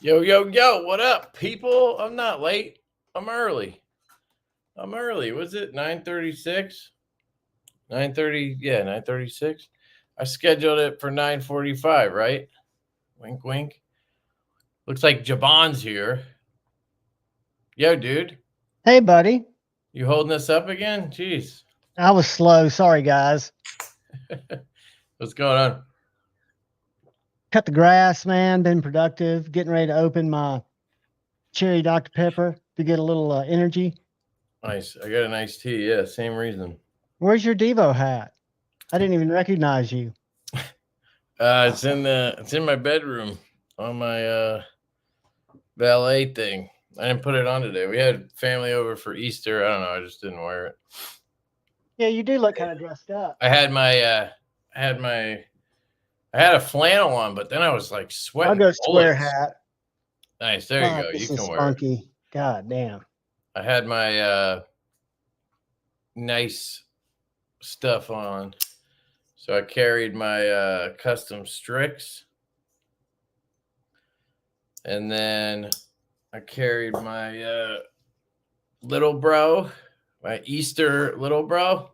Yo, yo, yo, what up, people? I'm not late. I'm early. Was it 9:36? 9:30, yeah, 9:36. I scheduled it for 9:45, right? Wink, wink. Looks like JuhVon's here. Yo, dude. Hey, buddy. You holding us up again? Jeez. I was slow. Sorry, guys. What's going on? Cut the grass, man. Been productive. Getting ready to open my cherry Dr. Pepper to get a little energy. Nice. I got a nice tea. Yeah, same reason. Where's your Devo hat? I didn't even recognize you. It's in my bedroom on my valet thing. I didn't put it on today. We had family over for Easter. I don't know. I just didn't wear it. Yeah, you do look kind of dressed up. I had a flannel on, but then I was like sweating. I'll go square bullets. hat. Nice. There you go. This You is can wear spunky. it. God damn. I had my nice stuff on. So I carried my custom Strix. And then I carried my little bro, my Easter little bro.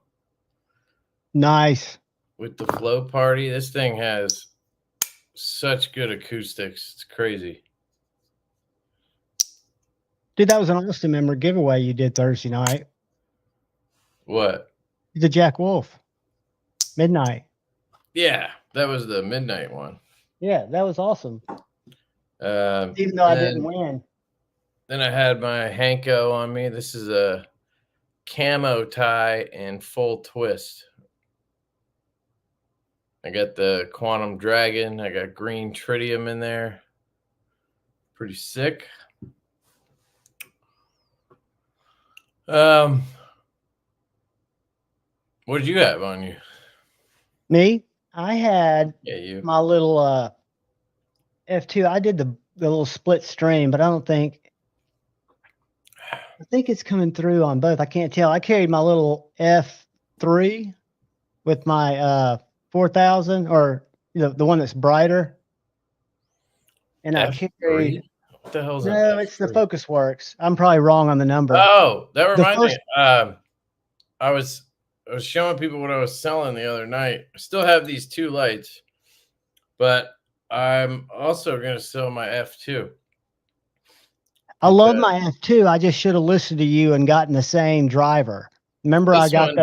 Nice. With the flow party. This thing has such good acoustics. It's crazy. Dude, that was an Austin member giveaway you did Thursday night. What? The Jack Wolf. Midnight. Yeah, that was the midnight one. Yeah, that was awesome. Even though I didn't win. Then I had my Hanko on me. This is a camo tie and full twist. I got the Quantum Dragon. I got green tritium in there. Pretty sick. What did you have on you? Me? I had you. My little F2. I did the little split stream, but I think it's coming through on both. I can't tell. I carried my little F3 with my 4000, or the one that's brighter. And F3? I carried. What the hell's No, it's the Focus Works. I'm probably wrong on the number. Oh, that reminds me. I was showing people what I was selling the other night. I still have these two lights, but I'm also going to sell my F2. I love my F2. I just should have listened to you and gotten the same driver. Remember, I got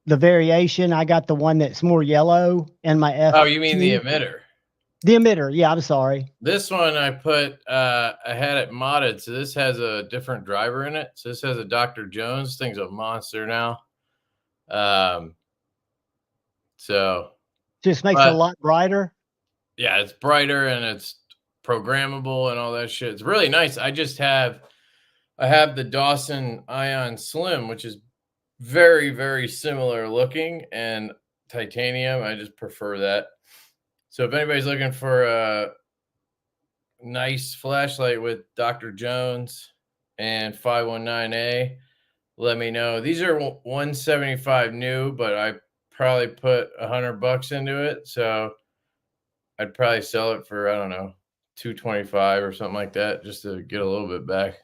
the variation. I got the one that's more yellow in my F2. Oh, you mean the emitter? The emitter. Yeah, I'm sorry. This one I had it modded. So this has a different driver in it. So this has a Dr. Jones. This thing's a monster now. So just makes it a lot brighter. Yeah, it's brighter and it's programmable and all that shit. It's really nice. I have the Dawson Ion Slim, which is very, very similar looking, and titanium. I just prefer that. So if anybody's looking for a nice flashlight with Dr. Jones and 519A, let me know. These are $175 new, but I probably put $100 into it. So I'd probably sell it for, I don't know, $225 or something like that, just to get a little bit back.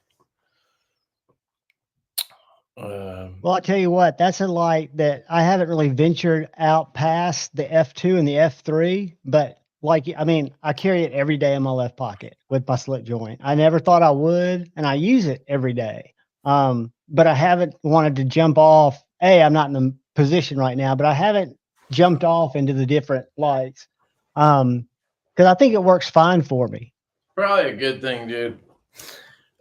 Well, I'll tell you what, that's a light that I haven't really ventured out past the F2 and the F3, but I carry it every day in my left pocket with my slip joint. I never thought I would, and I use it every day. But I haven't wanted to jump off. I'm not in the position right now, but I haven't jumped off into the different lights. Because I think it works fine for me. Probably a good thing, dude.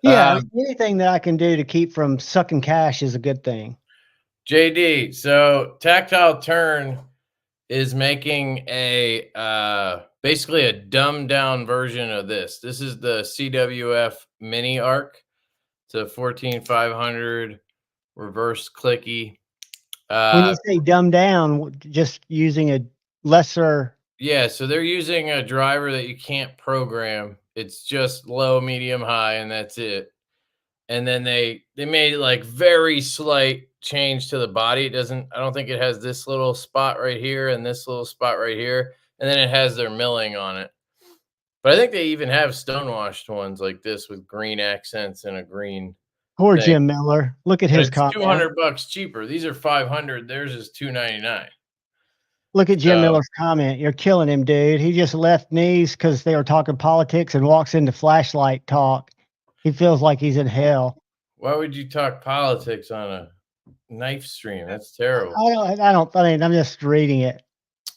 Yeah, anything that I can do to keep from sucking cash is a good thing. JD, so Tactile Turn is making a basically a dumbed down version of this. This is the CWF Mini Arc. It's a 14500 reverse clicky. When you say dumbed down, just using a lesser. Yeah, so they're using a driver that you can't program. It's just low, medium, high, and that's it. And then they made like very slight change to the body. I don't think it has this little spot right here and this little spot right here. And then it has their milling on it. But I think they even have stonewashed ones like this with green accents and a green Poor thing. Jim Miller. Look at But his it's comment. $200 cheaper. These are $500. Theirs is $299. Look at Jim So, Miller's comment. You're killing him, dude. He just left knees because they were talking politics and walks into flashlight talk. He feels like he's in hell. why would you talk politics on a knife stream? That's terrible. I mean, I'm just reading it.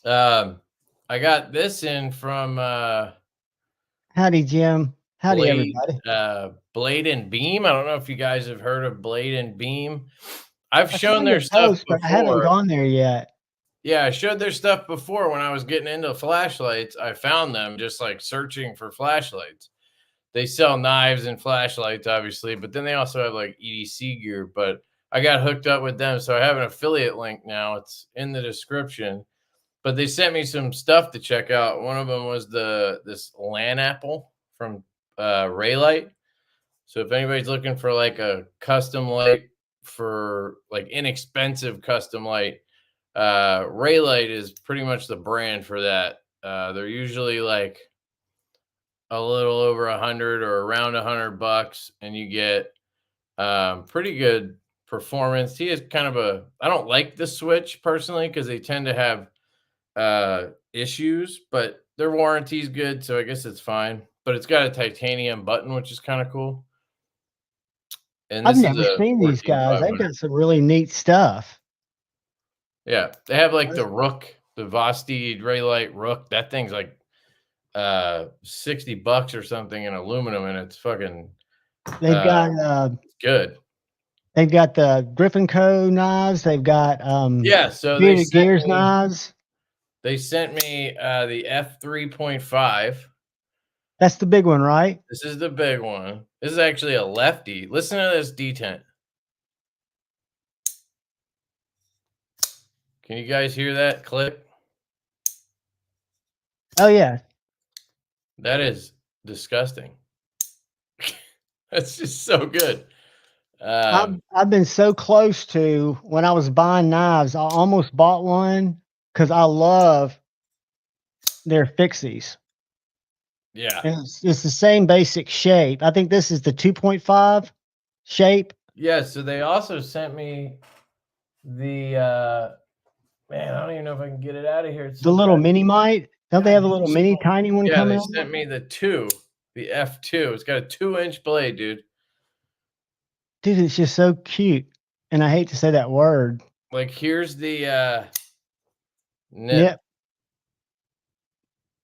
I got this in from Howdy, Jim. Howdy, Blade, everybody. Blade and Beam. I don't know if you guys have heard of Blade and Beam. I've I shown saw their your stuff post, but I haven't before. gone there yet. Yeah, I showed their stuff before when I was getting into flashlights. I found them just like searching for flashlights. They sell knives and flashlights, obviously, but then they also have like EDC gear. But I got hooked up with them, so I have an affiliate link now. It's in the description. But they sent me some stuff to check out. One of them was this LAN apple from Raylight. So if anybody's looking for like a custom light for like inexpensive custom light, Raylight is pretty much the brand for that. They're usually like a little over 100 or around $100, and you get pretty good performance. He is kind of a, I don't like the Switch personally because they tend to have issues, but their warranty is good, so I guess it's fine. But it's got a titanium button, which is kind of cool. And I've this never is a seen these guys. They've 14500. got some really neat stuff. Yeah, they have like the Rook, the Vosti Raylight Rook. That thing's like $60 or something in aluminum, and it's fucking They've got good. They've got the Griffin Co. knives. They've got Yeah, so Bearded Gears knives. They sent me the F3.5. That's the big one, right? This is the big one. This is actually a lefty. Listen to this detent. Can you guys hear that click? Oh yeah. That is disgusting. That's just so good. I've been so close to, when I was buying knives, I almost bought one because I love their fixies. Yeah. And it's the same basic shape. I think this is the 2.5 shape. Yeah, so they also sent me the man, I don't even know if I can get it out of here. It's the little mini mite. Don't they have a little mini tiny one coming? Yeah, they sent me the F2. It's got a 2-inch blade, dude. Dude, it's just so cute. And I hate to say that word. Like, here's the nip. Yep.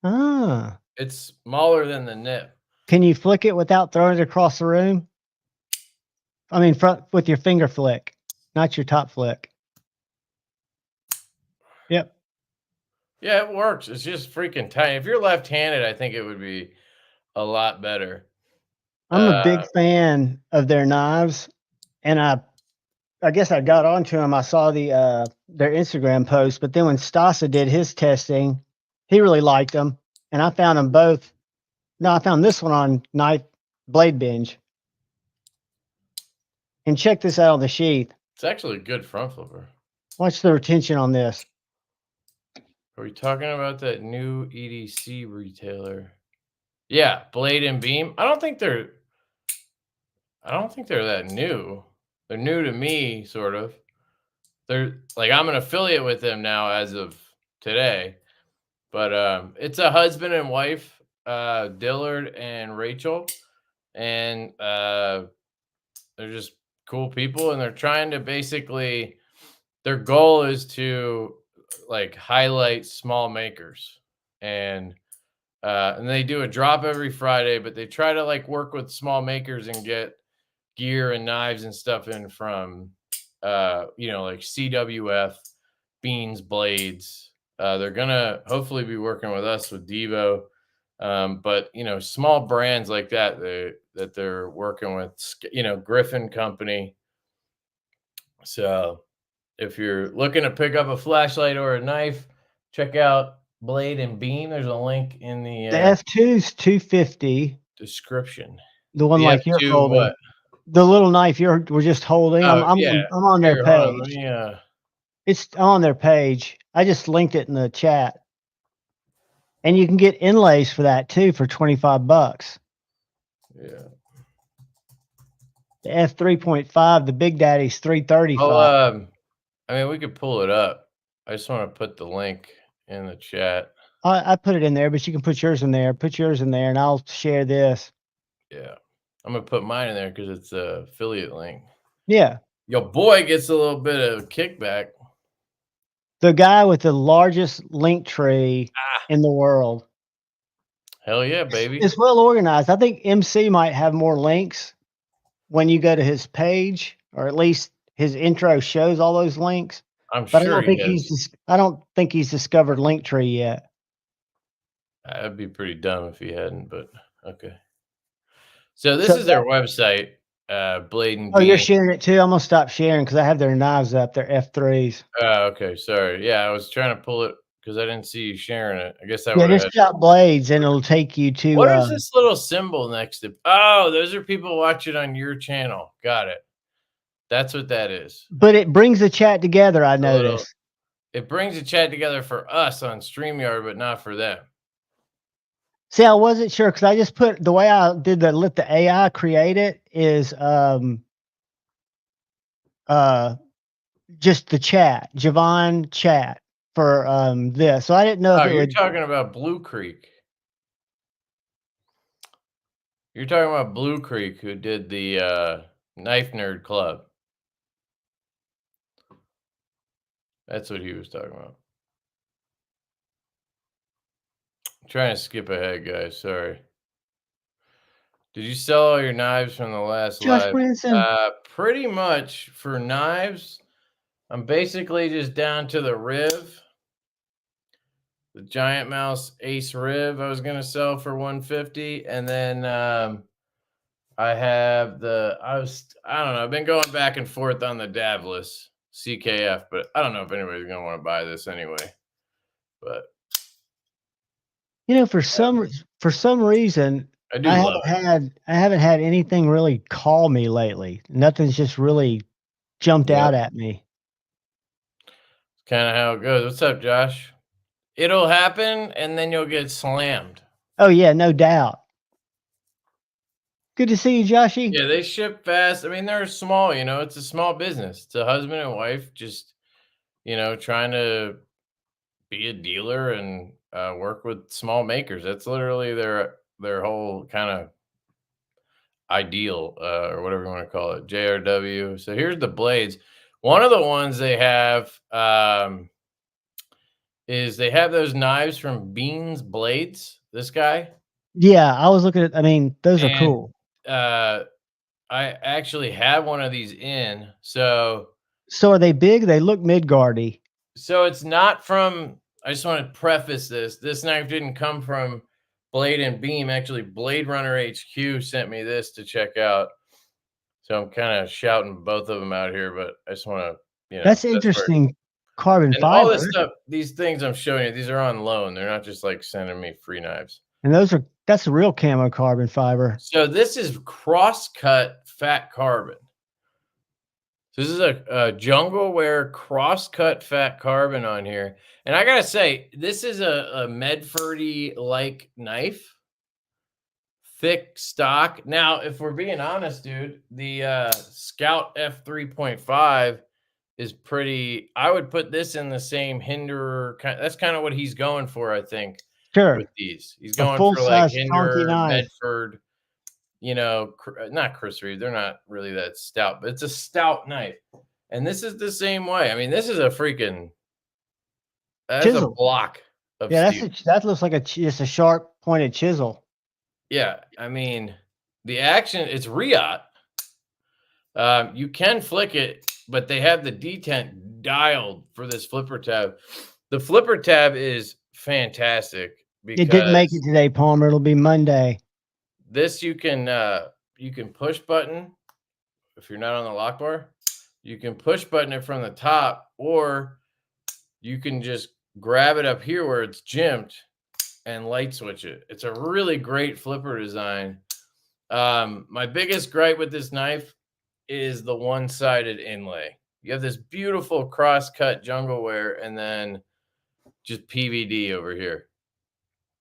Ah. It's smaller than the nip. Can you flick it without throwing it across the room? I mean, with your finger flick, not your top flick. Yep. Yeah, it works. It's just freaking tiny. If you're left-handed, I think it would be a lot better. I'm a big fan of their knives, and I guess I got onto them. I saw their Instagram post, but then when Stasa did his testing, he really liked them, and I found them both. No, I found this one on Knife Blade Binge. And check this out on the sheath. It's actually a good front flipper. Watch the retention on this. Are we talking about that new EDC retailer? Yeah, Blade and Beam. I don't think they're that new. They're new to me, sort of. They're like, I'm an affiliate with them now as of today. But it's a husband and wife, Dillard and Rachel, and they're just cool people, and they're trying to basically, their goal is to like highlight small makers, and they do a drop every Friday, but they try to like work with small makers and get gear and knives and stuff in from like CWF, Beans, Blades. They're gonna hopefully be working with us with Devo, but small brands like that they're working with, Griffin Company. So if you're looking to pick up a flashlight or a knife, check out Blade and Beam. There's a link in the F2's 250 description. The one the like F2, you're holding. what? The little knife we're just holding. Oh, I'm on their Here, page. on, It's on their page. I just linked it in the chat. And you can get inlays for that too for $25. Yeah. The F3.5, the Big Daddy's $335. Oh, I mean, we could pull it up. I just want to put the link in the chat. I put it in there, but you can put yours in there. Put yours in there, and I'll share this. Yeah. I'm going to put mine in there because it's an affiliate link. Yeah. Your boy gets a little bit of kickback. The guy with the largest link tree in the world. Hell yeah, baby. It's well organized. I think MC might have more links when you go to his page, or at least his intro shows all those links. I'm But sure I don't think he's discovered Linktree yet. That'd be pretty dumb if he hadn't, but okay. So this is their website, Blade and Oh, you're Beam. sharing it too? I'm gonna stop sharing because I have their knives up. They're F3s. Okay, sorry. Yeah, I was trying to pull it because I didn't see you sharing it. I guess I Yeah, would have. just shop blades, and it'll take you to. What is this little symbol next to? Oh, those are people watching on your channel. Got it. That's what that is. But it brings the chat together. I noticed. It brings the chat together for us on StreamYard, but not for them. See, I wasn't sure because I just put the way I did let the AI create it is just the chat, JuhVon chat for this. So I didn't know if it you're would. talking about Blue Creek. You're talking about Blue Creek, who did the Knife Nerd Club. That's what he was talking about. I'm trying to skip ahead, guys. Sorry. Did you sell all your knives from the last Josh live? Branson. Pretty much for knives. I'm basically just down to the Riv. The Giant Mouse Ace Riv I was going to sell for $150. And then I have I don't know. I've been going back and forth on the Davlis CKF, but I don't know if anybody's going to want to buy this anyway. But you know, for some reason, I haven't had anything really call me lately. Nothing's just really jumped out at me. It's kind of how it goes. What's up, Josh? It'll happen, and then you'll get slammed. Oh yeah, no doubt. Good to see you, Joshy. Yeah, they ship fast. I mean, they're small, it's a small business. It's a husband and wife just, trying to be a dealer and work with small makers. That's literally their whole kind of ideal, or whatever you want to call it, JRW. So here's the blades. One of the ones they have is they have those knives from Beans Blades. This guy. Yeah, I was looking at. I mean, those are cool. I actually have one of these in. So are they big? They look Midgardy. So it's not from. I just want to preface this. This knife didn't come from Blade and Beam. Actually, Blade Runner HQ sent me this to check out. So I'm kind of shouting both of them out here, but I just want to, That's interesting. Carbon fiber. All this stuff, these things I'm showing you, these are on loan. They're not just like sending me free knives. And that's a real camo carbon fiber. So this is cross-cut fat carbon. So this is a jungle wear cross-cut fat carbon on here. And I got to say, this is a Medfordy-like knife. Thick stock. Now, if we're being honest, dude, the Scout F3.5 is pretty. I would put this in the same Hinderer. That's kind of what he's going for, I think. Sure. With these, he's going for like Hinderer, Medford. Not Chris Reeve. They're not really that stout, but it's a stout knife. And this is the same way. I mean, this is a freaking. That's chisel. A block of steel. That looks like just a sharp pointed chisel. Yeah, I mean, the action, it's Riot. You can flick it, but they have the detent dialed for this flipper tab. The flipper tab is fantastic. Because it didn't make it today, Palmer. It'll be Monday. This you can push button if you're not on the lock bar. You can push button it from the top, or you can just grab it up here where it's jimped and light switch it. It's a really great flipper design. My biggest gripe with this knife is the one-sided inlay. You have this beautiful cross-cut jungle wear and then just PVD over here.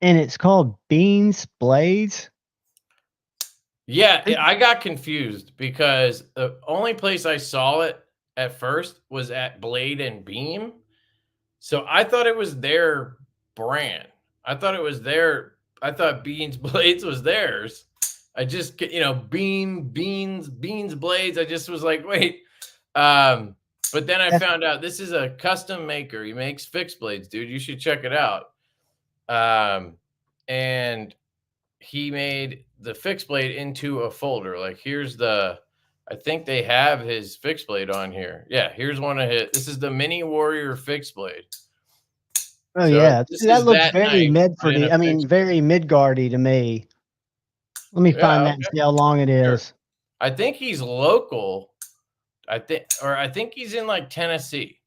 And it's called Beans Blades. Yeah, I got confused because the only place I saw it at first was at Blade and Beam. So I thought it was their brand. I thought it was their I thought Beans Blades was theirs. I just beans blades. I just was like, wait. But then I found out this is a custom maker. He makes fixed blades, dude. You should check it out. And he made the fixed blade into a folder. Like I think they have his fixed blade on here. Yeah, here's one of his. This is the Mini Warrior fixed blade. Oh so yeah, that looks very Medfordy. I mean, very Midgardy to me. Let me find that and see how long it is. Sure. I think he's local. I think he's in like Tennessee.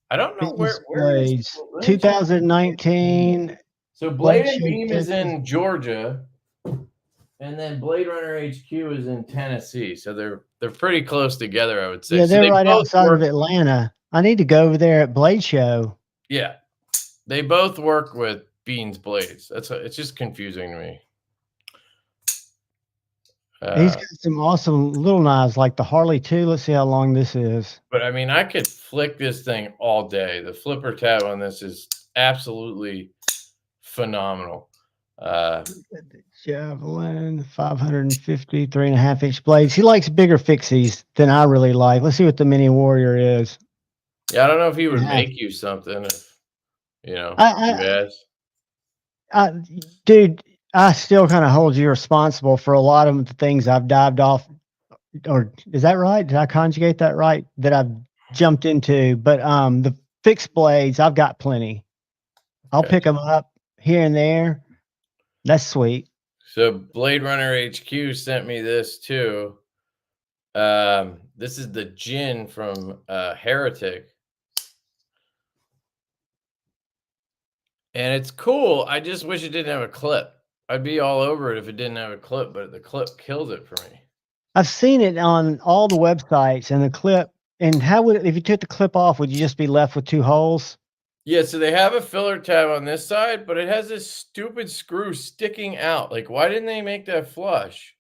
I don't know where is 2019. So Blade and Beam is in Georgia, and then Blade Runner HQ is in Tennessee. So they're pretty close together, I would say. Yeah, they're so right outside of Atlanta. I need to go over there at Blade Show. Yeah, they both work with Beans Blades. It's just confusing to me. He's got some awesome little knives like the Harley 2. Let's see how long this is. But I mean, I could flick this thing all day. The flipper tab on this is absolutely phenomenal. Javelin, 550, 3.5-inch blades. He likes bigger fixies than I really like. Let's see what the Mini Warrior is. Yeah, I don't know if he would make you something if, you dude, I still kind of hold you responsible for a lot of the things I've dived off. Or is that right? Did I conjugate that right? That I've jumped into. But the fixed blades, I've got plenty. I'll pick them up here and there. That's sweet. So Blade Runner HQ sent me this too. This is the Jin from Heretic. And it's cool. I just wish it didn't have a clip. I'd be all over it if it didn't have a clip, but the clip kills it for me. I've seen it on all the websites, and the clip. And if you took the clip off, would you just be left with two holes? Yeah, so they have a filler tab on this side, but it has this stupid screw sticking out. Like, why didn't they make that flush?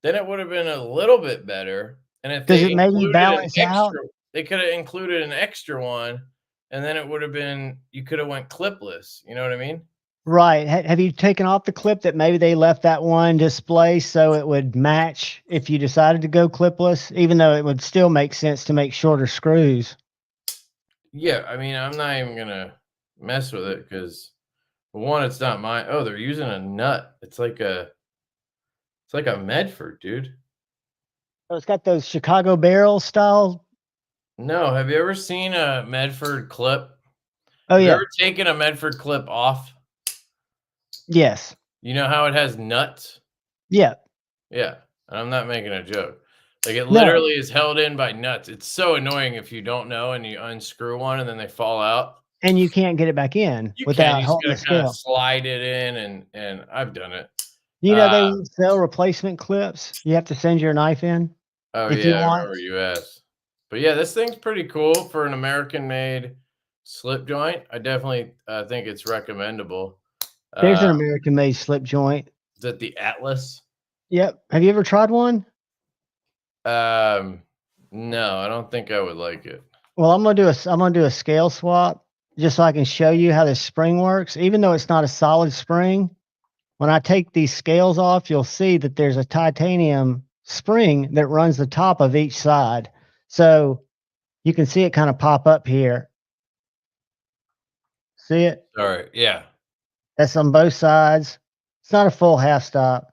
Then it would have been a little bit better. And if they maybe balance out? They could have included an extra one, and then it would have been, you could have went clipless. You know what I mean? Right. Have you taken off the clip that maybe they left that one display so it would match if you decided to go clipless, even though it would still make sense to make shorter screws? Yeah, I mean, I'm not even going to mess with it because, one, it's not mine. Oh, they're using a nut. It's like a Medford, dude. Oh, it's got those Chicago barrel style. No, have you ever seen a Medford clip? Oh, yeah. Have you ever taken a Medford clip off? Yes. You know how it has nuts? Yeah. Yeah. I'm not making a joke. Like, it literally is held in by nuts. It's so annoying if you don't know and you unscrew one and then they fall out. And you can't get it back in without holding the scale. Kind of slide it in, and I've done it. You know, they won't sell replacement clips. You have to send your knife in. Oh, yeah, I remember you asked. But yeah, this thing's pretty cool for an American-made slip joint. I definitely think it's recommendable. There's an American-made slip joint. Is that the Atlas? Yep. Have you ever tried one? No, I don't think I would like it. Well, I'm gonna do a scale swap just so I can show you how this spring works. Even though it's not a solid spring, when I take these scales off, you'll see that there's a titanium spring that runs the top of each side. So you can see it kind of pop up here. See it? All right. Yeah. That's on both sides. It's not a full half stop.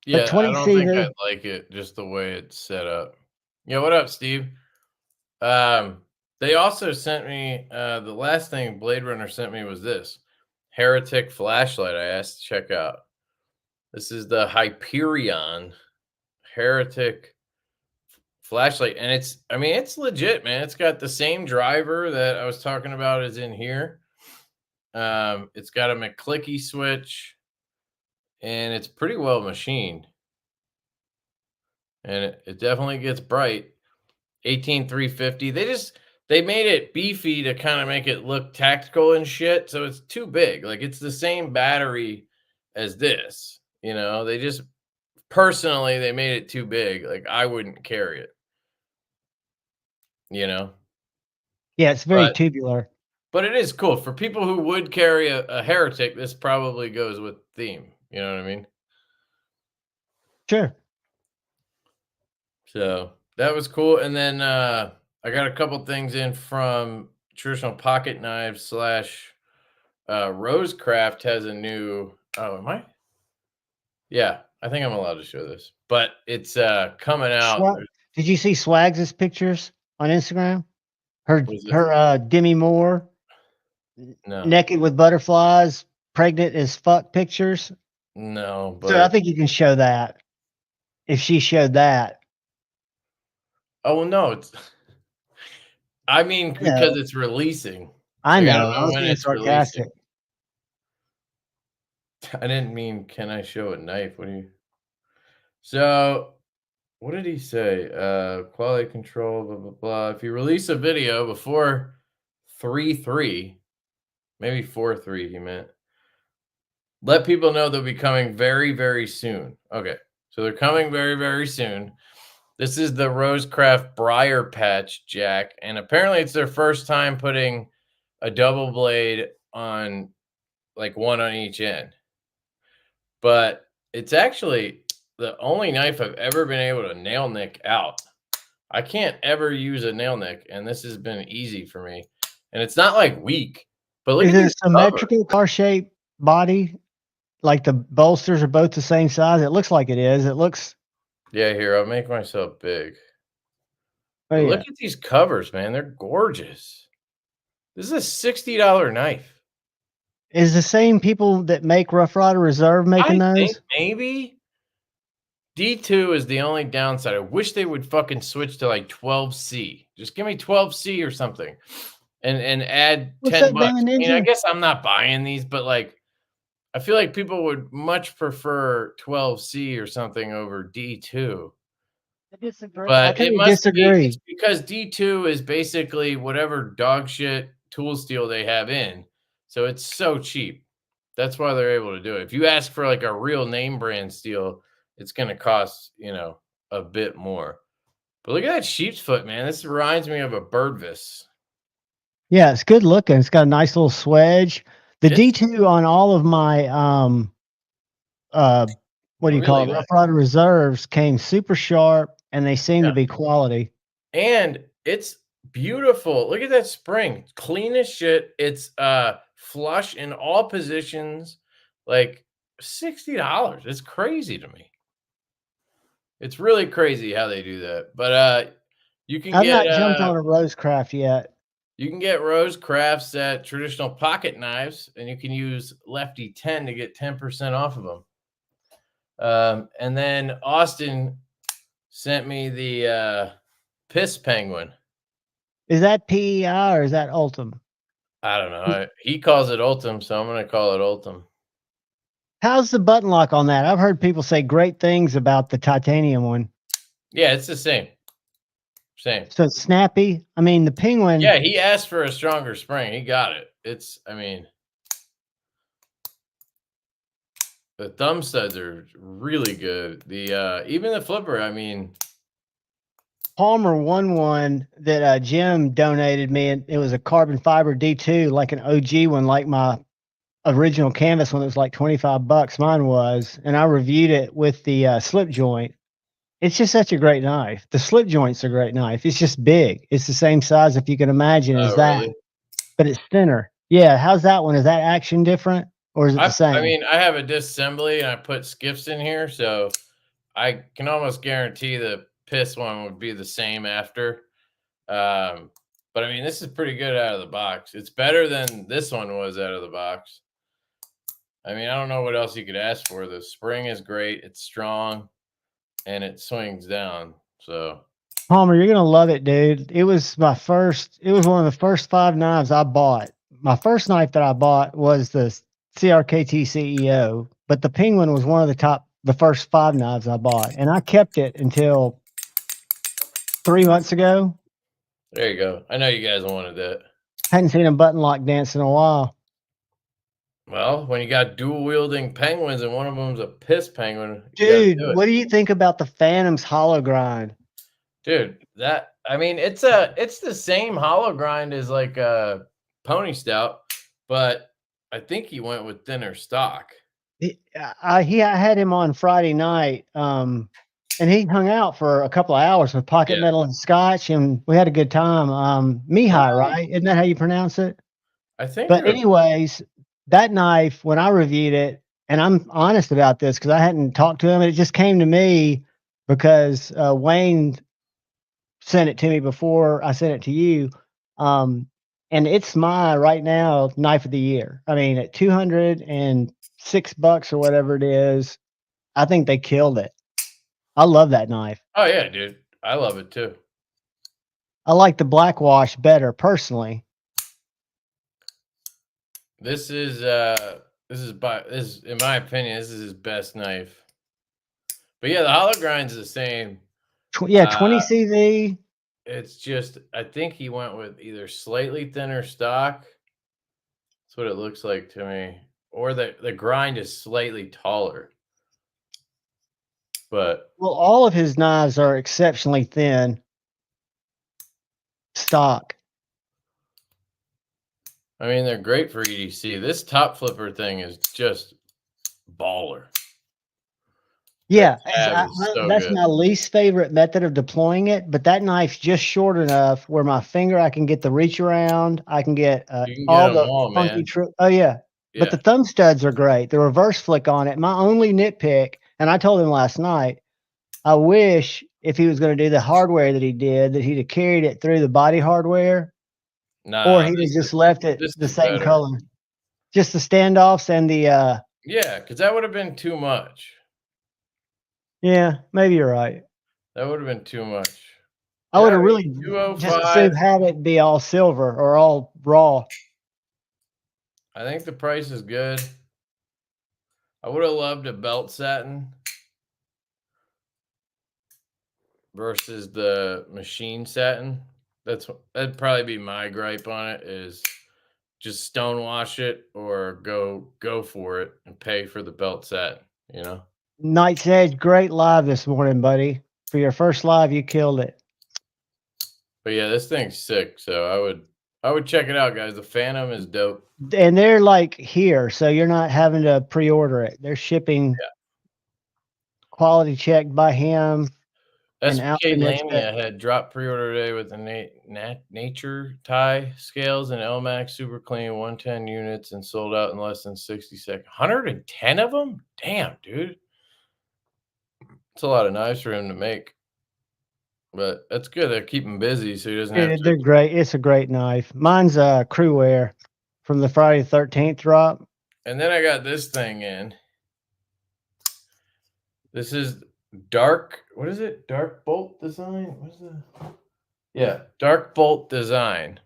Yeah, I don't think I'd like it just the way it's set up. Yeah, what up, Steve? They also sent me the last thing Blade Runner sent me was this Heretic flashlight. I asked to check out. This is the Hyperion Heretic flashlight, and it's legit, man. It's got the same driver that I was talking about is in here. It's got a McClicky switch, and it's pretty well machined, and it definitely gets bright. 18350. they made it beefy to kind of make it look tactical and shit. So it's too big. Like it's the same battery as this. You know, they just personally they made it too big. Like I wouldn't carry it. You know, Yeah, it's very but tubular. but it is cool for people who would carry a heretic. This probably goes with theme. You know what I mean? Sure. So that was cool. And then I got a couple things in from traditional pocket knives slash Rosecraft has a new. Oh, am I? Yeah, I think I'm allowed to show this, but it's coming out. Did you see Swags' pictures on Instagram? Was it? Her Demi Moore No, naked with butterflies, pregnant as fuck pictures. no, So I but think you can show that if she showed that. oh well, no, it's. I mean, No, because it's releasing. I Like I know. don't I know was when being it's releasing. sarcastic. I didn't mean, can I show a knife? What do you? So what did he say? Quality control, blah blah blah. If you release a video before 3/3, maybe 4/3, he meant. Let people know they'll be coming very, very soon. Okay, so they're coming very, very soon. This is the Rosecraft Briar Patch Jack, and apparently it's their first time putting a double blade on, like one on each end. But it's actually the only knife I've ever been able to nail nick out. I can't ever use a nail nick, and this has been easy for me. And it's not like weak, but look Is at it a these covers. symmetrical car-shaped body? Like the bolsters are both the same size? It looks like it is. It looks. Yeah, here, I'll make myself big. Oh But yeah. look at these covers, man. They're gorgeous. This is a $60 knife. Is the same people that make Rough Rider Reserve making I think those? maybe D2 is the only downside. I wish they would fucking switch to like 12C. Just give me 12C or something. And add What's 10 that bucks. damn I mean, I ninja? guess I'm not buying these, but like I feel like people would much prefer 12C or something over D2. I disagree. I But kind it of must be disagree. it's because D2 is basically whatever dog shit tool steel they have in. So it's so cheap. That's why they're able to do it. If you ask for like a real name brand steel, it's going to cost, a bit more. But look at that sheep's foot, man. This reminds me of a Birdvis. Yeah, it's good looking. It's got a nice little swedge. The It's D2 on all of my uh what do you call really it? nice. Rough Rider Reserves came super sharp and they seem to Yeah. be quality. And it's beautiful. Look at that spring. Clean as shit. It's flush in all positions. Like $60. It's crazy to me. It's really crazy how they do that. But you can I've get not jumped on a Rosecraft yet. Rosecrafts at traditional pocket knives, and you can use Lefty 10 to get 10% off of them. And then Austin sent me the Piss Penguin. Is that PEI or is that Ultim? I don't know. He calls it Ultim, so I'm going to call it Ultim. How's the button lock on that? I've heard people say great things about the titanium one. Yeah, it's the same. Same. So it's snappy. I mean, the Penguin. Yeah, he asked for a stronger spring. He got it. The thumb studs are really good. The even the flipper, Palmer won one that Jim donated me, and it was a carbon fiber D2, like an OG one, like my original canvas one. It was like $25. Mine was, and I reviewed it with the slip joint. It's just such a great knife. The slip joint's a great knife. It's just big. It's the same size, if you can imagine, as that, really? but it's thinner. Yeah, how's that one? Is that action different, or is it the same? I have a disassembly and I put skiffs in here, so I can almost guarantee the Piss one would be the same after. But this is pretty good out of the box. It's better than this one was out of the box. I don't know what else you could ask for. The spring is great. It's strong and it swings down. So Palmer, you're gonna love it, dude. It was one of the first 5 knives I bought. My first knife that I bought was the CRKT CEO, but the Penguin was one of the first 5 knives I bought, and I kept it until 3 months ago. There you go. I know you guys wanted that. Hadn't seen a button lock dance in a while. Well, when you got dual wielding penguins and one of them's a piss penguin, you got to Dude, do it. what do you think about the Phantom's hollow grind? Dude, I mean, it's the same hollow grind as like a pony stout, but I think he went with thinner stock. I had him on Friday night, and he hung out for a couple of hours with Pocket Yeah. Metal and Scotch, and we had a good time. Mihai, right? Isn't that how you pronounce it? I think. But anyways, that knife, when I reviewed it, and I'm honest about this because I hadn't talked to him, and it just came to me because Wayne sent it to me before I sent it to you. And it's my right now knife of the year. I mean, at $206 or whatever it is, I think they killed it. I love that knife. Oh yeah, dude. I love it too. I like the black wash better personally. This is in my opinion, this is his best knife. But yeah, the hollow grind's the same. 20 CV. It's just I think he went with either slightly thinner stock. That's what it looks like to me. Or the grind is slightly taller. But well, all of his knives are exceptionally thin stock. I mean, they're great for EDC. This top flipper thing is just baller. Yeah, so that's good. my least favorite method of deploying it, but that knife's just short enough where my finger, I can get the reach around, I can get all the funky oh yeah. But the thumb studs are great. The reverse flick on it. My only nitpick, and I told him last night, I wish if he was going to do the hardware that he did, that he'd have carried it through the body hardware, or he'd have just left it the same color. Just the standoffs and the yeah, because that would have been too much. Yeah, maybe you're right. That would have been too much. I would have really just had it be all silver or all raw. I think the price is good. I would have loved a belt satin versus the machine satin. That'd probably be my gripe on it is just stonewash it or go for it and pay for the belt satin, you know? Knight's Edge, great live this morning, buddy. For your first live, you killed it. But yeah, this thing's sick. So I would check it out, guys. The Phantom is dope. And they're like here, so you're not having to pre-order it. They're shipping quality checked by him. SPK Lamia had dropped pre-order today with the Nature tie scales and LMAX super clean 110 units and sold out in less than 60 seconds. 110 of them? Damn, dude. It's a lot of knives for him to make. But that's good. They're keeping busy, so he doesn't have to. They're great. It's a great knife. Mine's a crew wear from the Friday the 13th drop. And then I got this thing in. This is Dark. What is it? Dark Bolt Design? What is that? Yeah, Dark Bolt Design.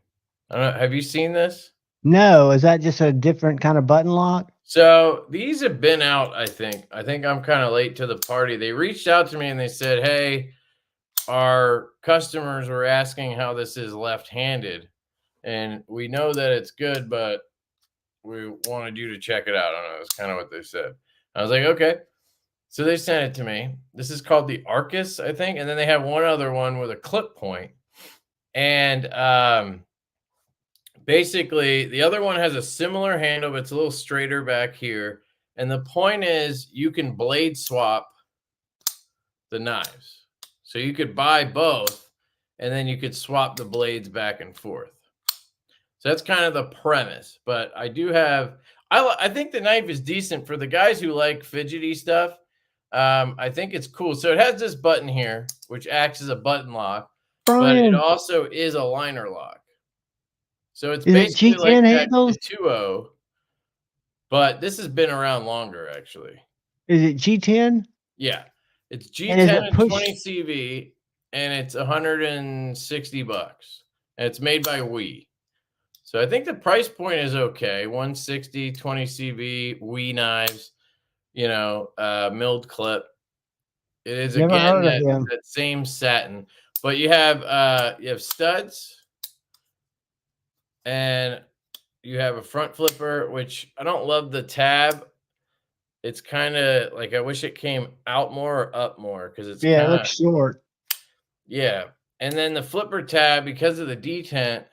I don't know. Have you seen this? No. Is that just a different kind of button lock? So these have been out, I think. I think I'm kind of late to the party. They reached out to me and they said, hey, our customers were asking how this is left-handed. And we know that it's good, but we wanted you to check it out. I don't know. That's kind of what they said. I was like, okay. So they sent it to me. This is called the Arcus, I think. And then they have one other one with a clip point. And basically, the other one has a similar handle, but it's a little straighter back here. And the point is you can blade swap the knives. So you could buy both, and then you could swap the blades back and forth. So that's kind of the premise. But I do have – I think the knife is decent for the guys who like fidgety stuff. I think it's cool. So it has this button here, which acts as a button lock, but it also is a liner lock. So it's basically like that 2.0, but this has been around longer, actually. Is it G10? Yeah. It's G10 and 20 CV, and it's $160. And it's made by Wii. So I think the price point is okay. 160, 20 CV, Wii knives, milled clip. It is, again, that same satin. But you have studs, and you have a front flipper, which I don't love the tab. It's kind of like I wish it came out more or up more because it's Yeah, it kind of looks short. yeah. And then the flipper tab, because of the detent,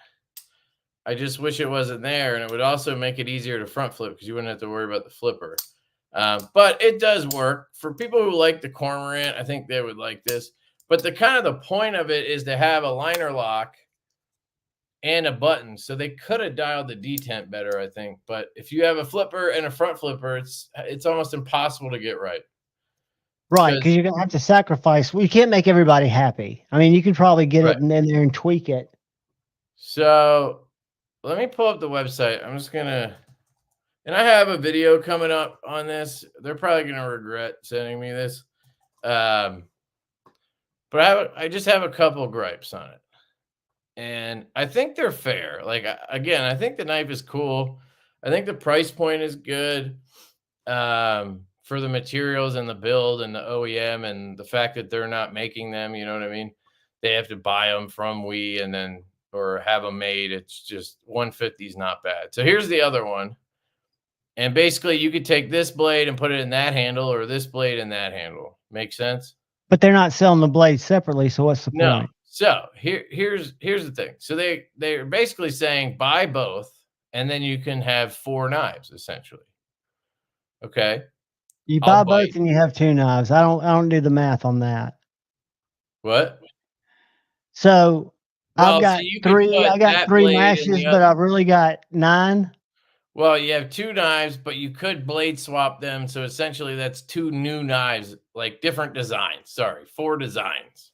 I just wish it wasn't there, and it would also make it easier to front flip because you wouldn't have to worry about the flipper. But it does work for people who like the cormorant. I think they would like this. But the point of it is to have a liner lock and a button, so they could have dialed the detent better, I think. But if you have a flipper and a front flipper, it's almost impossible to get right. Right, because you're gonna have to sacrifice. Well, you can't make everybody happy. I mean, you could probably get it in there and tweak it. So let me pull up the website. I'm just gonna, and I have a video coming up on this. They're probably gonna regret sending me this, but I just have a couple gripes on it, and I think they're fair. Like again, I think the knife is cool. I think the price point is good. For the materials and the build and the OEM and the fact that they're not making them, you know what I mean? They have to buy them from and then or have them made. It's just 150 is not bad. So here's the other one. And basically you could take this blade and put it in that handle or this blade in that handle. Make sense? But they're not selling the blades separately, so what's the point? So here's the thing. So they're basically saying buy both and then you can have 4 knives essentially. Okay. You buy both and you have 2 knives. I don't do the math on that. What? So I've got 3. I got 3 mashes, but I've really got 9. Well, you have 2 knives, but you could blade swap them. So essentially, that's 2 new knives, like different designs. Sorry, 4 designs.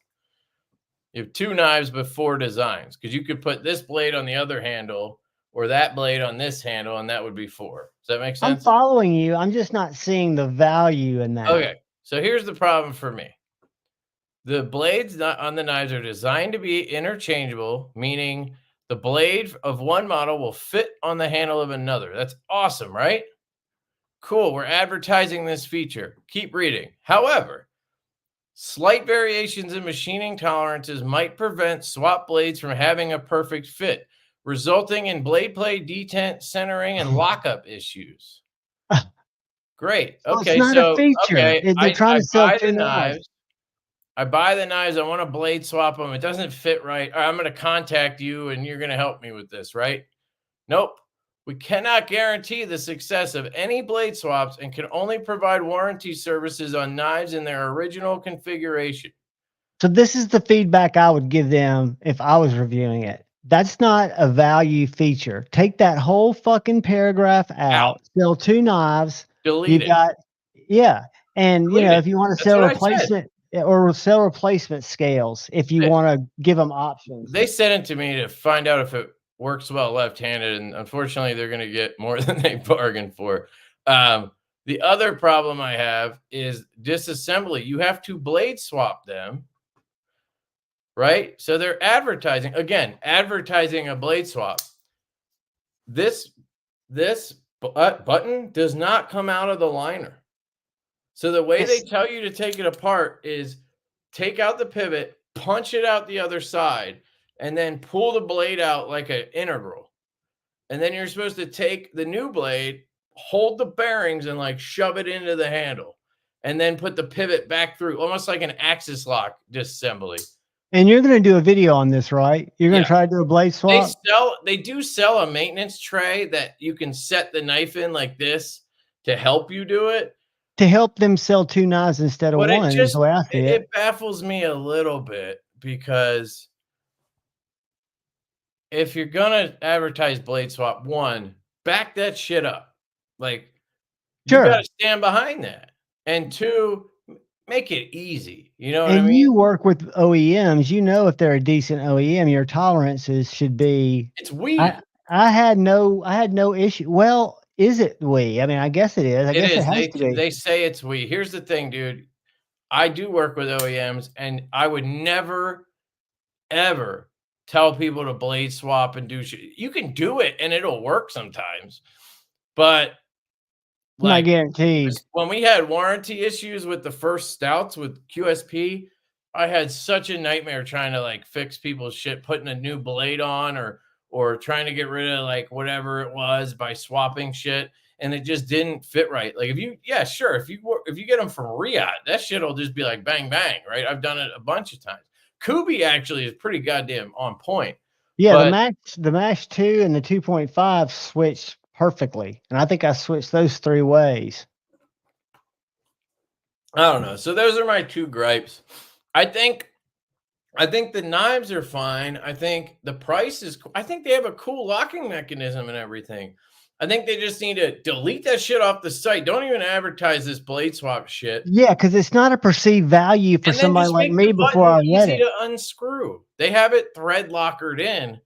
You have 2 knives, but 4 designs because you could put this blade on the other handle or that blade on this handle, and that would be 4. Does that make sense? I'm following you. I'm just not seeing the value in that. Okay. So here's the problem for me. The blades on the knives are designed to be interchangeable, meaning the blade of one model will fit on the handle of another. That's awesome, right? Cool. We're advertising this feature. Keep reading. However, slight variations in machining tolerances might prevent swap blades from having a perfect fit, resulting in blade play, detent, centering, and lockup issues. Great. Okay, it's not a feature. Okay, they're trying to sell 2 knives. I buy the knives. I want to blade swap them. It doesn't fit right. I'm going to contact you, and you're going to help me with this, right? Nope. We cannot guarantee the success of any blade swaps and can only provide warranty services on knives in their original configuration. So this is the feedback I would give them if I was reviewing it. That's not a value feature. Take that whole fucking paragraph out. Sell 2 knives. Delete it. Yeah. And you know, if you want to sell replacement or sell replacement scales, if you want to give them options. They sent it to me to find out if it works well left-handed, and unfortunately they're going to get more than they bargained for. The other problem I have is disassembly. You have to blade swap them, right? So they're advertising a blade swap. This button does not come out of the liner. So the way they tell you to take it apart is take out the pivot, punch it out the other side, and then pull the blade out like an integral. And then you're supposed to take the new blade, hold the bearings, and like shove it into the handle, and then put the pivot back through, almost like an axis lock disassembly. And you're going to do a video on this, right? You're going to try to do a blade swap? They do sell a maintenance tray that you can set the knife in like this to help you do it. To help them sell 2 knives instead of 1 is the way I see it. It baffles me a little bit because if you're going to advertise blade swap, 1, back that shit up. Like, you got to stand behind that. And 2, make it easy. You know what I mean? And you work with OEMs. You know, if they're a decent OEM, your tolerances should be. It's weed. I had no issue. Well, is it we? I mean, I guess it is. I guess it has to be. They say it's we. Here's the thing, dude. I do work with OEMs, and I would never, ever tell people to blade swap and do shit. You can do it, and it'll work sometimes. But not guaranteed. When we had warranty issues with the first stouts with QSP, I had such a nightmare trying to like fix people's shit, putting a new blade on or trying to get rid of like whatever it was by swapping shit, and it just didn't fit right. Like if you get them from Riyadh, that shit will just be like bang bang, right? I've done it a bunch of times. Kubi actually is pretty goddamn on point. Yeah, But the Max 2 and the 2.5 switched perfectly. And I think I switched those 3 ways. I don't know. So those are my 2 gripes. I think the knives are fine. I think the price is I think they have a cool locking mechanism and everything. I think they just need to delete that shit off the site. Don't even advertise this blade swap shit. Yeah, because it's not a perceived value for And then somebody just like make the me before button I read easy it. to unscrew. They have it thread lockered in.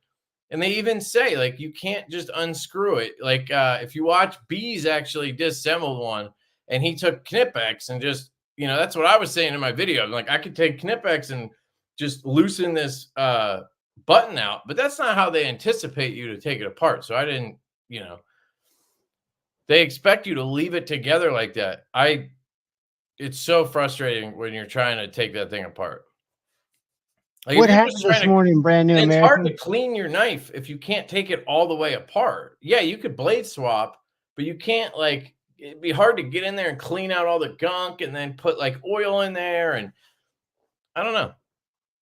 And they even say, like, you can't just unscrew it. Like, if you watch Bees actually disassembled one and he took Knipex and just, that's what I was saying in my video. Like, I could take Knipex and just loosen this button out, but that's not how they anticipate you to take it apart. So I didn't, they expect you to leave it together like that. It's so frustrating when you're trying to take that thing apart. Like if What you're happened just this trying to, morning, Brand New and it's hard to American? clean your knife if you can't take it all the way apart. Yeah, you could blade swap, but you can't it'd be hard to get in there and clean out all the gunk and then put like oil in there. And I don't know.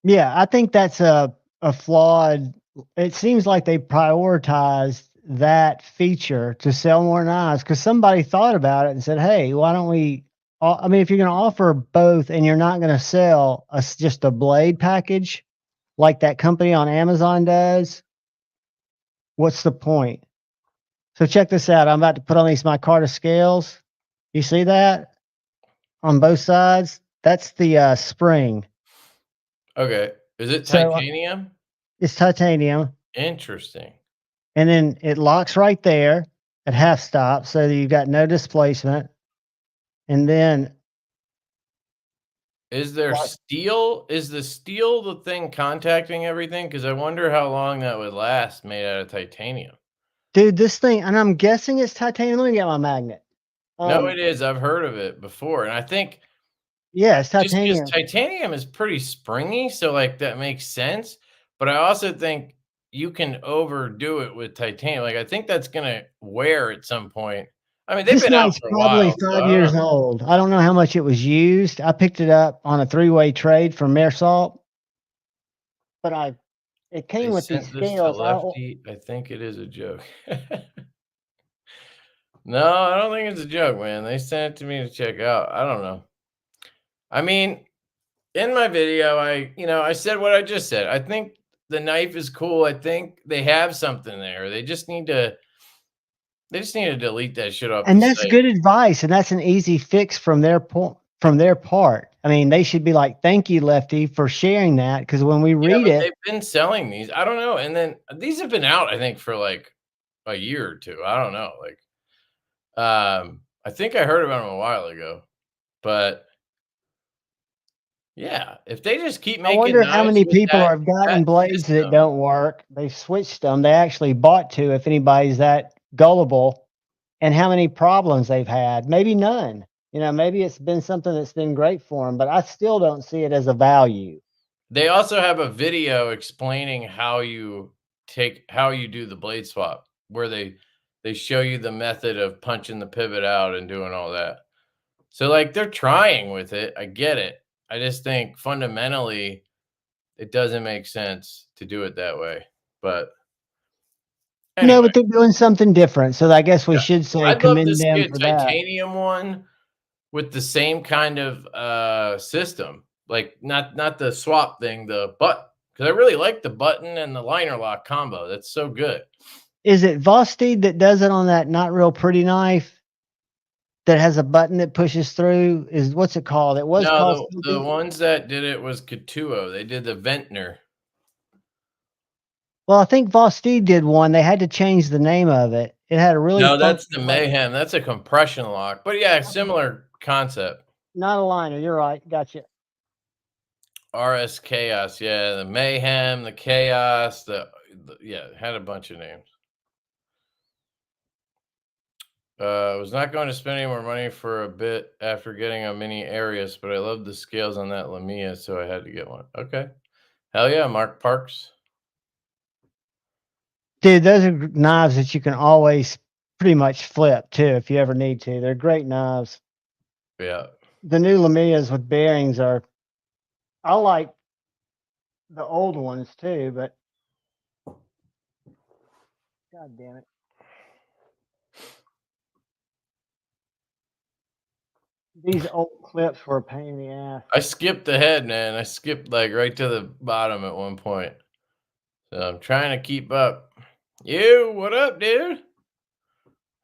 Yeah, I think that's a flawed. It seems like they prioritized that feature to sell more knives because somebody thought about it and said, "Hey, why don't we?" I mean, if you're going to offer both and you're not going to sell just a blade package like that company on Amazon does, what's the point? So check this out. I'm about to put on these micarta scales. You see that on both sides? That's the spring. Okay. Is it So titanium? it's titanium. Interesting. And then it locks right there at half stop so that you've got no displacement. And then Is there steel? Is the steel the thing contacting everything? Because I wonder how long that would last made out of titanium. dude, this thing, and I'm guessing it's titanium. Let me get my magnet. No, it is. I've heard of it before. And I think Yeah, it's just because titanium. titanium is pretty springy, so, like, that makes sense, but I also think you can overdo it with titanium, like, I think that's gonna wear at some point. I mean, they've This been out knife's for a probably while, so I 5 don't years know. old. I don't know how much it was used. I picked it up on a 3-way trade from Mersalt, but it They came with these sent this to scales. Lefty. I think it is a joke. No, I don't think it's a joke, man. They sent it to me to check out. I don't know. I mean, in my video, I said what I just said. I think the knife is cool. I think they have something there. They just need to delete that shit off the And that's site. good advice, and that's an easy fix from their part. I mean, they should be like, "Thank you, Lefty, for sharing that." Because when we Yeah, read but it, they've been selling these. I don't know. And then these have been out, I think, for like a year or two. I don't know. I think I heard about them a while ago. But yeah, if they just keep I making wonder how knives many with people have that gotten blades that system, don't work. They switched them. They actually bought 2, if anybody's that gullible, and how many problems they've had. Maybe none. Maybe it's been something that's been great for them, but I still don't see it as a value. they also have a video explaining how you do the blade swap, where they show you the method of punching the pivot out and doing all that. So like they're trying with it. I get it. I just think fundamentally it doesn't make sense to do it that way. But No, anyway, but they're doing something different, so I guess we yeah. should say I'd love to commend see them a for that. titanium one with the same kind of system. Like not the swap thing, the button. Because I really like the button and the liner lock combo. That's so good. Is it Vosteed that does it on that not real pretty knife that has a button that pushes through? What's it called? It was called No, the something. ones that did it was Katuo. They did the Ventnor. Well, I think Vosteed did one. They had to change the name of it. It had a really No, that's funky the like, Mayhem. That's a compression lock. But yeah, similar concept. not a liner. You're right. Gotcha. RS Chaos, yeah, the Mayhem, the Chaos, yeah, it had a bunch of names. I was not going to spend any more money for a bit after getting a mini Arius, but I love the scales on that Lamia, so I had to get one. Okay. Hell yeah, Mark Parks. Dude, those are knives that you can always pretty much flip too if you ever need to. They're great knives. Yeah. The new Lamias with bearings are, I like the old ones too, but God damn it. These old clips were a pain in the ass. I skipped ahead, man. I skipped like right to the bottom at one point. So I'm trying to keep up. You, what up, dude?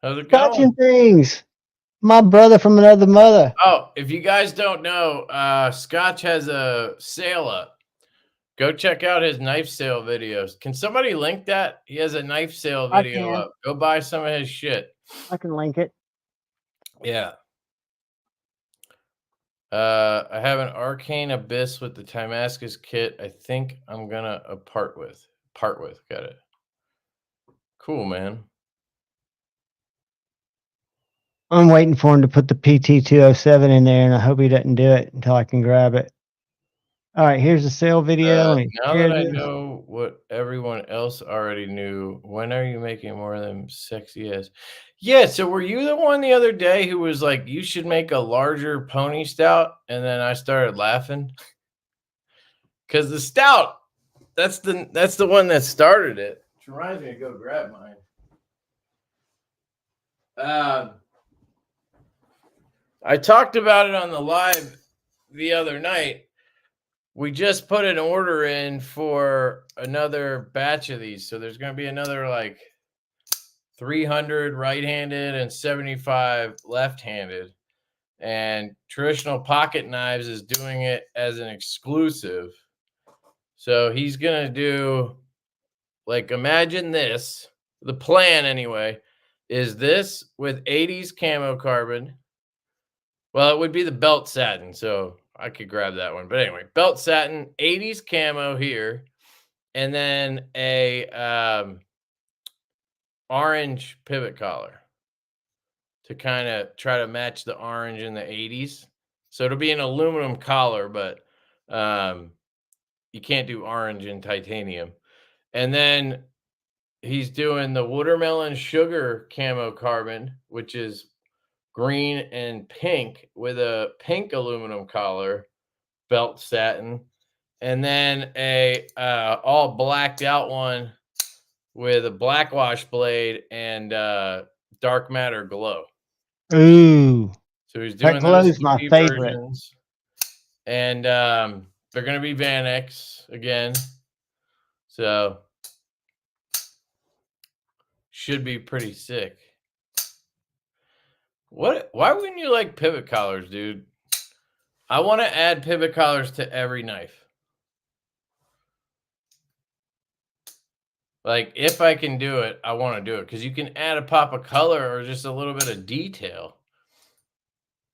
How's it going? Touching things. My brother from another mother. Oh, if you guys don't know, Scotch has a sale up. Go check out his knife sale videos. Can somebody link that? He has a knife sale I video can. up. Go buy some of his shit. I can link it. Yeah. I have an Arcane Abyss with the Timascus kit. I think I'm gonna part with. Got it. Cool, man. I'm waiting for him to put the PT207 in there, and I hope he doesn't do it until I can grab it. All right, here's the sale video. Let me Now share that I this. know what everyone else already knew, when are you making more of them sexy as? Yeah, so were you the one the other day who was like, you should make a larger pony stout? And then I started laughing. Because the stout, that's the one that started it. Which reminds me to go grab mine. I talked about it on the live the other night. We just put an order in for another batch of these. So there's going to be another like 300 right-handed and 75 left-handed. And Traditional Pocket Knives is doing it as an exclusive. So he's going to do, like, imagine this. The plan, anyway, is this with 80s camo carbon. Well, it would be the belt satin, so I could grab that one. But anyway, belt satin, 80s camo here, and then a orange pivot collar to kind of try to match the orange in the 80s. So it'll be an aluminum collar, but you can't do orange in titanium. And then he's doing the watermelon sugar camo carbon, which is green and pink with a pink aluminum collar, belt satin, and then a all blacked out one with a black wash blade and dark matter glow. Ooh, So he's that doing those glow's my EV favorite. versions, and they're going to be Van X again. So should be pretty sick. What? Why wouldn't you like pivot collars, dude? I want to add pivot collars to every knife. Like, if I can do it, I want to do it because you can add a pop of color or just a little bit of detail.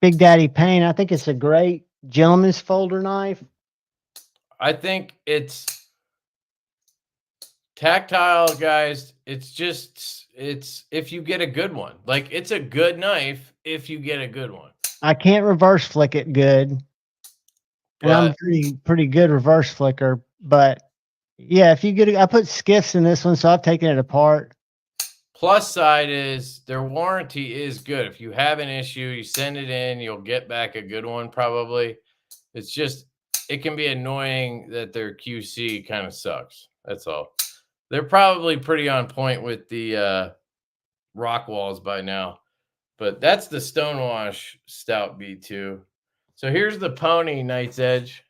Big Daddy Payne, I think it's a great gentleman's folder knife. I think it's tactile, guys. It's if you get a good one. Like, it's a good knife if you get a good one. I can't reverse flick it good. And I'm pretty good reverse flicker, but yeah, if you get I put skiffs in this one, so I've taken it apart. Plus side is their warranty is good. If you have an issue, you send it in, you'll get back a good one probably. It's just, it can be annoying that their QC kind of sucks. That's all. They're probably pretty on point with the rock walls by now. But that's the Stonewash Stout B2. So here's the Pony Knight's Edge.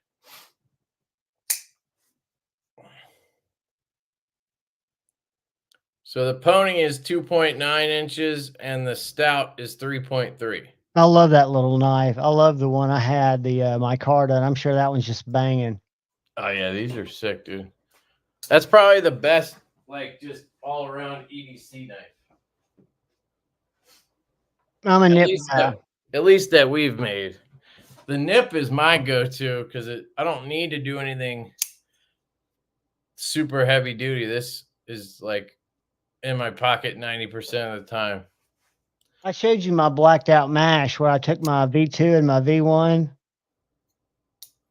So the Pony is 2.9 inches and the Stout is 3.3. I love that little knife. I love the one I had, the micarta, and I'm sure that one's just banging. Oh yeah, these are sick, dude. That's probably the best, like, just all around EDC knife. I'm a nip guy. At least that we've made. The nip is my go-to because I don't need to do anything super heavy duty. This is like in my pocket 90% of the time. I showed you my blacked out mash where I took my V2 and my V1.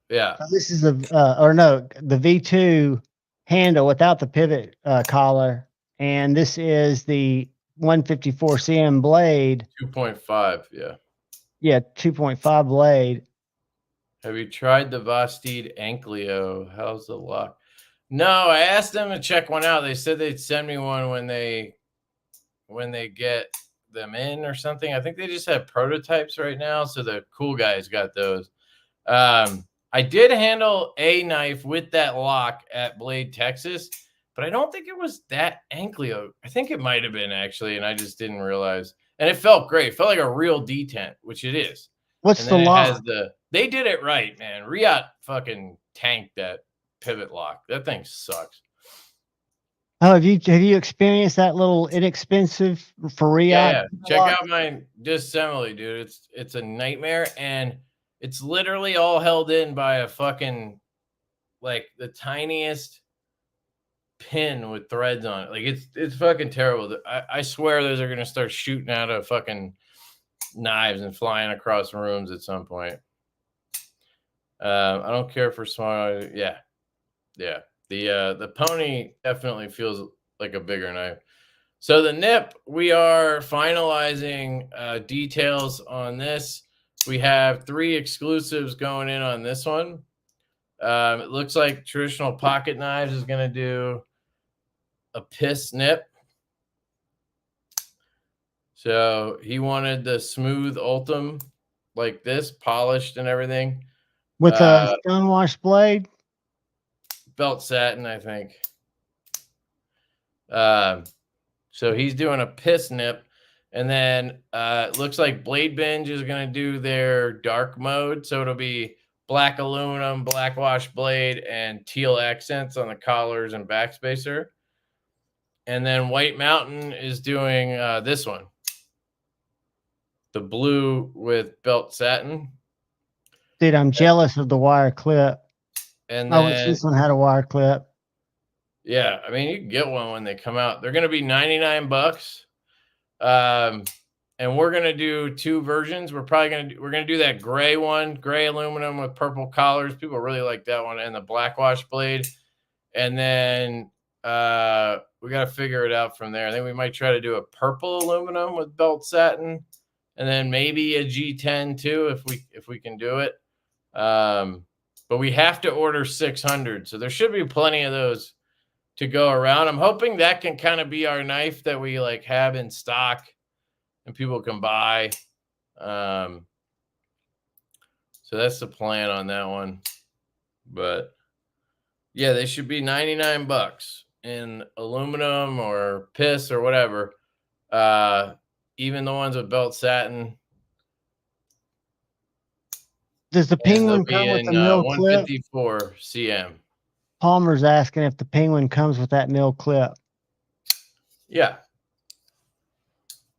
Yeah. So this is the the V2 handle without the pivot collar, and this is the 154 cm blade. 2.5. Yeah. Yeah, 2.5 blade. Have you tried the Vosteed Anklio? How's the lock? No, I asked them to check one out. They said they'd send me one when they get them in or something. I think they just have prototypes right now, so the cool guys got those. I did handle a knife with that lock at Blade, Texas, but I don't think it was that Anklio. I think it might have been actually, and I just didn't realize. And it felt great. It felt like a real detent, which it is. What's And the then it lock? has they did it right, man. Riot fucking tanked that pivot lock. That thing sucks. Oh, have you experienced that little inexpensive for Riot? Yeah. Check out my disassembly, dude. It's a nightmare, and it's literally all held in by a fucking like the tiniest pin with threads on it. Like it's fucking terrible. I swear those are gonna start shooting out of fucking knives and flying across rooms at some point. I don't care for small. Yeah. The pony definitely feels like a bigger knife. So the nip, we are finalizing details on this. We have 3 exclusives going in on this one. It looks like Traditional Pocket Knives is going to do a piss nip. So he wanted the smooth Ultim like this, polished and everything. With a stonewash blade? Belt satin, I think. So he's doing a piss nip. And then it looks like Blade Binge is going to do their dark mode. So it'll be black aluminum, black wash blade, and teal accents on the collars and backspacer. And then White Mountain is doing this one. The blue with belt satin. Dude, I'm jealous of the wire clip. And I wish this one had a wire clip. Yeah, I mean, you can get one when they come out. They're going to be $99. And we're going to do 2 versions. We're going to do that gray one, gray aluminum with purple collars. People really like that one, and the black wash blade. And then we got to figure it out from there. I think we might try to do a purple aluminum with belt satin, and then maybe a G10 too if we can do it. But we have to order 600, so there should be plenty of those to go around. I'm hoping that can kind of be our knife that we like have in stock and people can buy. So that's the plan on that one. But yeah, they should be $99 in aluminum or piss or whatever. Even the ones with belt satin. Does the Penguin come with a mill clip? 154 cm. Palmer's asking if the Penguin comes with that mill clip. Yeah.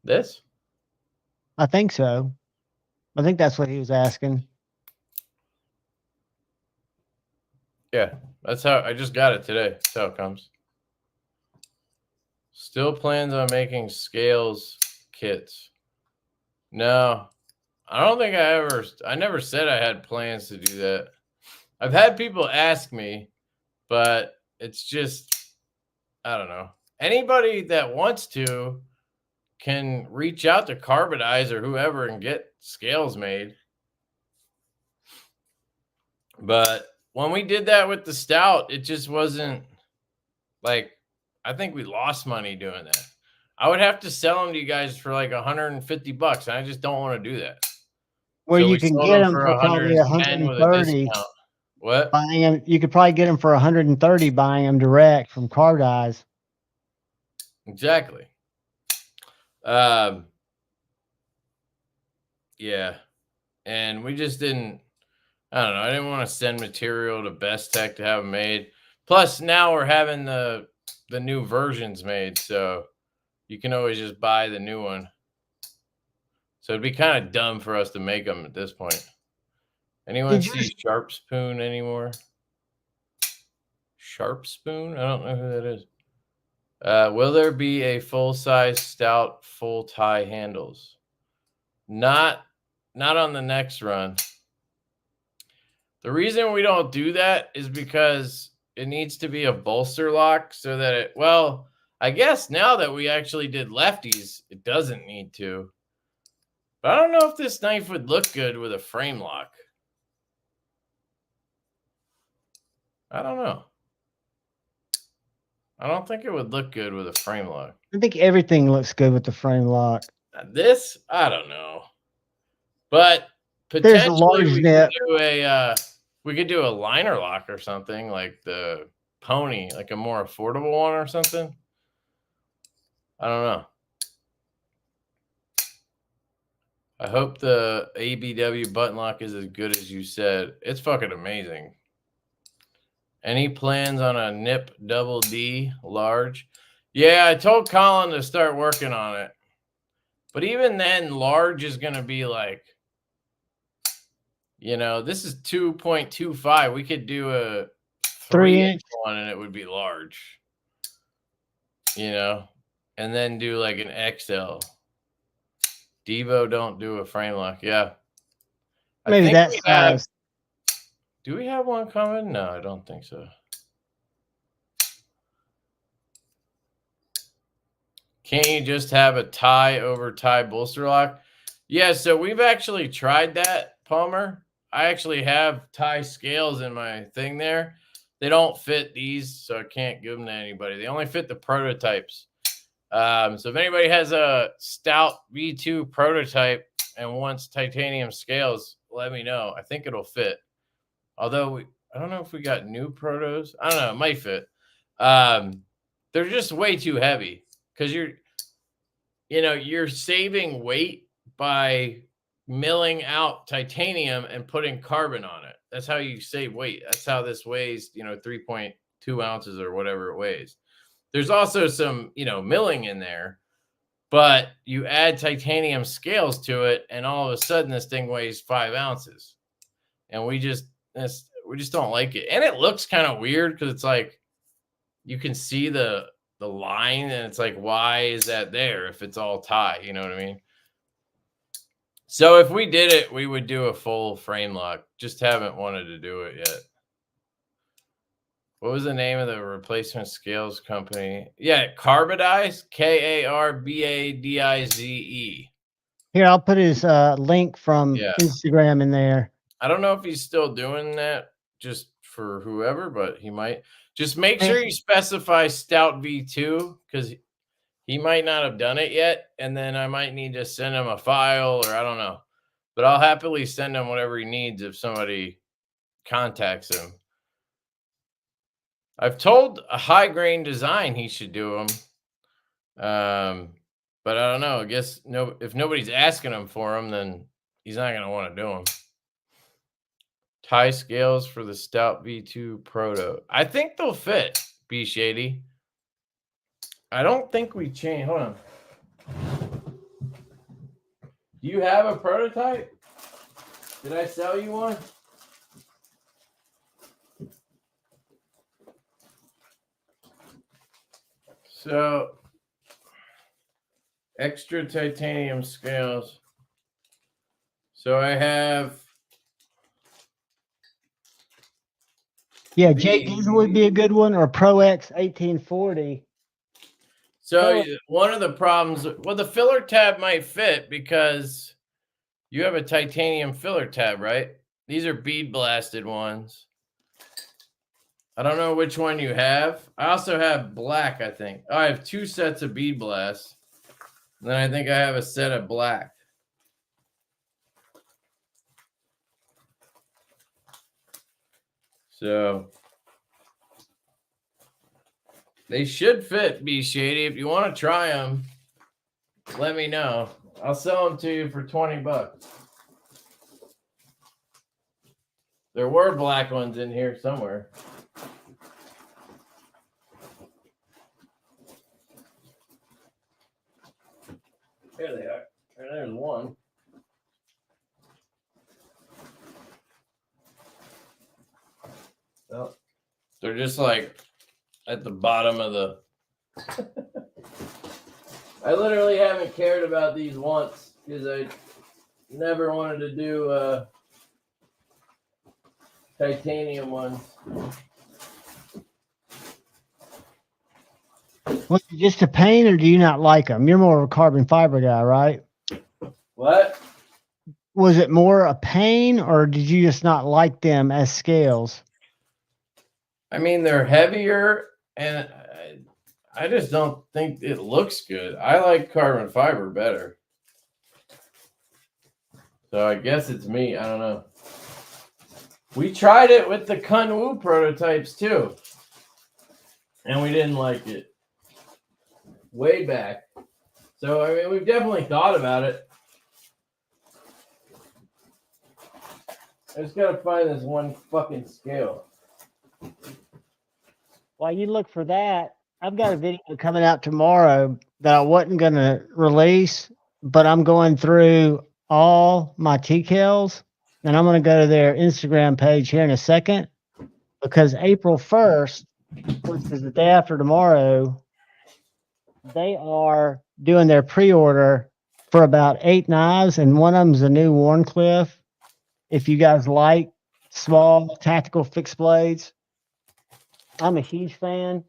This? I think so. I think that's what he was asking. Yeah, that's how I just got it today. That's how it comes. Still plans on making scales kits. No, I don't think I never said I had plans to do that. I've had people ask me, but it's just, I don't know. Anybody that wants to can reach out to Carbonize or whoever and get scales made. But when we did that with the stout, it just wasn't like, I think we lost money doing that. I would have to sell them to you guys for like $150, and I just don't want to do that. Well, so you can get them for probably 130. What? Buying them, you could probably get them for 130 buying them direct from Carbonize. Exactly. Yeah. And we just didn't, I don't know. I didn't want to send material to Best Tech to have them made. Plus, now we're having the new versions made, so you can always just buy the new one. So it'd be kind of dumb for us to make them at this point. Anyone see Sharp Spoon anymore? Sharp Spoon? I don't know who that is. Will there be a full-size stout full tie handles? Not on the next run. The reason we don't do that is because it needs to be a bolster lock so that it, well, I guess now that we actually did lefties, it doesn't need to. But I don't know if this knife would look good with a frame lock. I don't know. I don't think it would look good with a frame lock. I think everything looks good with the frame lock. This, I don't know. But There's a potentially large nip. we could do a liner lock or something, like the Pony, like a more affordable one or something. I don't know. I hope the ABW button lock is as good as you said. It's fucking amazing. Any plans on a nip double D large? Yeah, I told Colin to start working on it. But even then, large is going to be like, you know, this is 2.25. We could do a 3-inch one and it would be large. You know, and then do like an XL. Devo don't do a frame lock. Yeah. Maybe that size. Do we have one coming? No, I don't think so. Can't you just have a tie over tie bolster lock? Yeah, so we've actually tried that, Palmer. I actually have tie scales in my thing there. They don't fit these, so I can't give them to anybody. They only fit the prototypes. So if anybody has a stout V2 prototype and wants titanium scales, let me know. I think it'll fit. Although I don't know if we got new protos. I don't know. It might fit. They're just way too heavy because you're saving weight by milling out titanium and putting carbon on it. That's how you save weight. That's how this weighs, 3.2 ounces or whatever it weighs. There's also some, milling in there, but you add titanium scales to it, and all of a sudden this thing weighs 5 ounces. And we just don't like it. And it looks kind of weird because it's like you can see the line, and it's like, why is that there if it's all tie? You know what I mean? So if we did it, we would do a full frame lock. Just haven't wanted to do it yet. What was the name of the replacement scales company? Yeah, Carbadize, Karbadize. Here, I'll put his link from Instagram in there. I don't know if he's still doing that just for whoever, but he might. Just make sure you specify Stout V2 because he might not have done it yet, and then I might need to send him a file, or I don't know. But I'll happily send him whatever he needs if somebody contacts him. I've told a high grain design he should do them. But I don't know. I guess if nobody's asking him for them, then he's not going to want to do them. Tie scales for the Stout V2 Proto. I think they'll fit, B Shady. I don't think we changed. Hold on. Do you have a prototype? Did I sell you one? So, extra titanium scales. So I have. Yeah, Jake, these would be a good one, or Pro X 1840. So one of the problems, well, the filler tab might fit because you have a titanium filler tab, right? These are bead blasted ones. I don't know which one you have. I also have black, I think. Oh, I have 2 sets of bead blasts. And then I think I have a set of black. So they should fit, B Shady. If you want to try them, let me know. I'll sell them to you for $20. There were black ones in here somewhere. There they are. There's one. Oh, they're just like at the bottom of the. I literally haven't cared about these once because never wanted to do titanium ones. Was it just a pain, or do you not like them? You're more of a carbon fiber guy, right? What? Was it more a pain, or did you just not like them as scales? I mean, they're heavier, and I just don't think it looks good. I like carbon fiber better. So I guess it's me. I don't know. We tried it with the Kunwu prototypes too, and we didn't like it. Way back. So, I mean, we've definitely thought about it. I just got to find this one fucking scale. While you look for that, I've got a video coming out tomorrow that I wasn't going to release, but I'm going through all my TKLs, and I'm going to go to their Instagram page here in a second, because April 1st, which is the day after tomorrow, they are doing their pre-order for about 8 knives, and one of them's a new Warncliffe. If you guys like small tactical fixed blades, I'm a huge fan.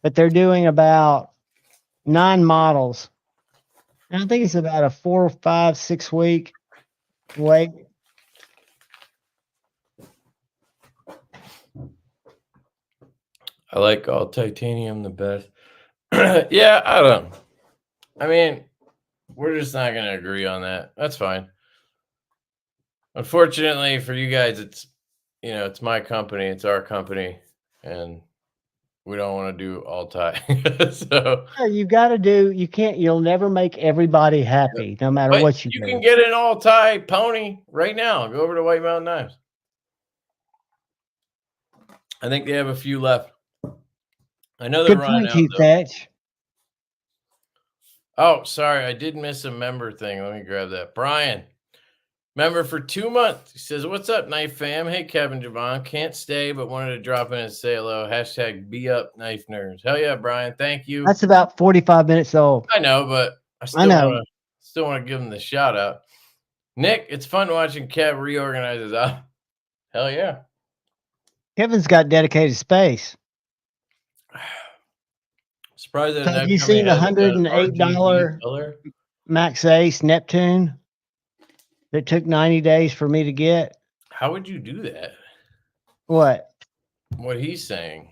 But they're doing about 9 models. And I think it's about a 4, 5, 6 week wait. I like all titanium the best. Yeah, I don't. I mean, we're just not going to agree on that. That's fine. Unfortunately for you guys, it's, you know, it's my company, it's our company, and we don't want to do all tie. So You got to do, you'll never make everybody happy, no matter what you do. You can get an all tie pony right now. Go over to White Mountain Knives. I think they have a few left. I know they're running out, though. Oh, sorry, I did miss a member thing. Let me grab that. Brian, member for 2 months. He says, "What's up, Knife fam? Hey, Kevin JuhVon. Can't stay, but wanted to drop in and say hello. Hashtag be up, knife nerds." Hell yeah, Brian. Thank you. That's about 45 minutes old. I know, but I still want to give him the shout out. Nick, it's fun watching Kev reorganize his out. Hell yeah. Kevin's got dedicated space. Surprised that have you seen the $108 Max Ace Neptune that took 90 days for me to get? How would you do that? What? What he's saying.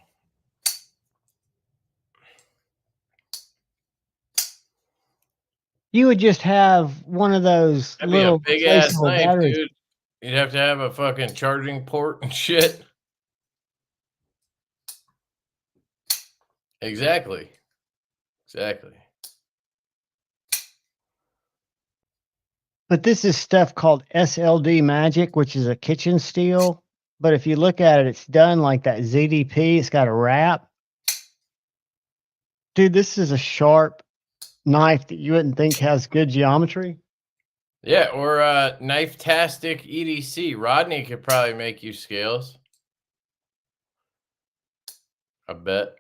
You would just have one of those little big ass knife, batteries. Dude. You'd have to have a fucking charging port and shit. Exactly. But this is stuff called SLD Magic, which is a kitchen steel. But if you look at it, it's done like that ZDP. It's got a wrap. Dude, this is a sharp knife that you wouldn't think has good geometry. Yeah, or Knife-tastic EDC. Rodney could probably make you scales. I bet.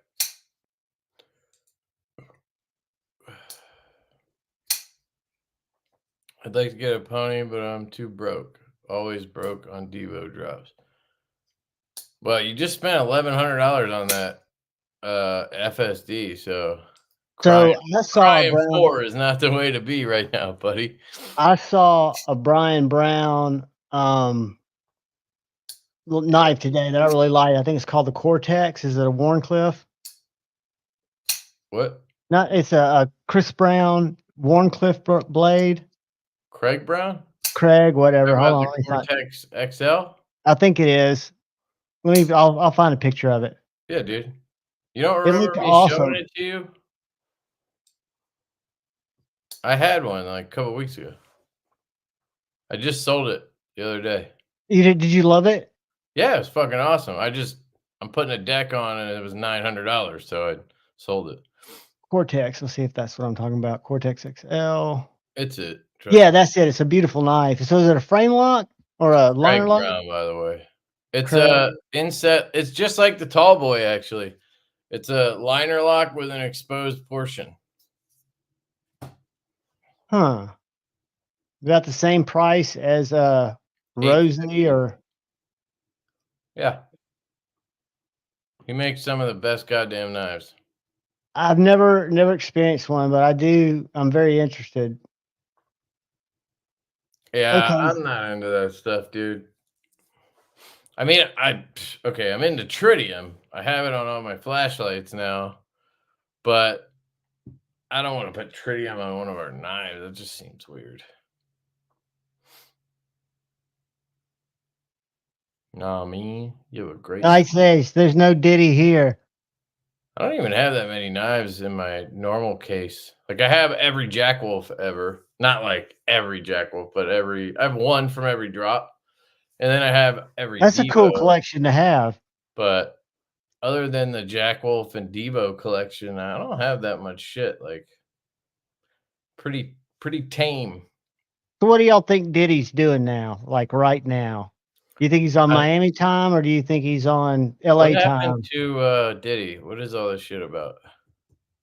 I'd like to get a pony, but I'm too broke. Always broke on Devo drops. Well, you just spent $1,100 on that FSD, so I saw crying 4 is not the way to be right now, buddy. I saw a Brian Brown knife today that I really like. I think it's called the Cortex. Is it a Warncliffe? What? No, it's a Chris Brown Warncliffe blade. Craig Brown? Craig, whatever. Hold on. Cortex XL? I think it is. I'll find a picture of it. Yeah, dude. You don't remember me showing it to you? I had one like a couple weeks ago. I just sold it the other day. Did you love it? Yeah, it was fucking awesome. I'm putting a deck on and it was $900, so I sold it. Cortex. Let's see if that's what I'm talking about. Cortex XL. It's it. Yeah, that's it. It's a beautiful knife. So is it a frame lock or a liner lock? Brown, by the way. It's a inset. It's just like the Tall Boy, actually. It's a liner lock with an exposed portion. Huh. About the same price as Rosie or Yeah. He makes some of the best goddamn knives. I've never experienced one, but I'm very interested. Yeah, Okay. I'm not into that stuff, dude. I mean, okay, I'm into tritium. I have it on all my flashlights now, but I don't want to put tritium on one of our knives. That just seems weird. Nah, me, you have a great. Nice Ace, there's no Diddy here. I don't even have that many knives in my normal case. Like I have every Jackwolf ever. Not like every Jackwolf, but I have one from every drop. And then I have every That's a cool Devo. collection to have. But other than the Jackwolf and Devo collection, I don't have that much shit. Like pretty tame. So what do y'all think Diddy's doing now? Like right now? Do you think he's on Uh, Miami time or do you think he's on what LA happened time? to Diddy? What is all this shit about?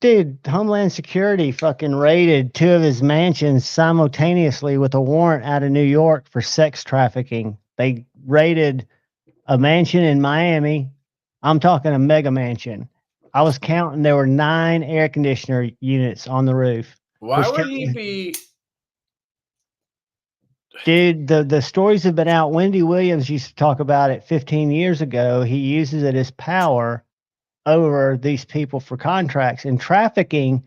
Dude, Homeland Security fucking raided 2 of his mansions simultaneously with a warrant out of New York for sex trafficking. They raided a mansion in Miami. I'm talking a mega mansion. I was counting, there were 9 air conditioner units on the roof. Why Which would tells he you, be dude, the stories have been out. Wendy Williams used to talk about it 15 years ago. He uses it as power over these people for contracts and trafficking.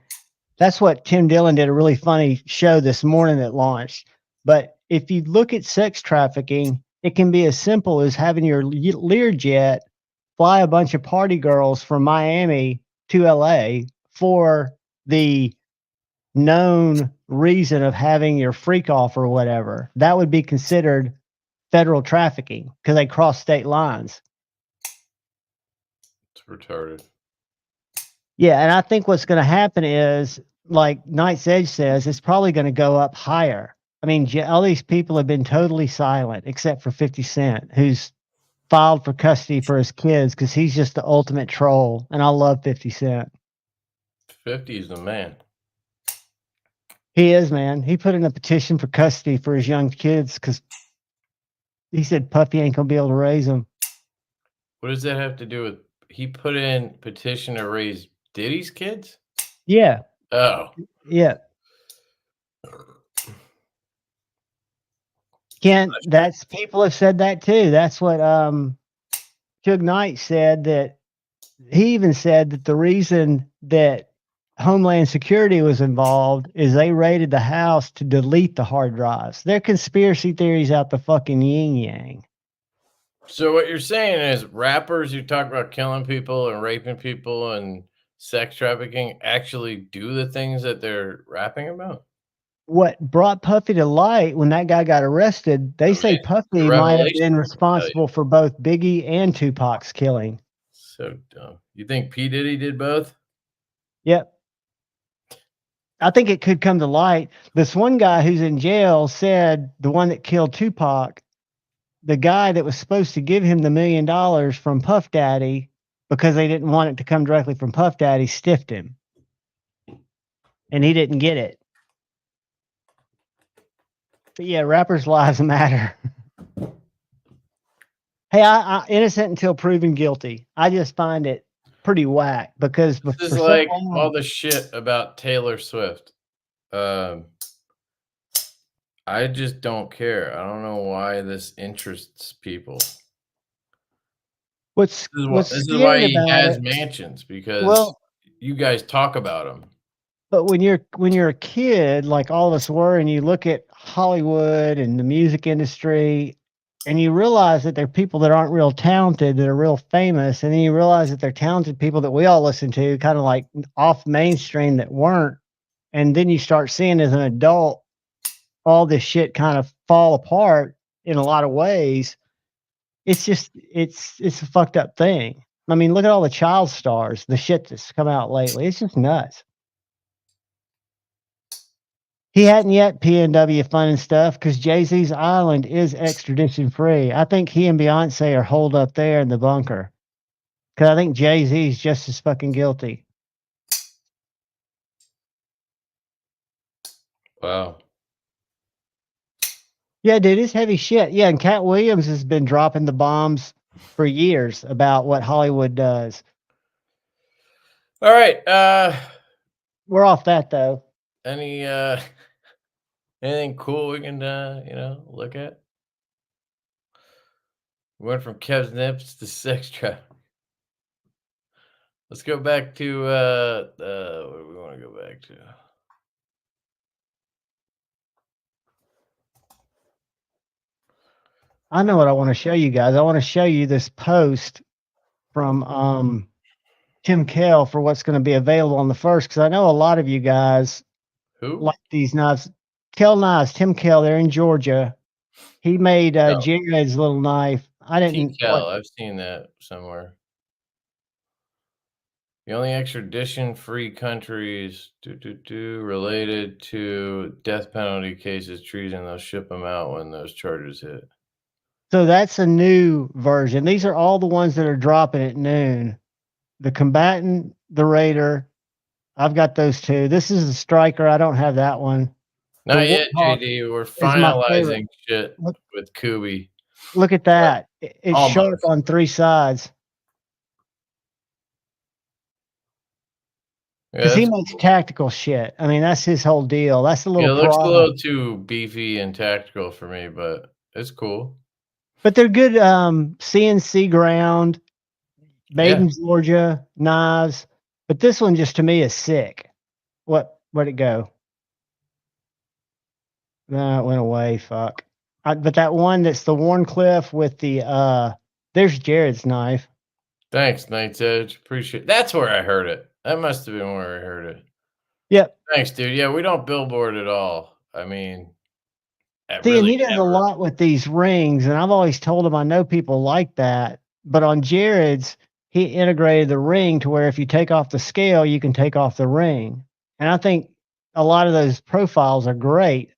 That's what Tim Dillon did a really funny show this morning that launched. But if you look at sex trafficking, it can be as simple as having your Learjet fly a bunch of party girls from Miami to LA for the known reason of having your freak off or whatever. That would be considered federal trafficking because they cross state lines. It's retarded? Yeah, and I think what's going to happen is, like Knight's Edge says, it's probably going to go up higher. I mean, all these people have been totally silent except for 50 Cent, who's filed for custody for his kids because he's just the ultimate troll. And I love 50 Cent. 50 is the man. He is, man. He put in a petition for custody for his young kids because he said Puffy ain't going to be able to raise them. What does that have to do with he put in petition to raise Diddy's kids? Yeah. Oh. Yeah. Kent, that's people have said that too. That's what Suge Knight said, that he even said that the reason that Homeland Security was involved is they raided the house to delete the hard drives. They're conspiracy theories out the fucking yin yang. So what you're saying is rappers who talk about killing people and raping people and sex trafficking actually do the things that they're rapping about? What brought Puffy to light when that guy got arrested, they say The Puffy might have revelation, been I tell you. responsible for both Biggie and Tupac's killing. So dumb. You think P. Diddy did both? Yep. I think it could come to light. This one guy who's in jail said the one that killed Tupac, the guy that was supposed to give him the $1 million from Puff Daddy, because they didn't want it to come directly from Puff Daddy, stiffed him. And he didn't get it. But yeah, rappers' lives matter. Hey, I innocent until proven guilty. I just find it pretty whack because This for is so like long, all the shit about Taylor Swift. I just don't care. I don't know why this interests people. what's This is why scary he about has it? mansions, because Well, you guys talk about him. but when you're a kid, like all of us were, and you look at Hollywood and the music industry, and you realize that there are people that aren't real talented that are real famous, and then you realize that they're talented people that we all listen to, kind of like off mainstream that weren't, and then you start seeing as an adult all this shit kind of fall apart in a lot of ways. It's just it's a fucked up thing. I mean, look at all the child stars, the shit that's come out lately. It's just nuts. He hadn't yet PNW funding stuff because Jay-Z's island is extradition free. I think he and Beyonce are holed up there in the bunker because I think Jay-Z's just as fucking guilty. Wow. Yeah, dude, it's heavy shit. Yeah, and Cat Williams has been dropping the bombs for years about what Hollywood does. All right. We're off that though. Any anything cool we can look at? We went from Kev's nips to sex trap. Let's go back to what do we want to go back to? I know what I want to show you guys. I want to show you this post from Tim Kell for what's going to be available on the first, because I know a lot of you guys Who? like these knives. Kell Knives, Tim Kell, they're in Georgia. He made No. Jared's little knife. I didn't. T-Cal, I've seen that somewhere. The only extradition free countries related to death penalty cases, treason, they'll ship them out when those charges hit. So that's a new version. These are all the ones that are dropping at noon. The Combatant, the Raider. I've got those two. This is the Striker. I don't have that one. Not yet, JD. We're finalizing shit with Kubi. Look at that. It's sharp on 3 sides. Because he makes tactical shit. I mean, that's his whole deal. That's a little. Yeah, it looks a little too beefy and tactical for me, but it's cool. But they're good CNC ground, made in Georgia knives. But this one just to me is sick. Where'd it go? No, it went away. Fuck. But that one that's the Warncliffe with the there's Jared's knife. Thanks, Night's Edge. Appreciate it. That's where I heard it. That must have been where I heard it. Yep. Thanks, dude. Yeah, we don't billboard at all. I mean, see, and he does a lot with these rings, and I've always told him I know people like that, but on Jared's, he integrated the ring to where if you take off the scale, you can take off the ring. And I think a lot of those profiles are great,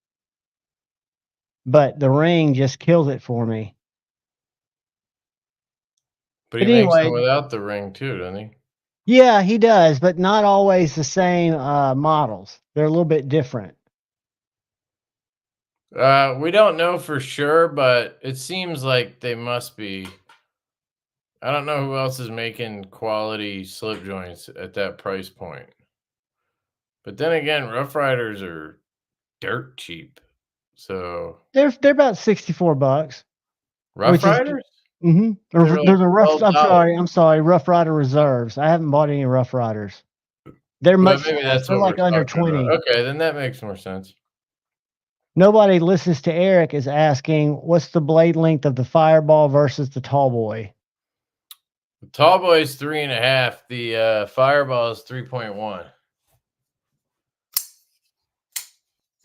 but the ring just kills it for me. But he makes them without the ring too, doesn't he? Yeah, he does, but not always the same models. They're a little bit different. We don't know for sure, but it seems like they must be. I don't know who else is making quality slip joints at that price point. But then again, Rough Riders are dirt cheap. So they're about $64. Rough Riders? There's a rough. I'm sorry. Rough Rider Reserves. I haven't bought any Rough Riders. They're much. Maybe that's they're like under 20. About. Okay, then that makes more sense. Nobody listens to Eric is asking, what's the blade length of the Fireball versus the Tall Boy? The Tall Boy is 3.5. The Fireball is 3.1.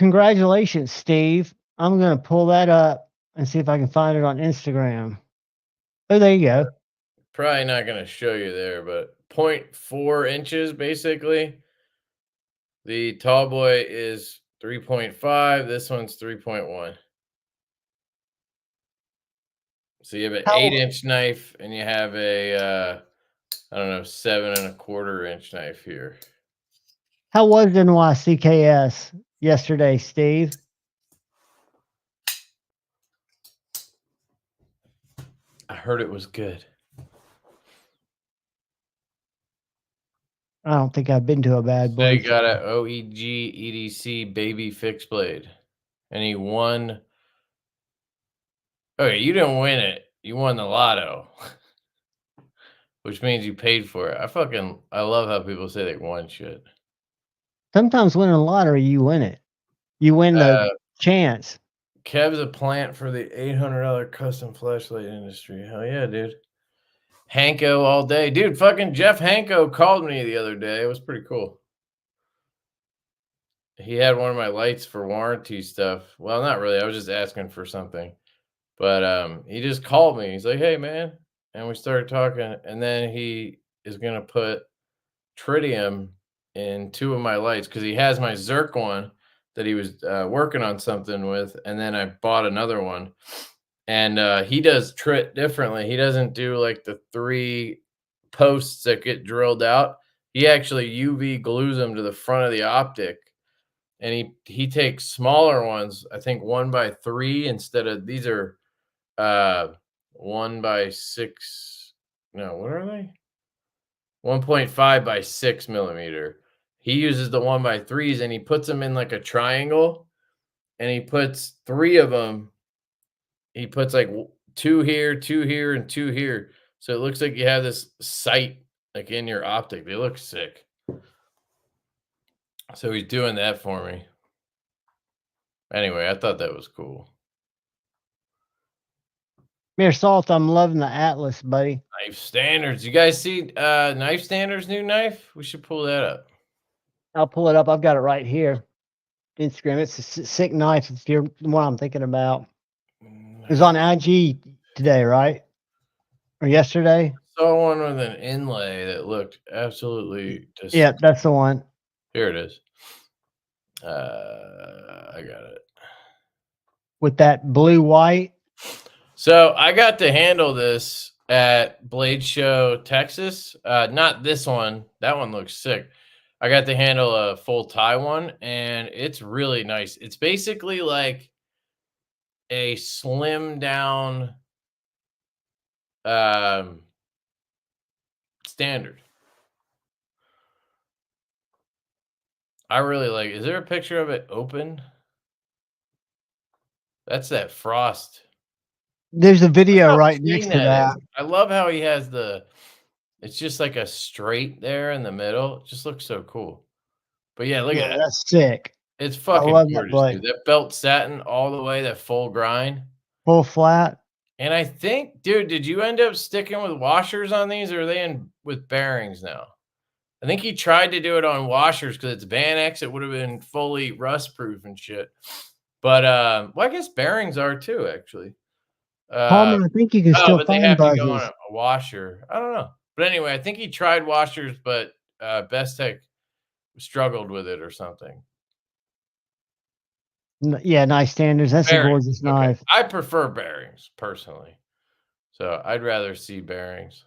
Congratulations, Steve. I'm going to pull that up and see if I can find it on Instagram. Oh, there you go. Probably not going to show you there, but 0.4 inches basically. The Tall Boy is 3.5. This one's 3.1. So you have an 8-inch knife and you have a, I don't know, 7.25-inch knife here. How was NYCKS yesterday, Steve? I heard it was good. I don't think I've been to a bad blade. They got an OEG EDC baby fixed blade. And he won. Okay, you didn't win it. You won the lotto. Which means you paid for it. I love how people say they won shit. Sometimes winning a lottery, you win it. You win the chance. Kev's a plant for the $800 custom flashlight industry. Hell yeah, dude. Hanko all day. Dude, fucking Jeff Hanko called me the other day. It was pretty cool. He had one of my lights for warranty stuff. Well, not really. I was just asking for something. But he just called me. He's like, hey, man. And we started talking. And then he is going to put tritium in 2 of my lights because he has my Zerk one that he was working on something with. And then I bought another one. And he does trit differently. He doesn't do like the 3 posts that get drilled out. He actually UV glues them to the front of the optic. and he takes smaller ones. I think 1x3 instead of these are 1x6. No, what are they? 1.5x6 millimeter. He uses the 1x3s and he puts them in like a triangle, and he puts 3 of them. He puts like 2 here, 2 here, and 2 here. So it looks like you have this sight like in your optic. They look sick. So he's doing that for me. Anyway, I thought that was cool. Mere Salt, I'm loving the Atlas, buddy. Knife Standards. You guys see Knife Standards' new knife? We should pull that up. I'll pull it up. I've got it right here. Instagram. It's a sick knife. If you're the one I'm thinking about. It was on IG today, right? Or yesterday? I saw one with an inlay that looked absolutely Yeah, that's the one. Here it is. I got it. With that blue white. So I got to handle this at Blade Show, Texas. Not this one. That one looks sick. I got to handle a full tie one, and it's really nice. It's basically like a slim down standard. I really like. Is there a picture of it open? That's that Frost. There's a video right next to that. I love how he has it's just like a straight there in the middle. It just looks so cool. But yeah, look at that. That's sick. It's fucking gorgeous, dude. That belt satin all the way, that full grind. Full flat. And I think, dude, did you end up sticking with washers on these, or are they in with bearings now? I think he tried to do it on washers because it's Van X. It would have been fully rust proof and shit. But well, I guess bearings are too, actually. Palmer, I think you can still but find they have buzzes. to go on a washer. I don't know. But anyway, I think he tried washers, but Best Tech struggled with it or something. Yeah, Knife Standards. That's bearings. A gorgeous knife. I prefer bearings personally. So I'd rather see bearings.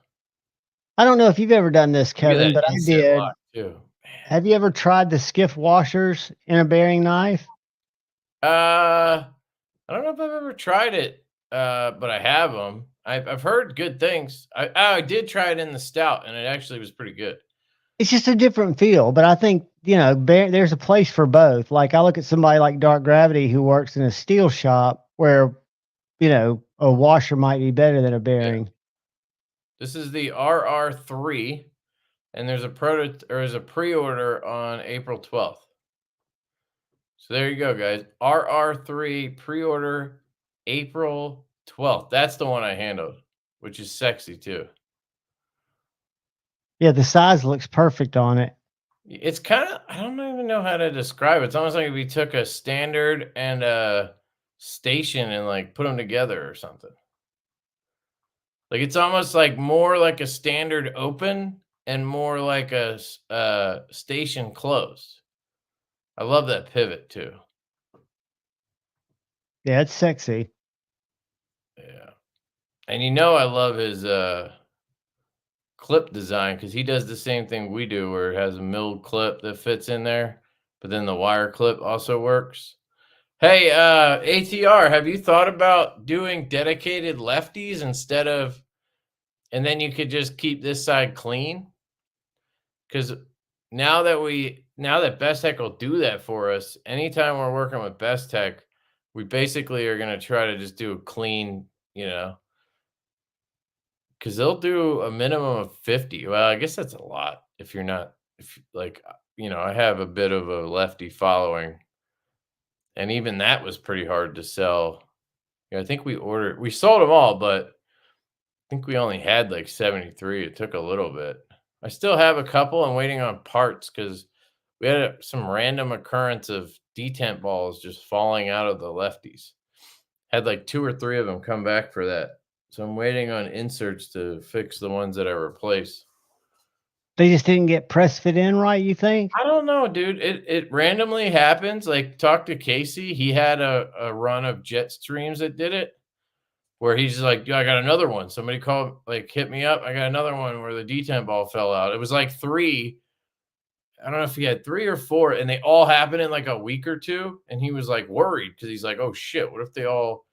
I don't know if you've ever done this, Kevin, but I did. Too. Have you ever tried the skiff washers in a bearing knife? I don't know if I've ever tried it, but I have them. I've heard good things. I did try it in the Stout, and it actually was pretty good. It's just a different feel, but I think, there's a place for both. Like I look at somebody like Dark Gravity who works in a steel shop where, a washer might be better than a bearing. Yeah. This is the RR3, and there's a pre-order on April 12th. So there you go, guys. RR3 pre-order April 12th. That's the one I handled, which is sexy too. Yeah, the size looks perfect on it. It's kind of, I don't even know how to describe it. It's almost like if we took a standard and a station and like put them together or something. Like it's almost like more like a standard open and more like a station closed. I love that pivot too. Yeah, it's sexy. Yeah. And I love his clip design because he does the same thing we do where it has a milled clip that fits in there, but then the wire clip also works. Hey, ATR, have you thought about doing dedicated lefties instead of, and then you could just keep this side clean? Because now that Best Tech will do that for us, anytime we're working with Best Tech, we basically are going to try to just do a clean, because they'll do a minimum of 50. Well, I guess that's a lot if I have a bit of a lefty following. And even that was pretty hard to sell. I think we sold them all, but I think we only had like 73. It took a little bit. I still have a couple. I'm waiting on parts because we had some random occurrence of detent balls just falling out of the lefties. Had like 2 or 3 of them come back for that. So I'm waiting on inserts to fix the ones that I replaced. They just didn't get press fit in right, you think? I don't know, dude. It randomly happens. Like, talk to Casey. He had a run of Jetstreams that did it, where he's like, I got another one. Somebody hit me up. I got another one where the detent ball fell out. It was like 3 I don't know if he had 3 or 4, and they all happened in like a week or 2, and he was like worried because he's like, oh shit, what if they all,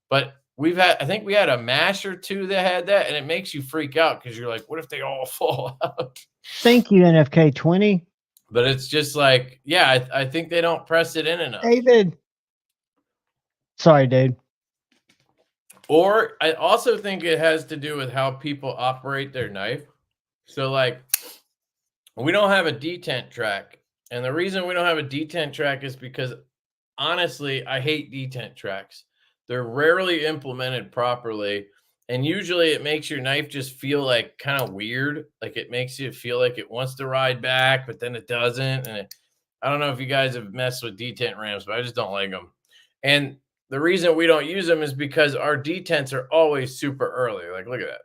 But I think we had a mash or 2 that had that, and it makes you freak out because you're like, what if they all fall out? Thank you, NFK 20. But it's just like, yeah, I think they don't press it in enough. David. Sorry, dude. Or I also think it has to do with how people operate their knife. So like, we don't have a detent track. And the reason we don't have a detent track is because honestly, I hate detent tracks. They're rarely implemented properly. And usually it makes your knife just feel like kind of weird. Like it makes you feel like it wants to ride back, but then it doesn't. And I don't know if you guys have messed with detent ramps, but I just don't like them. And the reason we don't use them is because our detents are always super early. Like, look at that.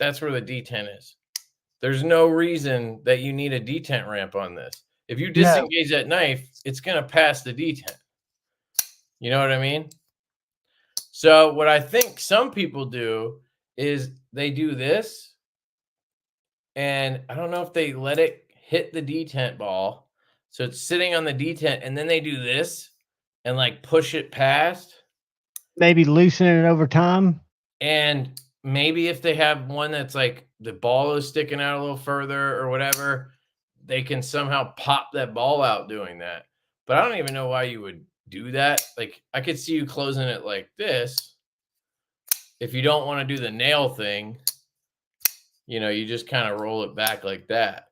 That's where the detent is. There's no reason that you need a detent ramp on this. If you disengage that knife, it's going to pass the detent. You know what I mean? So what I think some people do is they do this, and I don't know if they let it hit the detent ball. So it's sitting on the detent, and then they do this and like push it past. Maybe loosen it over time. And maybe if they have one that's like the ball is sticking out a little further or whatever, they can somehow pop that ball out doing that. But I don't even know why you would do that. Like I could see you closing it like this. If you don't want to do the nail thing, you just kind of roll it back like that.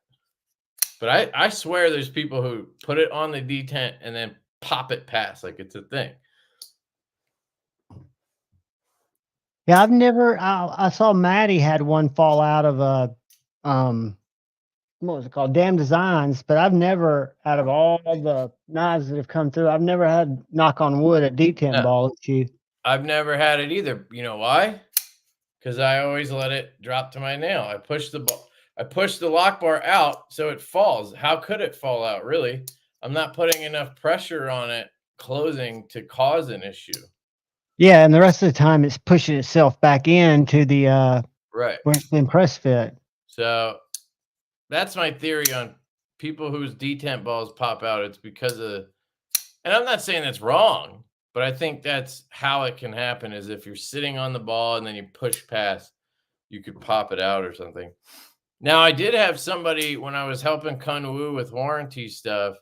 But I swear there's people who put it on the detent and then pop it past like it's a thing. Yeah, I've never. I saw Maddie had one fall out of a, what was it called? Damn Designs. But I've never, out of all the knives that have come through, I've never had, knock on wood, a detent ball at you. I've never had it either. You know why? Because I always let it drop to my nail. I push the lock bar out so it falls. How could it fall out? Really? I'm not putting enough pressure on it closing to cause an issue. Yeah, and the rest of the time it's pushing itself back into the right where it's been press fit. So that's my theory on people whose detent balls pop out. It's because of, and I'm not saying that's wrong, but I think that's how it can happen is if you're sitting on the ball and then you push past, you could pop it out or something. Now, I did have somebody when I was helping Kunwu with warranty stuff,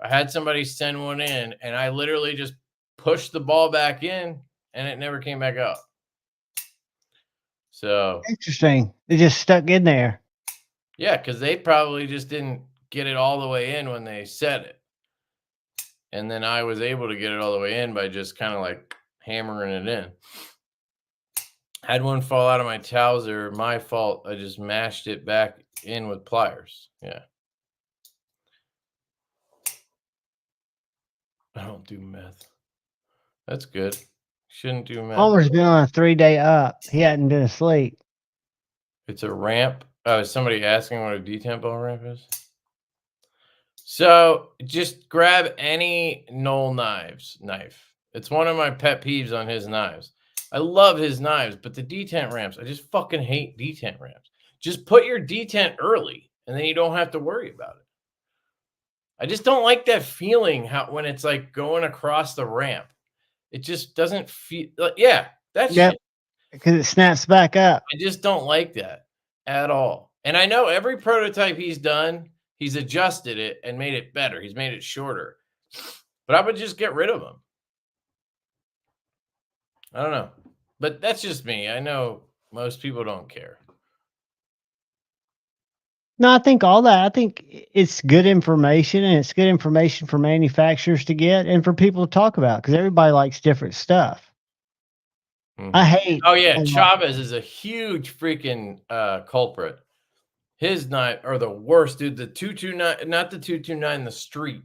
I had somebody send one in and I literally just pushed the ball back in and it never came back out. So interesting. It just stuck in there. Yeah, because they probably just didn't get it all the way in when they set it. And then I was able to get it all the way in by just kind of like hammering it in. Had one fall out of my Towser. My fault. I just mashed it back in with pliers. Yeah. I don't do meth. That's good. Shouldn't do meth. Homer's been on a 3-day up. He hadn't been asleep. It's a ramp. Oh, is somebody asking what a detent ball ramp is? So just grab any Knoll knife. It's one of my pet peeves on his knives. I love his knives, but the detent ramps, I just fucking hate detent ramps. Just put your detent early, and then you don't have to worry about it. I just don't like that feeling when it's like going across the ramp. It just doesn't feel that's shit. Because it snaps back up. I just don't like that at all. And I know every prototype he's done, he's adjusted it and made it better. He's made it shorter. But I would just get rid of them. I don't know. But that's just me. I know most people don't care. No, I think I think it's good information, and it's good information for manufacturers to get and for people to talk about because everybody likes different stuff. Mm-hmm. I hate. Oh yeah, Chavez is a huge freaking culprit. His knife are the worst, dude. The 229, not the 229, the street,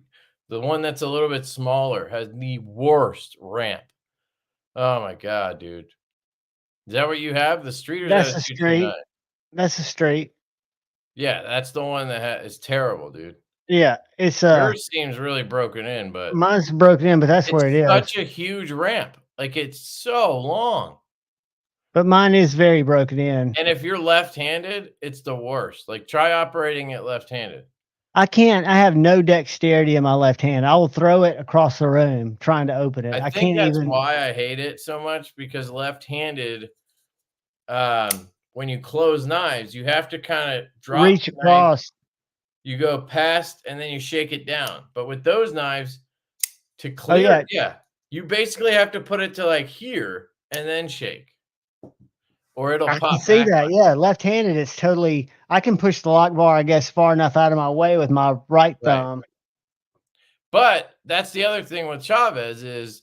the one that's a little bit smaller, has the worst ramp. Oh my god, dude! Is that what you have? The street, or that's a street? That's a street. Yeah, that's the one that is terrible, dude. Yeah, it's yours seems really broken in, but mine's broken in, but that's where it is. Such a huge ramp, like it's so long. But mine is very broken in. And if you're left-handed, it's the worst. Like try operating it left-handed. I can't. I have no dexterity in my left hand. I will throw it across the room trying to open it. I I think can't that's even why I hate it so much, because left-handed, when you close knives, you have to kind of drop reach the knife. across. You go past and then you shake it down. But with those knives, to Oh clear, yeah, you basically have to put it to like here and then shake, or it'll I can pop see back that. on. Yeah, left-handed, it's totally. I can push the lock bar, I guess, far enough out of my way with my right Right. thumb. But that's the other thing with Chavez is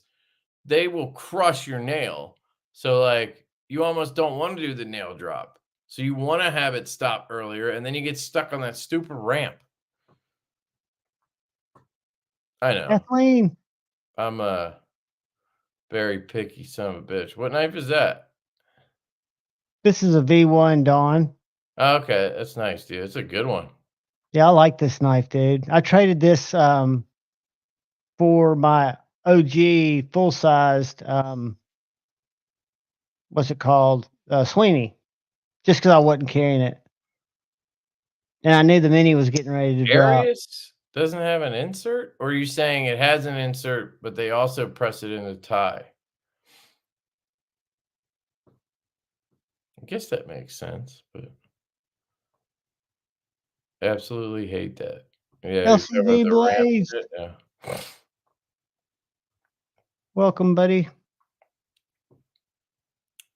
they will crush your nail. So like you almost don't want to do the nail drop. So you want to have it stop earlier, and then you get stuck on that stupid ramp. I know. Kathleen, I'm a very picky son of a bitch. What knife is that? this is a V1 Dawn. Okay, that's nice, dude. It's a good one. Yeah, I like this knife, dude. I traded this for my OG full-sized what's it called? Sweeney, just because I wasn't carrying it. And I knew the mini was getting ready to drop. Arius doesn't have an insert? Or are you saying it has an insert, but they also press it in the tie? I guess that makes sense, but absolutely hate that. Yeah, you're talking about LCV the ramp Blaze, shit? Yeah. welcome, buddy.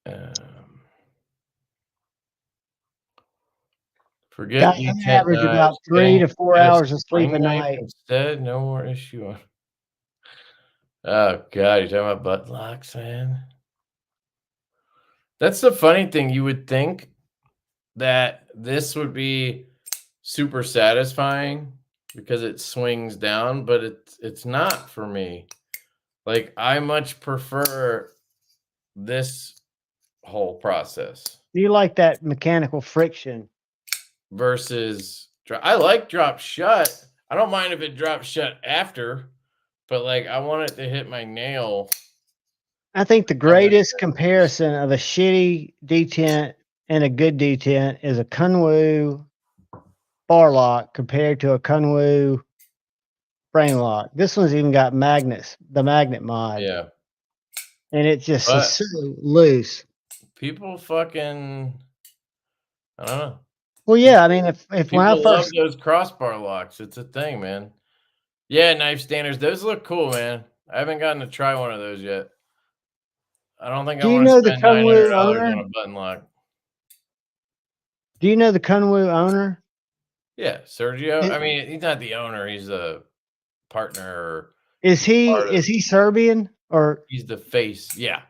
Um, forget Guys, I detent average about knives. 3 to 4 Get a hours of sleep spring a knife night. instead. No more issue on. Oh god, you're talking about butt locks, man. That's the funny thing. You would think that this would be super satisfying because it swings down, but it's not for me. Like I much prefer this whole process You like that mechanical friction. versus I like drop shut. I don't mind if it drops shut after, but like I want it to hit my nail. I think the on the greatest comparison of a shitty detent and a good detent is a Kunwu bar lock compared to a Kunwu frame lock. This one's even got magnets, the magnet mod, Yeah, and it just is but so loose. people fucking I don't know. Well, yeah, I mean, if when I People love first, those crossbar locks. It's a thing, man. Yeah, knife standers. Those look cool, man. I haven't gotten to try one of those yet. I don't think I do you want to know the spend Kunwu $900 owner? on a button lock. Do you know the Kunwu owner? Yeah, Sergio. I I- mean, he's not the owner. He's a partner. Or Is he's part of. he Serbian or He's the face. Yeah,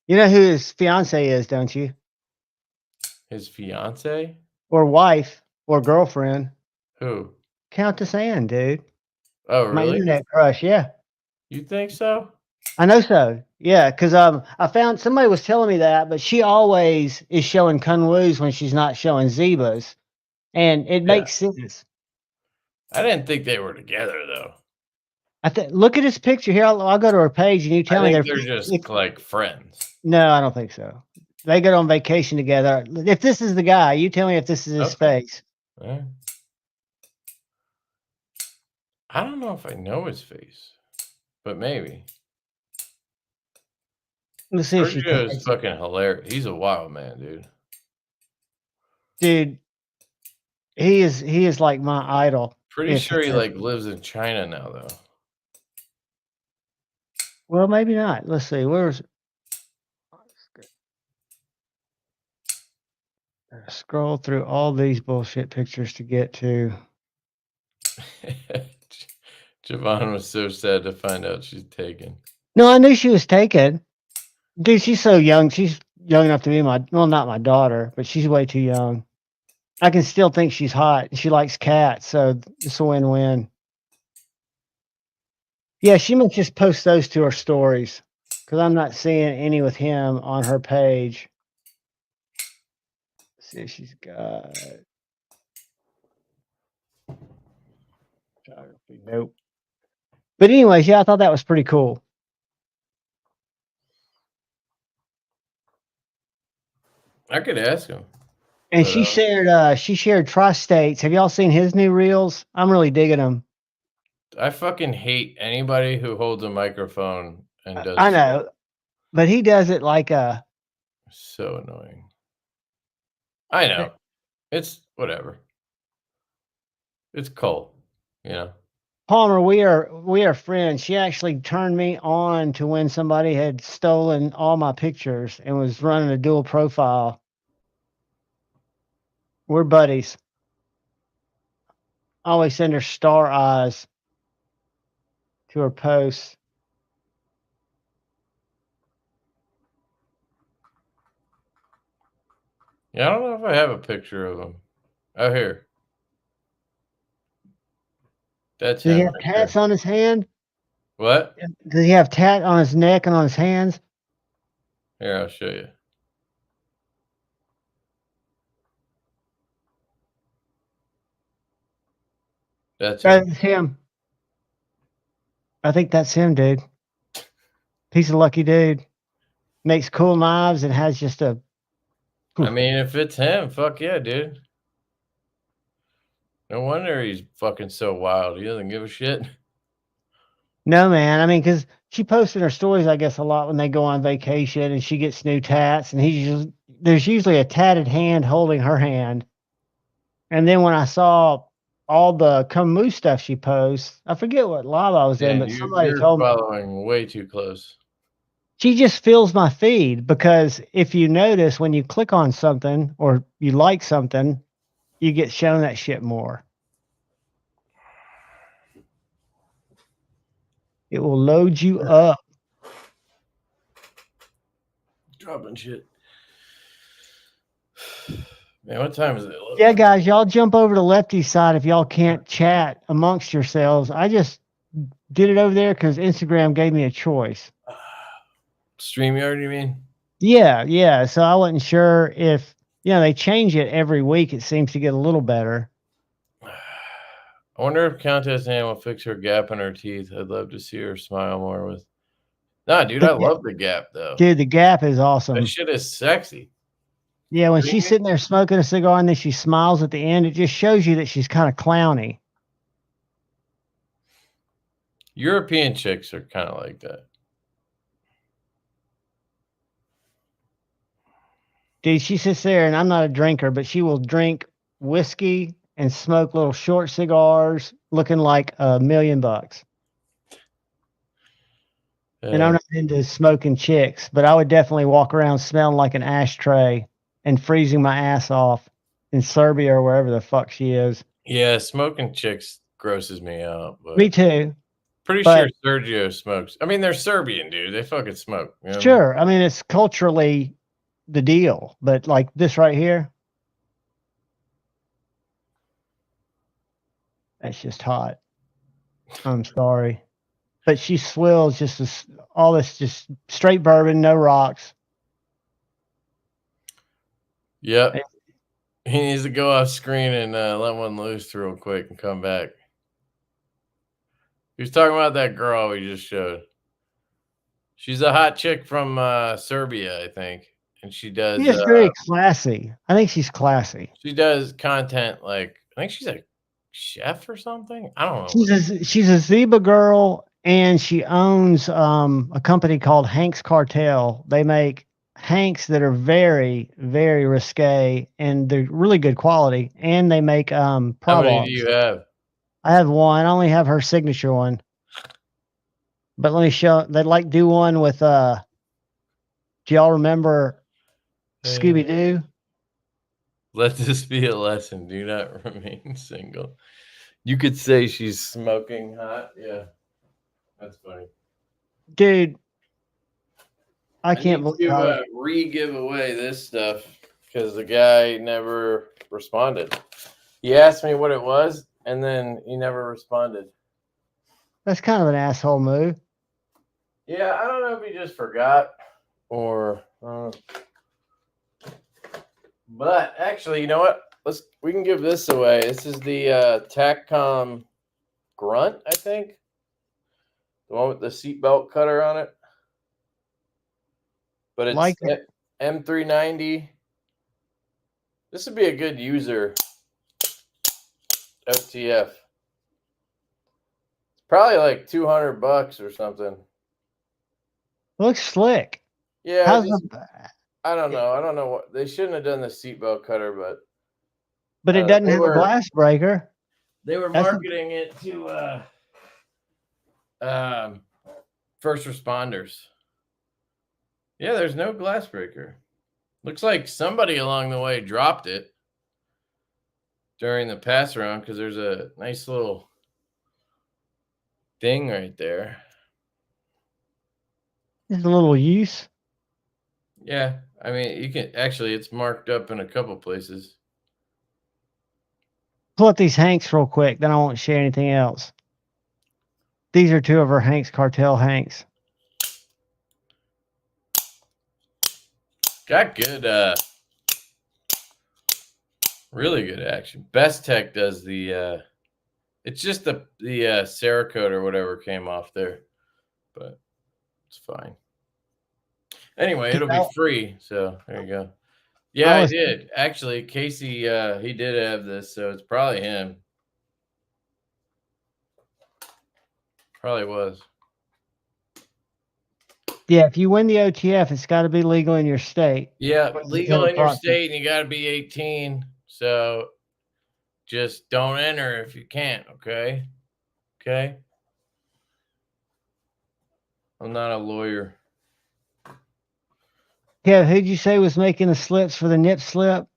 you know who his fiance is, don't you? his fiance. Or wife or girlfriend? Who? Countess Anne, dude. Oh, My really? internet crush, yeah. You think so? I know so. Yeah, because I found somebody was telling me that, but she always is showing Kunwus when she's not showing Zebas. And it Yeah. makes sense. I didn't think they were together though. I think look at his picture here. I'll go to her page and you I tell me think they're they're just like friends. no, I don't think so. They go on vacation together. If this is the guy, you tell me if this is his Okay. face. Yeah. I don't know if I know his face, but maybe. Let's see if she Sergio is tags it. fucking hilarious. He's a wild man, dude. Dude, he is like my idol. Pretty If sure he like lives in China now, though. well, maybe not. Let's see. Where's scroll through all these bullshit pictures to get to. JuhVon was so sad to find out she's taken. No, I knew she was taken. Dude, she's so young. She's young enough to be well, not my daughter, but she's way too young. I can still think she's hot. She likes cats, so it's a win-win. Yeah, she must just post those to her stories because I'm not seeing any with him on her page. Let's see if she's got photography. Nope. But anyways, yeah, I thought that was pretty cool. I could ask him. And she shared Tri-States. Have y'all seen his new reels? I'm really digging them. I fucking hate anybody who holds a microphone and does. I know, but he does it like a. So annoying. I know. It's whatever. It's Cole, you know. Palmer, we are friends. She actually turned me on to when somebody had stolen all my pictures and was running a dual profile. We're buddies. I always send her star eyes to her posts. Yeah, I don't know if I have a picture of him. Oh, here. That's Does he him. have Right tats there. on his hand? What? Does he have tat on his neck and on his hands? Here, I'll show you. That's him. That's him. I think that's him, dude. He's a lucky dude. Makes cool knives and has just a. I mean, if it's him, fuck yeah, dude. No wonder he's fucking so wild. He doesn't give a shit. No, man. I mean, because she posted her stories, I guess, a lot when they go on vacation and she gets new tats, and there's usually a tatted hand holding her hand. And then when I saw all the Camus stuff she posts, I forget what live I was in, but somebody You're told me following way too close. she just fills my feed because if you notice when you click on something or you like something, you get shown that shit more. It will load you up. Dropping shit. Man, what time is it? Yeah, guys, y'all jump over to Lefty's side if y'all can't chat amongst yourselves. I just did it over there because Instagram gave me a choice. Streamyard, you mean? Yeah. So I wasn't sure if, they change it every week. It seems to get a little better. I wonder if Countess Anne will fix her gap in her teeth. I'd love to see her smile more with. Nah, dude, I love the gap, though. Dude, the gap is awesome. That shit is sexy. Yeah, when she's sitting there smoking a cigar and then she smiles at the end, it just shows you that she's kind of clowny. European chicks are kind of like that. Dude, she sits there, and I'm not a drinker, but she will drink whiskey and smoke little short cigars looking like $1 million. And I'm not into smoking chicks, but I would definitely walk around smelling like an ashtray and freezing my ass off in Serbia or wherever the fuck she is. Yeah, smoking chicks grosses me out. But me too. Pretty sure Sergio smokes. I mean, they're Serbian, dude. They fucking smoke. You know sure. I mean, it's culturally the deal, but like this right here, that's just hot. I'm sorry. But she swills just all this just straight bourbon, no rocks. Yep. He needs to go off screen and let one loose real quick and come back. He was talking about that girl we just showed. She's a hot chick from Serbia, I think. And she does. She's very classy. I think she's classy. She does content like, I think she's a chef or something. I don't know. She's a Zebra girl, and she owns a company called Hank's Cartel. They make Hanks that are very, very risque, and they're really good quality. And they make How many do you have? I have one. I only have her signature one. But let me show. They'd do one with do y'all remember Scooby-Doo? Let this be a lesson. Do not remain single. You could say she's smoking hot. Yeah. That's funny. Dude, I can't believe re-give away this stuff because the guy never responded. He asked me what it was, and then he never responded. That's kind of an asshole move. Yeah, I don't know if he just forgot or... But actually, you know what? We can give this away. This is the TACCOM Grunt, I think. The one with the seatbelt cutter on it. But it's M390. This would be a good user. OTF. It's probably like $200 or something. Looks slick. Yeah. How's I don't know. I don't know what they shouldn't have done the seatbelt cutter, but it doesn't have a glass breaker. They were marketing it to first responders. Yeah, there's no glass breaker. Looks like somebody along the way dropped it during the pass around because there's a nice little thing right there. There's a little use. Yeah, I mean, you can actually, it's marked up in a couple places. Pull up these Hanks real quick, then I won't share anything else. These are two of our Hanks cartel Hanks. Got good, really good action. Best Tech does the, it's just the Cerakote or whatever came off there, but it's fine. Anyway, it'll be free, so there you go. Yeah, I did. Actually, Casey, he did have this, so it's probably him. Probably was. Yeah, if you win the OTF, it's got to be legal in your state. Yeah, legal in your state, and you got to be 18. So just don't enter if you can't, okay? Okay? I'm not a lawyer. Yeah, who'd you say was making the slips for the nip slip?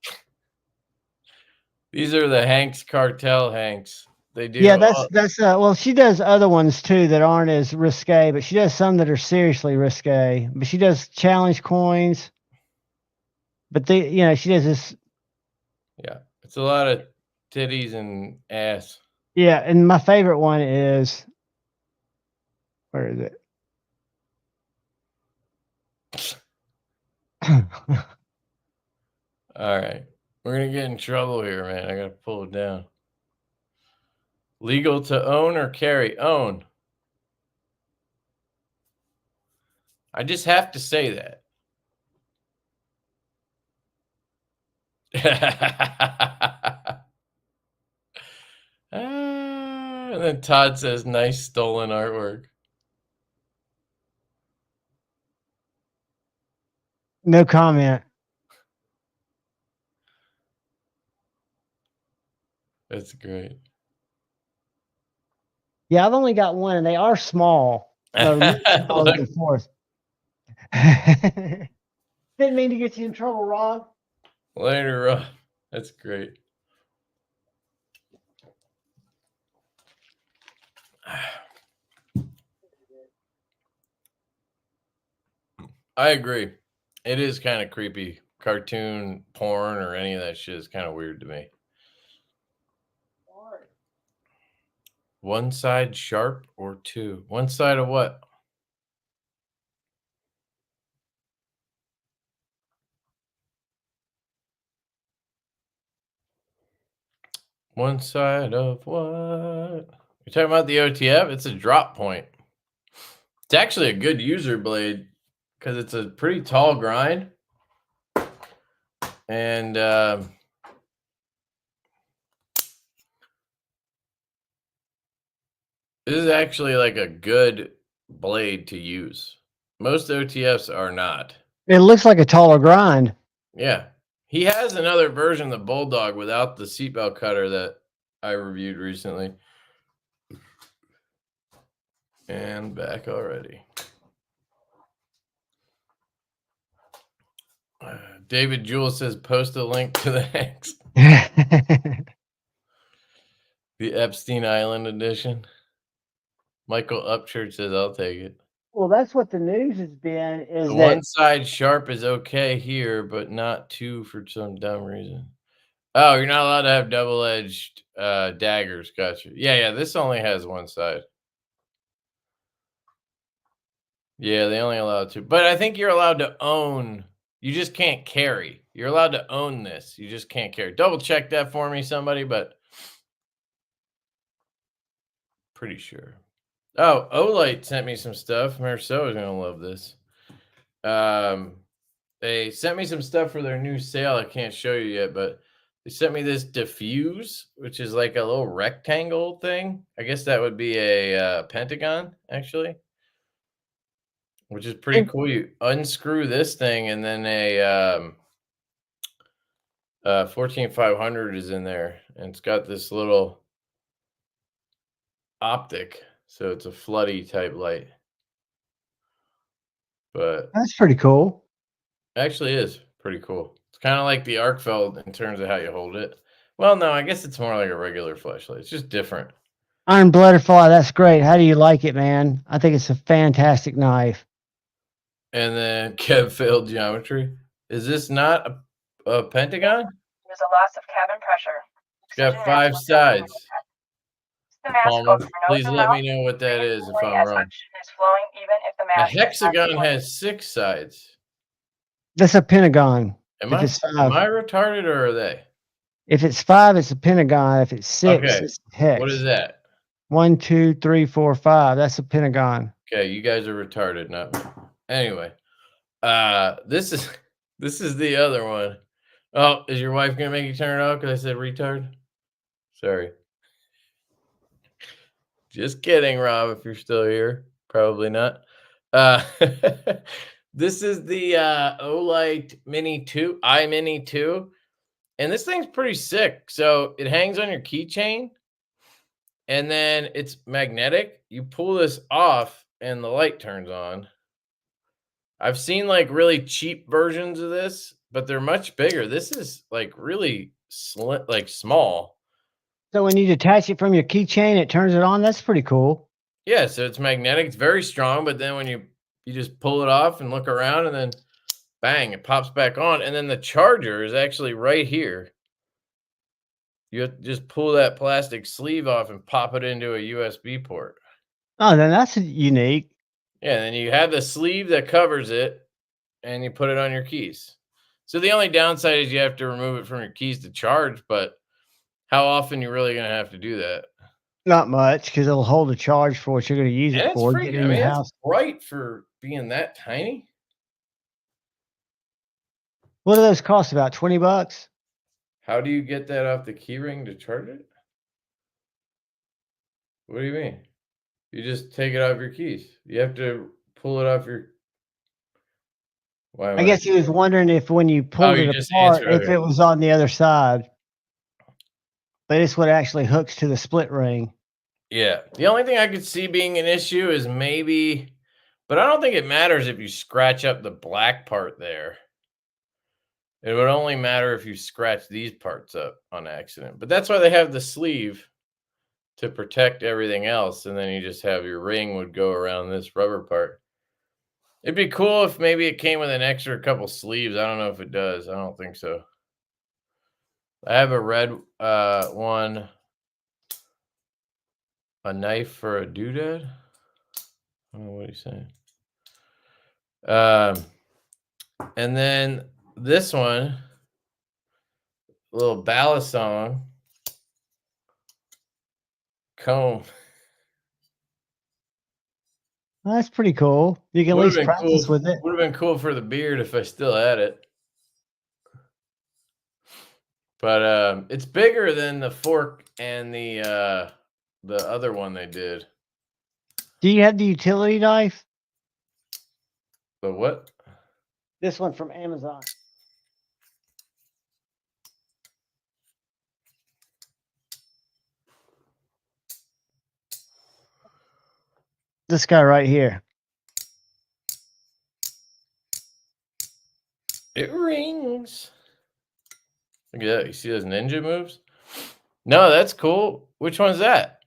These are the Hanks cartel Hanks. They do. Yeah, that's well, she does other ones too that aren't as risque, but she does some that are seriously risque. But she does challenge coins. But she does this. Yeah, it's a lot of titties and ass. Yeah, and my favorite one is, where is it? All right. We're going to get in trouble here, man. I got to pull it down. Legal to own or carry? Own. I just have to say that. And then Todd says, nice stolen artwork. No comment. That's great. Yeah, I've only got one, and they are small. No, the fourth. Didn't mean to get you in trouble, Rob. Later, Rob. That's great. I agree. It is kind of creepy. Cartoon porn or any of that shit is kind of weird to me. One side sharp or two? One side of what? One side of what? You're talking about the OTF? It's a drop point. It's actually a good user blade because it's a pretty tall grind. And this is actually like a good blade to use. Most OTFs are not. It looks like a taller grind. Yeah. He has another version, the Bulldog, without the seatbelt cutter that I reviewed recently. And back already. David Jewell says, post a link to the Hanks. The Epstein Island edition. Michael Upchurch says, I'll take it. Well, that's what the news has been. Is the one side sharp is okay here, but not two for some dumb reason. Oh, you're not allowed to have double-edged daggers. Gotcha. Yeah. This only has one side. Yeah, they only allow two. But I think you're allowed to own. You just can't carry. You're allowed to own this. You just can't carry. Double check that for me, somebody, but pretty sure. Oh, Olight sent me some stuff. Marceau is going to love this. They sent me some stuff for their new sale. I can't show you yet, but they sent me this diffuse, which is like a little rectangle thing. I guess that would be a pentagon, actually, which is pretty And cool. You unscrew this thing, and then a 14500 is in there, and it's got this little optic, so it's a floody type light. But that's pretty cool. actually is pretty cool. It's kind of like the Arcfeld in terms of how you hold it. Well, no, I guess it's more like a regular flashlight. It's just different. Iron Butterfly, that's great. How do you like it, man? I think it's a fantastic knife. And then Kev failed geometry. Is this not a pentagon? There's a loss of cabin pressure. It's got 5 sides. The mask Palmer, over your nose please and let mouth. me know what that is if Breathe I'm as wrong. oxygen is flowing, even if the A mask is not hexagon flowing. has 6 sides. That's a pentagon. Am If I it's am 5. I retarded or are they? If it's 5, it's a pentagon. If it's 6, Okay. it's a hex. What is that? 1, 2, 3, 4, 5. That's a pentagon. Okay, you guys are retarded, not me. Anyway, this is the other one. Oh, is your wife gonna make you turn it off because I said retard? Sorry. Just kidding, Rob, if you're still here. Probably not. This is the Olight Mini 2, iMini 2. And this thing's pretty sick. So it hangs on your keychain, and then it's magnetic. You pull this off and the light turns on. I've seen like really cheap versions of this, but they're much bigger. This is like really small. So when you detach it from your keychain, it turns it on. That's pretty cool. Yeah, so it's magnetic. It's very strong, but then when you just pull it off and look around, and then bang, it pops back on. And then the charger is actually right here. You have to just pull that plastic sleeve off and pop it into a USB port. Oh, then that's unique. Yeah, and then you have the sleeve that covers it, and you put it on your keys. So the only downside is you have to remove it from your keys to charge, but how often you're really going to have to do that? Not much, because it'll hold a charge for what you're going to use And it it's for. freaking, Get it I in mean, your that's house. bright for being that tiny. What do those cost? About $20? How do you get that off the keyring to charge it? What do you mean? You just take it off your keys. You have to pull it off your. Why am I guess he was wondering if when you pulled you it just apart, answered, if okay. it was on the other side. But it's what actually hooks to the split ring. Yeah. The only thing I could see being an issue is maybe, but I don't think it matters if you scratch up the black part there. It would only matter if you scratch these parts up on accident. But that's why they have the sleeve to protect everything else. And then you just have your ring would go around this rubber part. It'd be cool if maybe it came with an extra couple sleeves. I don't know if it does. I don't think so. I have a red one. A knife for a doodad? I don't know what he's saying. And then this one, a little balisong comb. Well, that's pretty cool. You can at least practice with it. Would have been cool for the beard if I still had it. But it's bigger than the fork and the other one they did. Do you have the utility knife? The what? This one from Amazon. This guy right here. It rings. Look at that. You see those ninja moves? No, that's cool. Which one's that?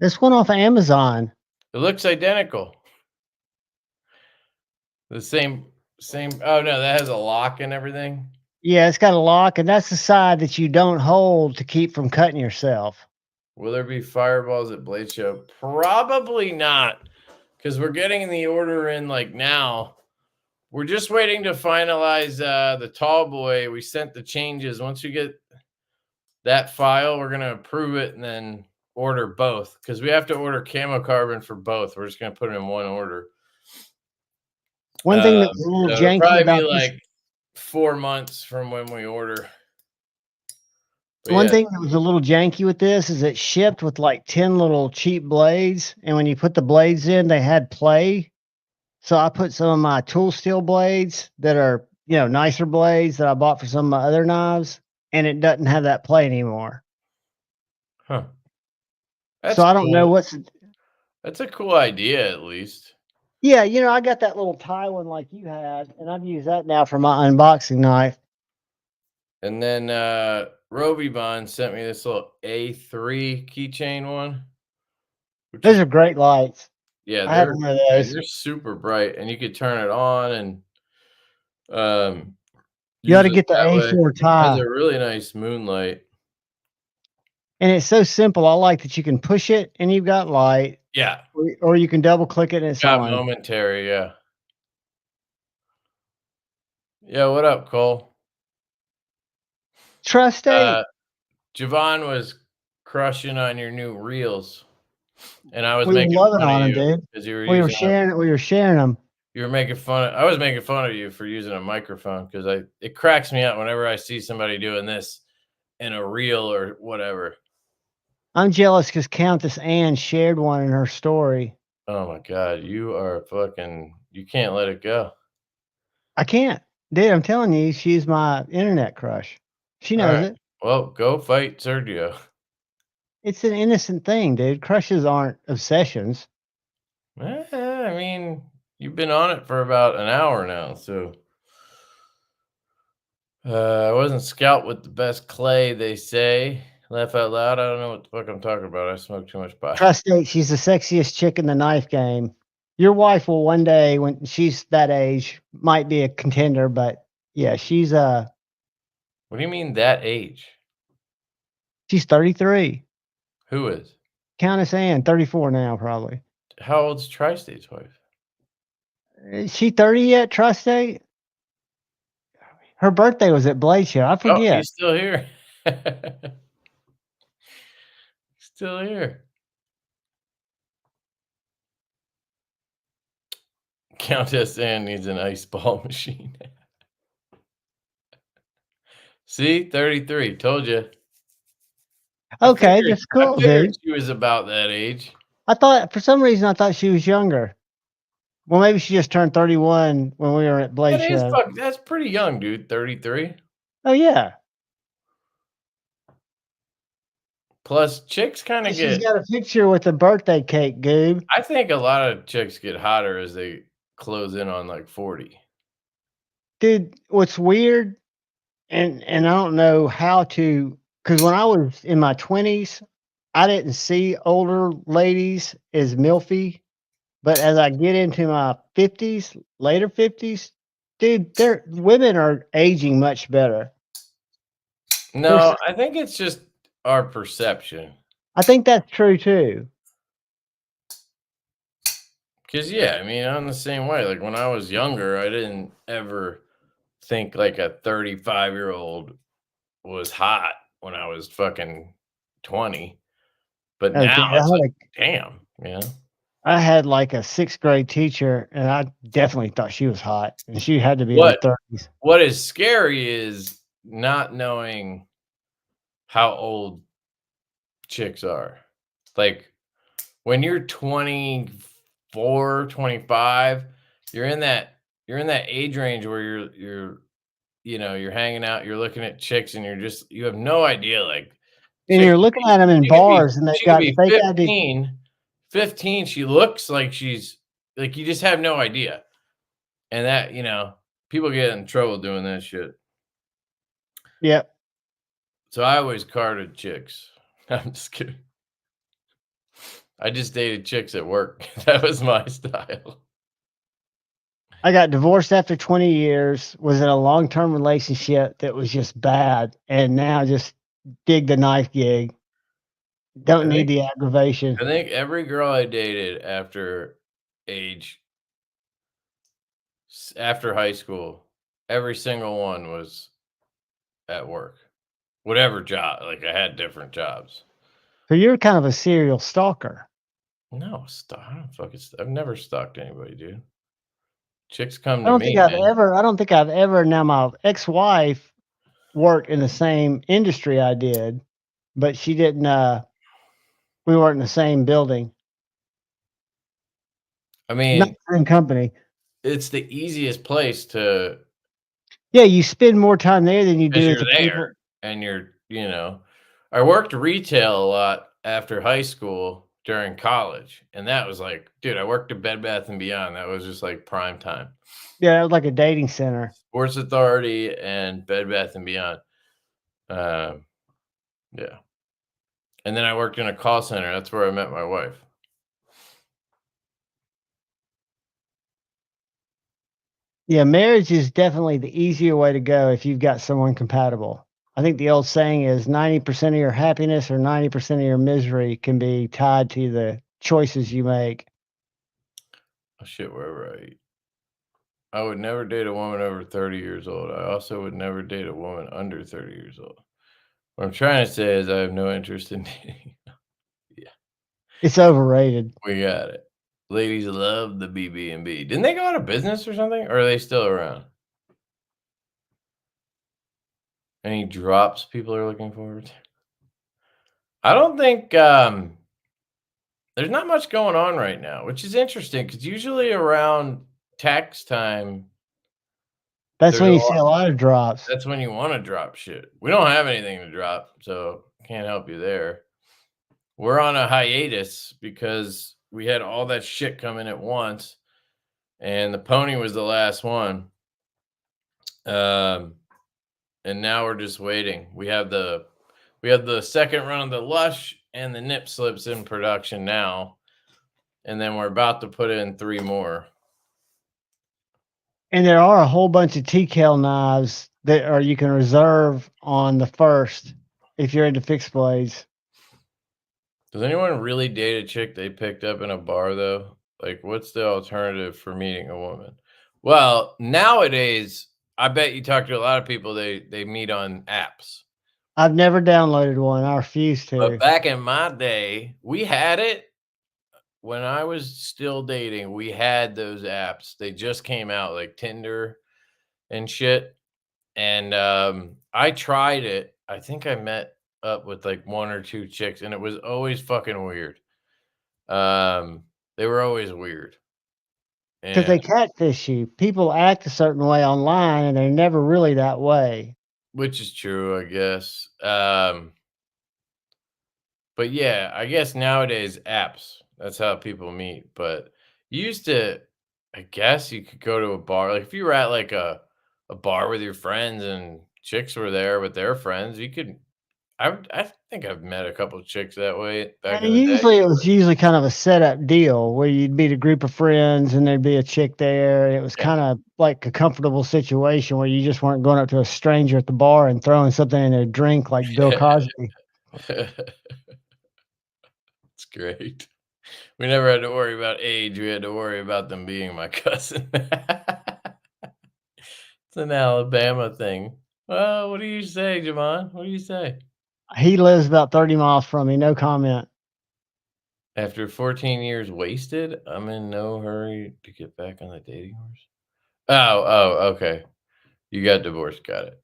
This one off of Amazon. It looks identical. The same. Oh, no, that has a lock and everything. Yeah, it's got a lock, and that's the side that you don't hold to keep from cutting yourself. Will there be fireballs at Blade Show? Probably not, because we're getting the order in like now. We're just waiting to finalize the tall boy. We sent the changes. Once we get that file, we're going to approve it and then order both, because we have to order camo carbon for both. We're just going to put it in one order. One thing that was a little janky probably about be this, like 4 months from when we order. But One yeah, thing that was a little janky with this is it shipped with like 10 little cheap blades. And when you put the blades in, they had play. So I put some of my tool steel blades that are, nicer blades that I bought for some of my other knives, and it doesn't have that play anymore. huh. That's So I don't know cool. what's. That's a cool idea, at least. Yeah, I got that little tie one like you had, and I've used that now for my unboxing knife. And then JuhVon's sent me this little A3 keychain one. Those are great lights. Yeah, I have one of those. they're super bright, and you could turn it on and You ought to use it get the that way. A4 It has tie. a really nice moonlight. And it's so simple. I like that you can push it and you've got light. Yeah. Or you can double click it and it's Got on. momentary, yeah. Yeah, what up, Cole? Trust it. JuhVon was crushing on your new reels, and I was We were making loving fun on of them, you dude. because you were We were using sharing them. you were making fun of I was making fun of you for using a microphone because it cracks me up whenever I see somebody doing this in a reel or whatever. I'm jealous because Countess Ann shared one in her story. Oh my god, you can't let it go. I can't. Dude, I'm telling you, she's my internet crush. She knows it. Well, go fight Sergio. It's an innocent thing, dude. Crushes aren't obsessions. I mean, you've been on it for about an hour now, so I wasn't scout with the best clay, they say. Laugh out loud. I don't know what the fuck I'm talking about. I smoke too much pot. Trust me, she's the sexiest chick in the knife game. Your wife will one day, when she's that age, might be a contender, but yeah, she's What do you mean that age? she's 33. Who is? Countess Ann, 34 now, probably. How old's Tri-State's wife? Is she 30 yet, Tri-State? Her birthday was at Blade Show. I Oh, forget. he's still here. Still here. Countess Ann needs an ice ball machine. See, 33. Told you. Okay, that's cool, I figured dude. she was about that age. I thought, for some reason, I thought she was younger. Well, maybe she just turned 31 when we were at Blade Show. That's pretty young, dude. 33. Oh, yeah. Plus, chicks kind of She's got a picture with a birthday cake, Goob. I think a lot of chicks get hotter as they close in on like 40. Dude, what's weird, and I don't know how to, because when I was in my 20s, I didn't see older ladies as milfy. But as I get into my 50s, later 50s, dude, women are aging much better. No, I think it's just our perception. I think that's true too. Because, yeah, I mean, I'm the same way. Like when I was younger, I didn't ever think like a 35-year-old was hot when I was fucking 20. But now it's like, damn, you know? I had like a 6th grade teacher, and I definitely thought she was hot, and she had to be in her 30s. What is scary is not knowing how old chicks are. Like when you're 24, 25, you're in that age range where you're hanging out, you're looking at chicks, and you have no idea. Like, and you're looking at them in bars, and they've got fake 15, she looks like she's like, you just have no idea. And that, people get in trouble doing that shit. Yep. So I always carded chicks. I'm just kidding. I just dated chicks at work. That was my style. I got divorced after 20 years, was in a long-term relationship that was just bad, and now just dig the knife gig. Don't need the aggravation. I think every girl I dated after high school, every single one was at work. Whatever job. Like, I had different jobs. So you're kind of a serial stalker. No, I've never stalked anybody, dude. Chicks come I to don't me, think I've man. ever. I don't think I've ever. Now my ex-wife worked in the same industry I did, but she didn't. We weren't in the same building, I not mean, the same company. it's the easiest place to, Yeah, you spend more time there than you because do at you're the there people. and you're, you know, I worked retail a lot after high school during college, and that was like, dude, I worked at Bed Bath and Beyond. That was just like prime time. Yeah, it was like a dating center. Sports Authority and Bed Bath and Beyond. Um, yeah. And then I worked in a call center. That's where I met my wife. Yeah, marriage is definitely the easier way to go if you've got someone compatible. I think the old saying is 90% of your happiness or 90% of your misery can be tied to the choices you make. Oh, shit, wherever I eat. I would never date a woman over 30 years old. I also would never date a woman under 30 years old. What I'm trying to say is I have no interest in dating. Yeah, It's overrated. we got it. Ladies love the BB&B. Didn't they go out of business or something? Or are they still around? Any drops people are looking forward to? I don't think there's not much going on right now, which is interesting because usually around tax time, That's there's when a you lot. see a lot of drops. That's when you want to drop shit. We don't have anything to drop, so can't help you there. We're on a hiatus because we had all that shit come in at once, and the pony was the last one. And now we're just waiting. We have the second run of the Lush and the Nip Slips in production now, and then we're about to put in 3 more. And there are a whole bunch of TKL knives that are you can reserve on the first if you're into fixed blades. Does anyone really date a chick they picked up in a bar though? Like, what's the alternative for meeting a woman? Well, nowadays, I bet you talk to a lot of people. They meet on apps. I've never downloaded one. I refuse But to. back in my day, we had it. When I was still dating, we had those apps. They just came out, like Tinder and shit. And I tried it. I think I met up with like 1 or 2 chicks, and it was always fucking weird. They were always weird. Because And they catfish you. People act a certain way online and they're never really that way. which is true, I guess. But yeah, I guess nowadays apps, that's how people meet. But you used to, I guess you could go to a bar. Like if you were at like a bar with your friends and chicks were there with their friends, you could I think I've met a couple of chicks that way back And in the day. usually it was usually kind of a setup deal where you'd meet a group of friends and there'd be a chick there. It was Yeah. kind of like a comfortable situation where you just weren't going up to a stranger at the bar and throwing something in their drink like Bill Cosby. It's great. We never had to worry about age. We had to worry about them being my cousin. It's an Alabama thing. Well, what do you say, Javon? What do you say? He lives about 30 miles from me. No comment. After 14 years wasted, I'm in no hurry to get back on the dating horse. Oh, okay. You got divorced. Got it.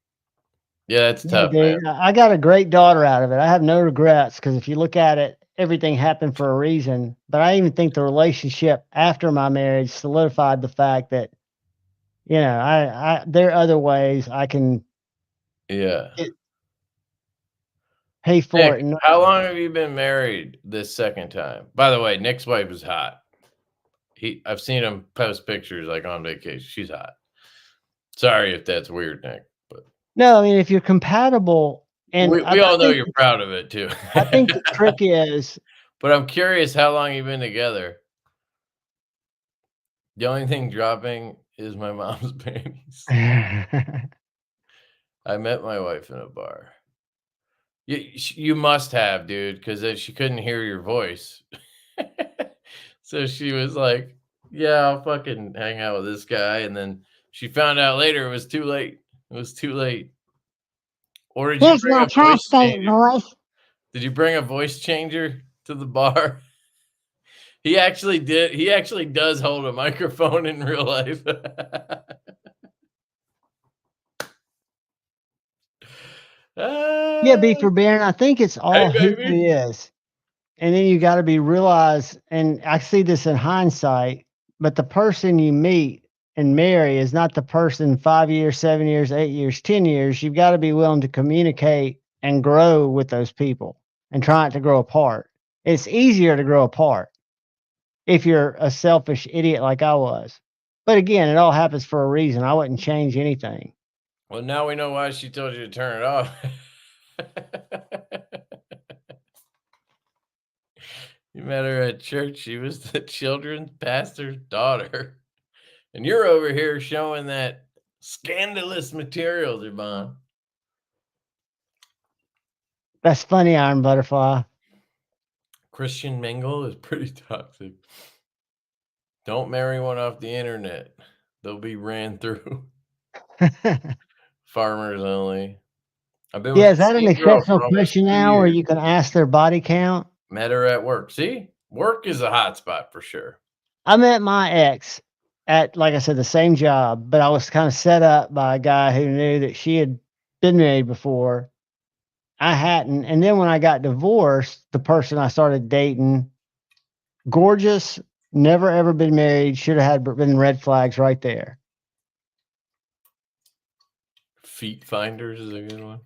Yeah, that's Yeah, tough, man. dude, I got a great daughter out of it. I have no regrets because if you look at it, everything happened for a reason. But I even think the relationship after my marriage solidified the fact that, you know, I there are other ways I can Yeah. pay for Nick, it. And how long have you been married this second time? By the way, Nick's wife is hot. I've seen him post pictures like on vacation. She's hot. Sorry if that's weird, Nick, but no, I mean, if you're compatible, and we all know you're proud of it too. I think the trick is, But I'm curious how long you've been together. The only thing dropping is my mom's panties. I met my wife in a bar. You must have, dude, because she couldn't hear your voice. So she was like, yeah, I'll fucking hang out with this guy. And then she found out later it was too late. It was too late. Or did you here's bring my a voice prostate, changer? boys. Did you bring a voice changer to the bar? He actually did. He actually does hold a microphone in real life. Yeah, B for Baron. I think it's all Hey, who baby. he is. And then you got to be realized, and I see this in hindsight, but the person you meet and marry is not the person 5 years, 7 years, 8 years, 10 years. You've got to be willing to communicate and grow with those people and try not to grow apart. It's easier to grow apart if you're a selfish idiot like I was. But again, it all happens for a reason. I wouldn't change anything. Well, now we know why she told you to turn it off. You met her at church. She was the children's pastor's daughter. And you're over here showing that scandalous material, JuhVon. That's funny, Iron Butterfly. Christian mingle is pretty toxic. Don't marry one off the internet. They'll be ran through. Farmers only. I've been with Yeah, is the that an same girl exceptional for almost question 2 now where years. you can ask their body count? Met her at work. See? Work is a hot spot for sure. I met my ex at, like I said, the same job, but I was kind of set up by a guy who knew that she had been married before. I hadn't. And then when I got divorced, the person I started dating, gorgeous, never ever been married, should have had been red flags right there. Feet finders is a good one.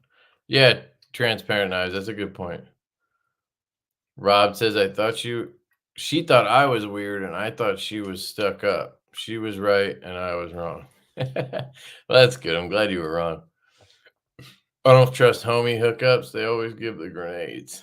Yeah, transparent eyes. That's a good point. Rob says, she thought I was weird and I thought she was stuck up. She was right and I was wrong. Well, that's good. I'm glad you were wrong. I don't trust homie hookups. They always give the grenades.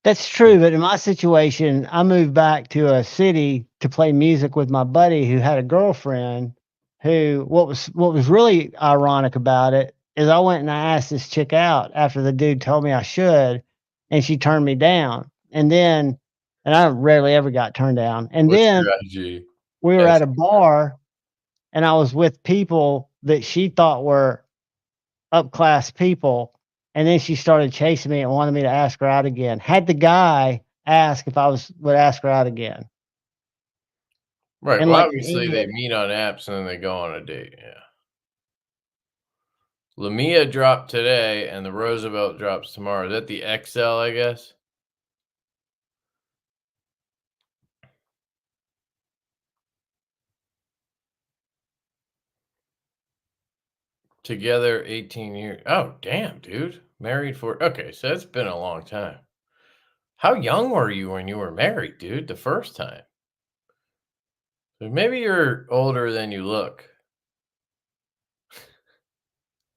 That's true, but in my situation, I moved back to a city to play music with my buddy who had a girlfriend who what was really ironic about it is I went and I asked this chick out after the dude told me I should, and she turned me down. And I rarely ever got turned down. And What's then your IG? we were Yes. at a bar and I was with people that she thought were upclass people. And then she started chasing me and wanted me to ask her out again. Had the guy ask if I would ask her out again. Right. And Well, like obviously they meet on apps and then they go on a date. Yeah. Lamia dropped today and the Roosevelt drops tomorrow. Is that the XL, I guess? Together 18 years. Oh, damn, dude. Married for okay, so it's been a long time. How young were you when you were married, dude, the first time? So maybe you're older than you look.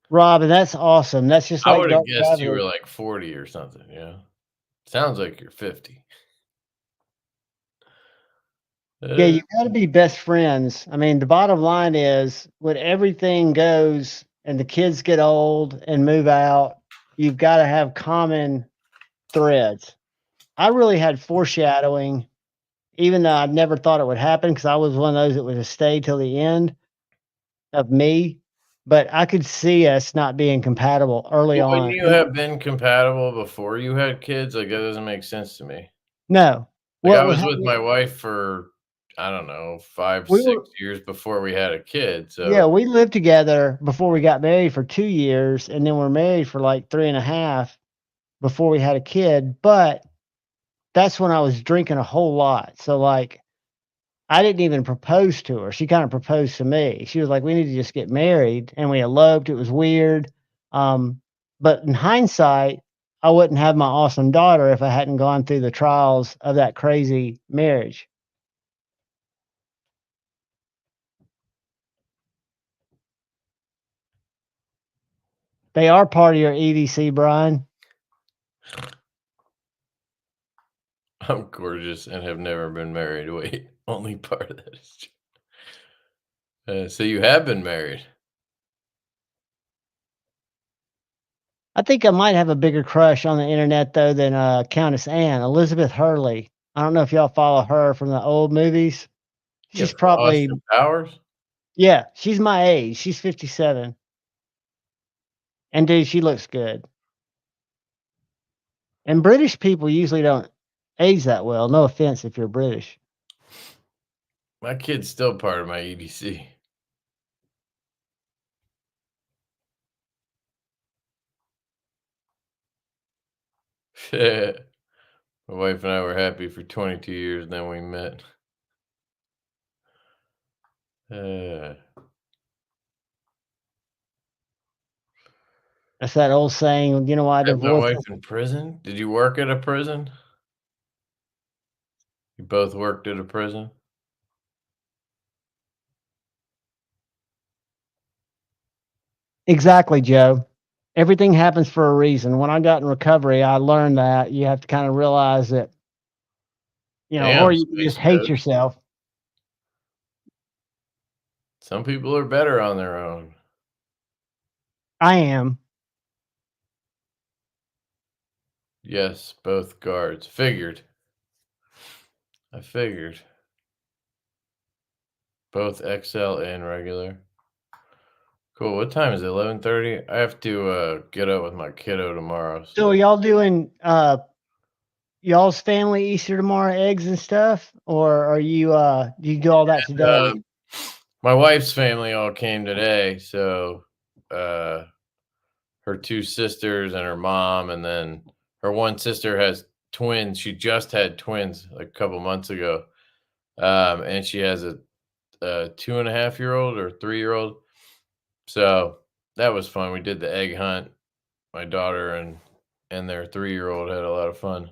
Rob, and that's awesome. That's just I like would have Dark guessed you were Traveler. like 40 or something, yeah. Sounds like you're 50. Yeah, you got to be best friends. I mean, the bottom line is when everything goes and the kids get old and move out, you've got to have common threads. I really had foreshadowing, even though I never thought it would happen because I was one of those that would just stay till the end of me. But I could see us not being compatible early Wouldn't on. you have been compatible before you had kids? Like, that doesn't make sense to me. No. Like, I What would was with happen? my wife for, I don't know, 5, We 6 were, years before we had a kid, yeah, so we lived together before we got married for 2 years, and then we're married for like 3.5 before we had a kid. But that's when I was drinking a whole lot. So like I didn't even propose to her. She kind of proposed to me. She was like, "We need to just get married," and we eloped. It was weird. But in hindsight, I wouldn't have my awesome daughter if I hadn't gone through the trials of that crazy marriage. They are part of your EDC, Brian. I'm gorgeous and have never been married. Wait, only part of that is true. So you have been married. I think I might have a bigger crush on the internet though than Countess Anne, Elizabeth Hurley. I don't know if y'all follow her from the old movies. Yeah, She's for probably, Austin Powers? yeah, she's my age. She's 57. And dude, she looks good. And British people usually don't age that well. No offense if you're British. My kid's still part of my EDC. My wife and I were happy for 22 years, then we met. That's that old saying, you know, I Got my divorced. wife in prison? Did you work at a prison? You both worked at a prison? Exactly, Joe. Everything happens for a reason. When I got in recovery, I learned that you have to kind of realize that, you know, Damn, or you Space just hate Ghost. yourself. Some people are better on their own. I am. Yes, both guards. Figured. I figured. Both XL and regular. Cool. What time is it? 11:30? I have to get up with my kiddo tomorrow. So are y'all doing y'all's family Easter tomorrow, eggs and stuff? Or are you do you do all that today? My wife's family all came today, so her two sisters and her mom, and then her one sister has twins. She just had twins like a couple months ago. And she has a 2.5-year-old or 3-year-old. So that was fun. We did the egg hunt. My daughter and their 3-year-old had a lot of fun.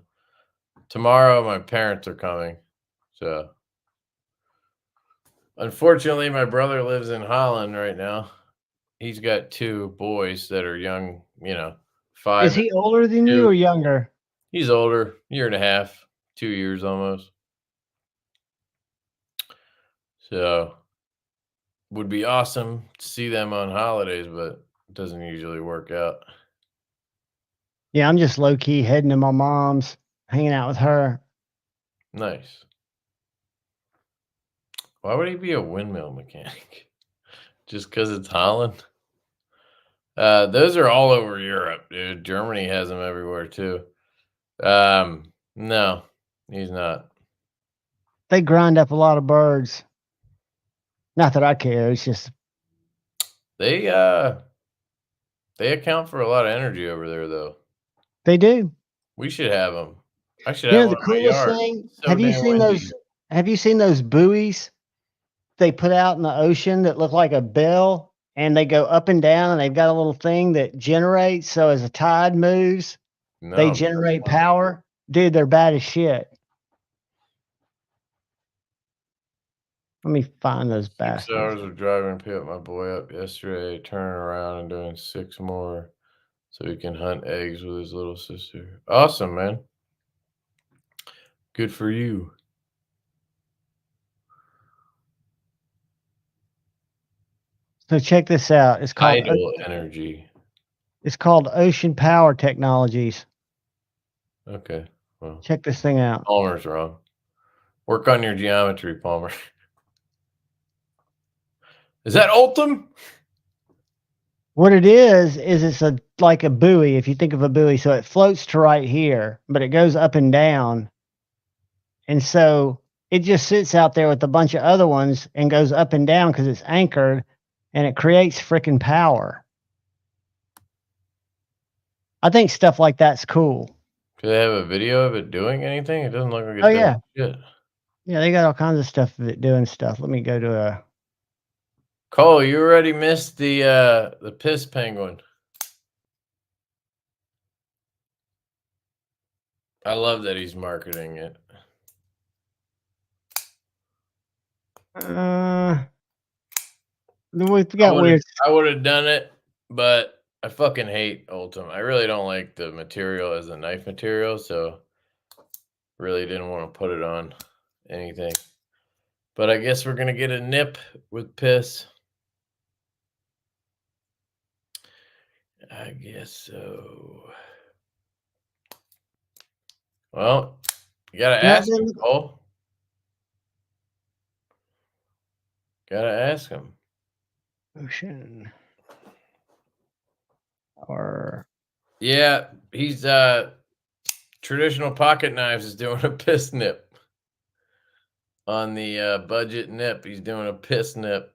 Tomorrow, my parents are coming. So unfortunately, my brother lives in Holland right now. He's got 2 boys that are young, 5. Is he older than 2. you or younger? He's older, 1.5 years, 2 years almost. So would be awesome to see them on holidays, but it doesn't usually work out. Yeah, I'm just low key heading to my mom's, hanging out with her. Nice. Why would he be a windmill mechanic? Just because it's Holland? Those are all over Europe, dude. Germany has them everywhere too. No, he's not. They grind up a lot of birds. Not that I care. It's just They account for a lot of energy over there, though. they do. We should have them. I should You have know one the in my coolest yard. thing? So Have you damn seen windy. those? Have you seen those buoys they put out in the ocean that look like a bell, and they go up and down, and they've got a little thing that generates. So as the tide moves, they No, generate power. Dude, they're bad as shit. Let me find those 6 bastards. hours of driving to pick up my boy up yesterday, turning around and doing 6 more so he can hunt eggs with his little sister. Awesome, man. Good for you. So check this out. It's called Idle energy. It's called Ocean Power Technologies. Okay. Well, Check this thing out. Palmer's wrong. Work on your geometry, Palmer. Is that Ultim? What it is it's like a buoy, if you think of a buoy. So it floats to right here, but it goes up and down. And so it just sits out there with a bunch of other ones and goes up and down because it's anchored, and it creates freaking power. I think stuff like that's cool. Do they have a video of it doing anything? It doesn't look like it's Oh, doing yeah. shit. Yeah, they got all kinds of stuff of it doing stuff. Let me go to a Cole, you already missed the piss penguin. I love that he's marketing it. we've got weird. I would have done it, but I fucking hate Ultim. I really don't like the material as a knife material, so really didn't want to put it on anything. But I guess we're gonna get a nip with piss. I guess so. Well, you gotta ask him, Cole. Gotta ask him. Ocean. Or Yeah, he's Traditional Pocket Knives is doing a piss nip. On the budget nip, he's doing a piss nip.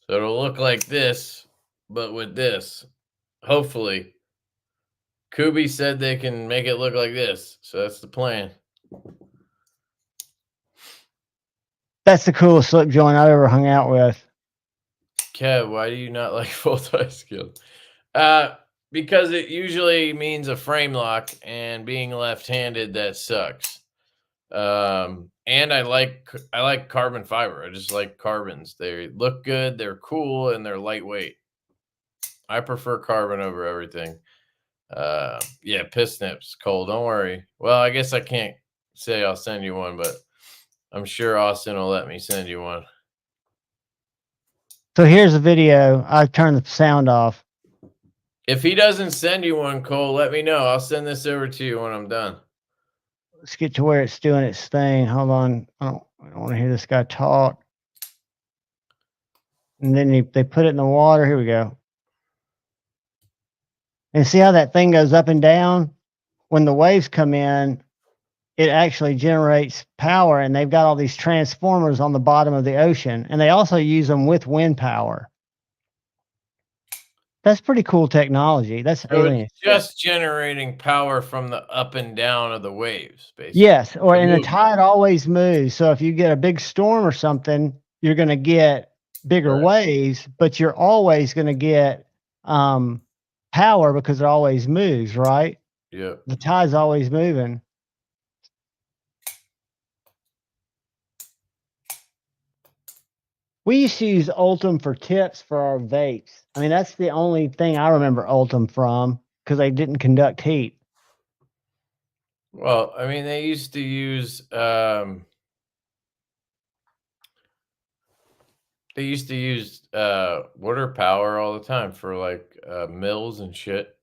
So it'll look like this, but with this. Hopefully. Kubi said they can make it look like this. So that's the plan. That's the coolest slip joint I've ever hung out with. Kev, why do you not like full tie skill? Because it usually means a frame lock, and being left-handed, that sucks. And I like carbon fiber. I just like carbons. They look good, they're cool, and they're lightweight. I prefer carbon over everything. Yeah, piss nips, Cole. Don't worry. Well, I guess I can't say I'll send you one, but I'm sure Austin will let me send you one. So here's a video. I've turned the sound off. If he doesn't send you one, Cole, let me know. I'll send this over to you when I'm done. Let's get to where it's doing its thing. Hold on. I don't want to hear this guy talk. And then they put it in the water. Here we go. And see how that thing goes up and down? When the waves come in, it actually generates power, and they've got all these transformers on the bottom of the ocean, and they also use them with wind power. That's pretty cool technology. That's So alien. it's just generating power from the up and down of the waves, basically. Yes, and the tide always moves. So if you get a big storm or something, you're going to get bigger waves, but you're always going to get power because it always moves, right? Yeah. The tide's always moving. We used to use Ultim for tips for our vapes. I mean, that's the only thing I remember Ultim from, because they didn't conduct heat. Well, I mean, they used to use water power all the time for like mills and shit.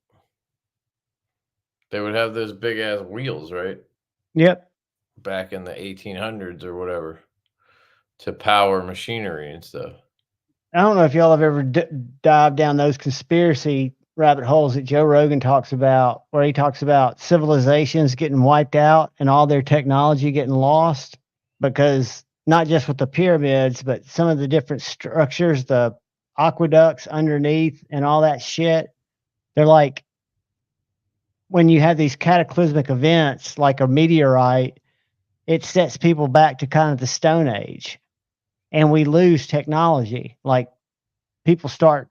They would have those big ass wheels, right? Yep. Back in the 1800s or whatever, to power machinery and stuff. I don't know if y'all have ever dived down those conspiracy rabbit holes that Joe Rogan talks about, where he talks about civilizations getting wiped out and all their technology getting lost, because not just with the pyramids, but some of the different structures, the aqueducts underneath and all that shit. They're like, when you have these cataclysmic events like a meteorite, it sets people back to kind of the Stone Age, and we lose technology. Like, people start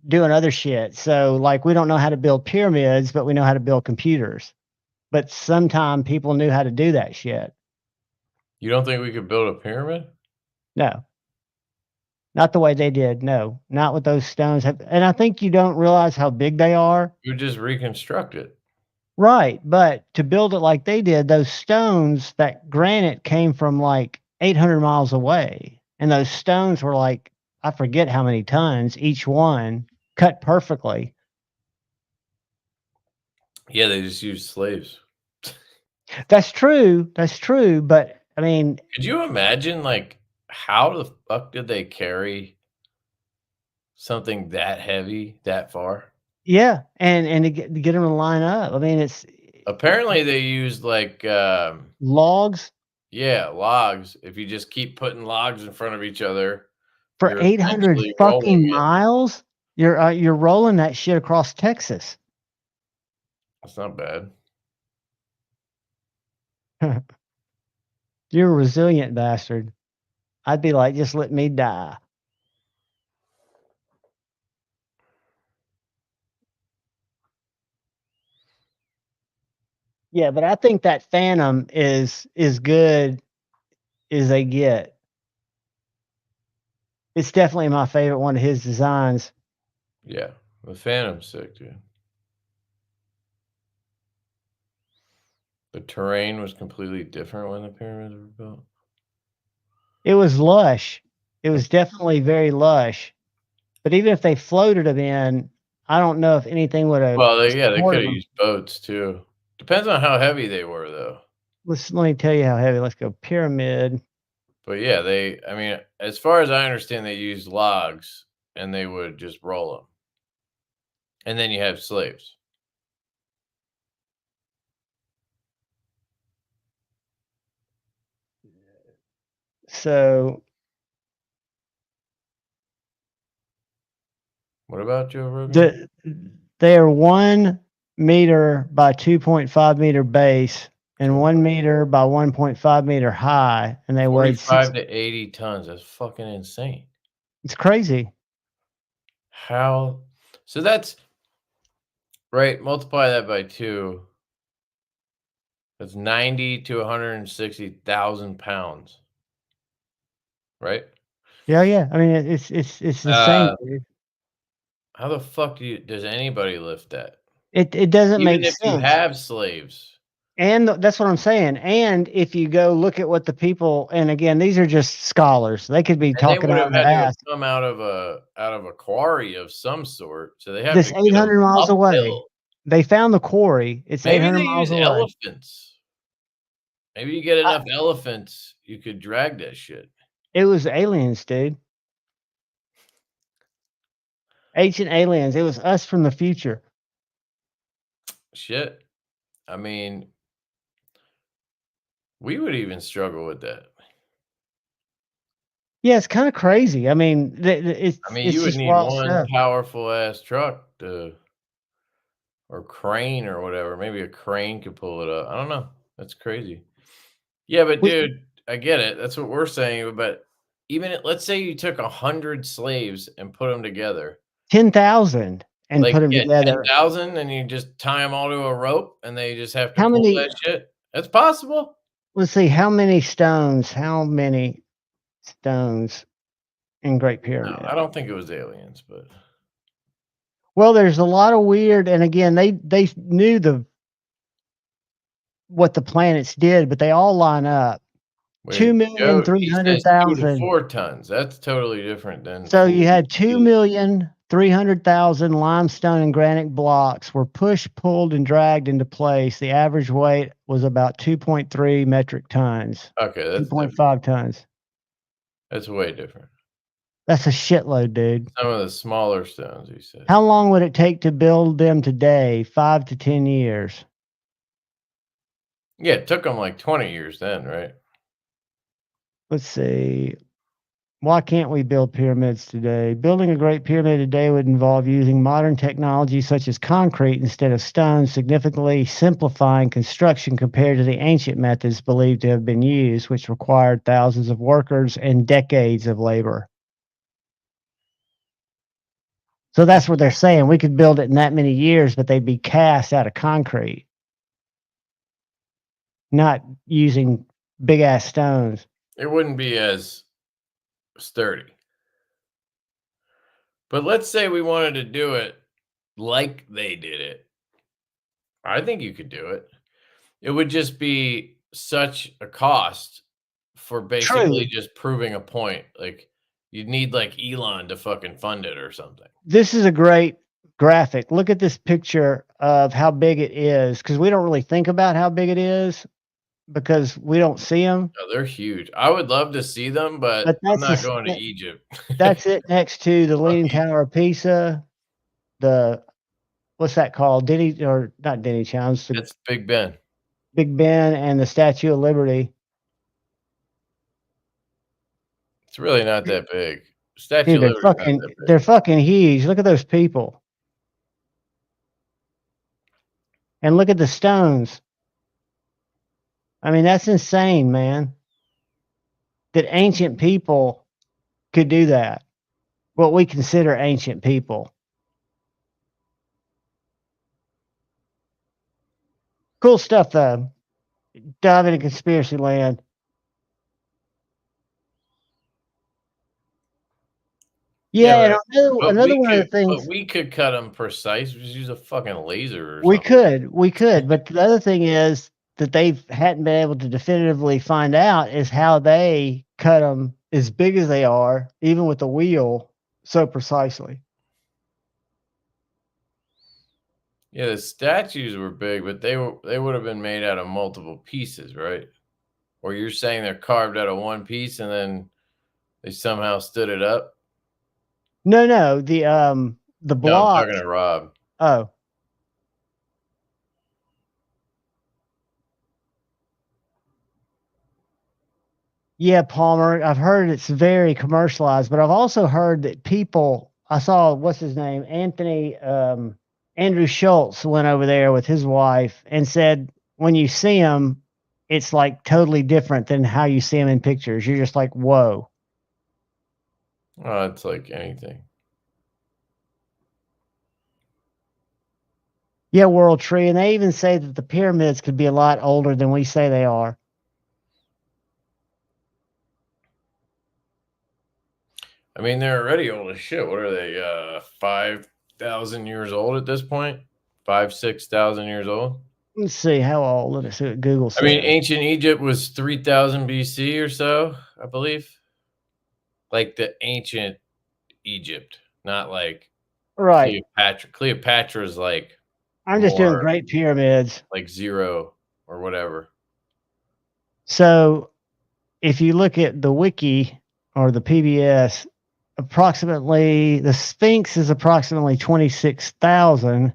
doing other shit. So like, we don't know how to build pyramids, but we know how to build computers. But sometime people knew how to do that shit. You don't think we could build a pyramid? No. Not the way they did. No, not with those stones. And I think you don't realize how big they are. You just reconstruct it. Right. But to build it like they did, those stones, that granite came from like 800 miles away. And those stones were like, I forget how many tons each one, cut perfectly. Yeah, they just use slaves. That's true. That's true. But I mean, could you imagine, like, how the fuck did they carry something that heavy that far? Yeah, and to get them to line up. I mean, it's apparently they used like logs. Yeah, logs. If you just keep putting logs in front of each other for 800 fucking miles, you're rolling that shit across Texas. That's not bad. You're a resilient bastard. I'd be like, just let me die. Yeah, but I think that Phantom is good as they get. It's definitely my favorite one of his designs. Yeah, the Phantom's sick, dude. The terrain was completely different when the pyramids were built. It was lush. It was definitely very lush. But even if they floated them in, I don't know if anything would have. Well, they could have used boats too. Depends on how heavy they were, though. Let me tell you how heavy. Let's go pyramid. But yeah, I mean, as far as I understand, they used logs and they would just roll them. And then you have slaves. So What about Joe Rogan? they are 1 meter by 2.5 meter base and 1 meter by 1.5 meter high, and they weighed 45 to 80 tons. That's fucking insane. It's crazy. How? So that's right. Multiply that by 2. That's 90 to 160,000 pounds. Right? Yeah. I mean, it's insane, dude. How the fuck does anybody lift that? It doesn't Even make if you sense. have slaves. And that's what I'm saying. And if you go look at what the people, and again, these are just scholars. They could be And they talking would out have of their had to have ass. come out of a quarry of some sort. So they have This to get 800 them miles away. uphill. They found the quarry. It's Maybe 800 they miles use away. elephants. Maybe you get enough elephants, you could drag that shit. It was aliens, dude. Ancient aliens. It was us from the future. Shit. I mean, we would even struggle with that. Yeah, it's kind of crazy. I mean, it's You would just need wild one stuff. powerful ass truck or crane or whatever. Maybe a crane could pull it up. I don't know. That's crazy. Yeah, but dude, I get it. That's what we're saying. But even let's say you took 100 slaves and put them together. 10,000 and put them together. 10,000 and you just tie them all to a rope and they just have to How pull many? that shit. That's possible. Let's see. How many stones? How many stones in Great Pyramid? No, I don't think it was aliens, but well, there's a lot of weird, and again, they knew what the planets did, but they all line up. wait, Joe, he says 2 to 2,300,000. 4 tons. That's totally different than So you had 2,300,000 limestone and granite blocks were pushed, pulled, and dragged into place. The average weight was about 2.3 metric tons. Okay, that's 2.5 tons. That's way different. That's a shitload, dude. Some of the smaller stones, he said. How long would it take to build them today? 5 to 10 years. Yeah, it took them like 20 years then, right? Let's see. Why can't we build pyramids today? Building a great pyramid today would involve using modern technology such as concrete instead of stone, significantly simplifying construction compared to the ancient methods believed to have been used, which required thousands of workers and decades of labor. So that's what they're saying. We could build it in that many years, but they'd be cast out of concrete, not using big ass stones. It wouldn't be as sturdy. But let's say we wanted to do it like they did it. I think you could do it. It would just be such a cost for basically just proving a point. Like you'd need like Elon to fucking fund it or something. This is a great graphic. Look at this picture of how big it is, because we don't really think about how big it is because we don't see them. Oh, they're huge. I would love to see them, but I'm not going to Egypt. That's it next to the Leaning Tower of Pisa. What's that called? Not Denny Challenge. It's Big Ben. Big Ben and the Statue of Liberty. It's really not that big. Statue of Liberty. They're fucking huge. Look at those people. And look at the stones. I mean, that's insane, man. That ancient people could do that. What we consider ancient people. Cool stuff, though. Dive into conspiracy land. Yeah, and another one of the things. But we could cut them precise. Just use a fucking laser or something. We could. But the other thing is that they hadn't been able to definitively find out is how they cut them as big as they are, even with the wheel, so precisely. Yeah, the statues were big, but they would have been made out of multiple pieces, right? Or you're saying they're carved out of one piece and then they somehow stood it up? No, the block. No, I'm talking to Rob. Oh. Yeah, Palmer. I've heard it's very commercialized, but I've also heard that people. I saw what's his name, Andrew Schultz went over there with his wife and said when you see him, it's like totally different than how you see him in pictures. You're just like, whoa. Oh, it's like anything. Yeah, World Tree, and they even say that the pyramids could be a lot older than we say they are. I mean, they're already old as shit. What are they? 5,000 years old at this point? 6,000 years old? Let's see how old. Let me see what Google says. I mean, ancient Egypt was 3,000 BC or so, I believe. Like the ancient Egypt, not like right. Cleopatra. Cleopatra's like I'm just doing more Great Pyramids. like 0 or whatever. So if you look at the wiki or the PBS, approximately the Sphinx is approximately 26,000.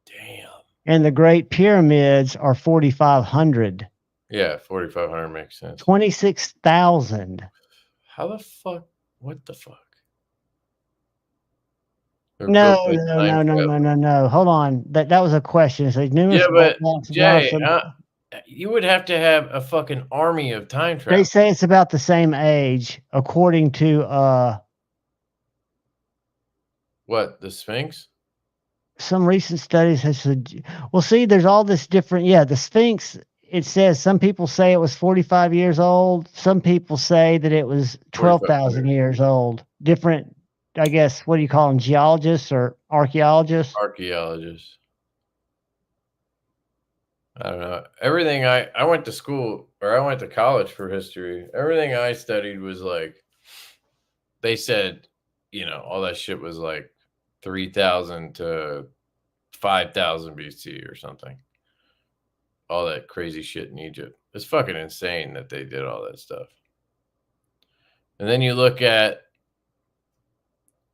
Damn. And the Great Pyramids are 4,500. Yeah, 4,500 makes sense. 26,000. How the fuck? What the fuck? They're No, built by no, time no, no, no, travel. no, no. Hold on. That was a question. It says numerous Yeah, but blocks of Jay, limestone. you would have to have a fucking army of time They travel. say it's about the same age, according to What, the Sphinx? some recent studies has said. Well, see, there's all this different. Yeah, the Sphinx. It says some people say it was 45 years old. Some people say that it was 12,000 years old. Different, I guess. What do you call them? Geologists or archaeologists? Archaeologists. I don't know. Everything I went to school, or I went to college for history. Everything I studied was like, they said, all that shit was like 3,000 to 5,000 BC or something. All that crazy shit in Egypt. It's fucking insane that they did all that stuff. And then you look at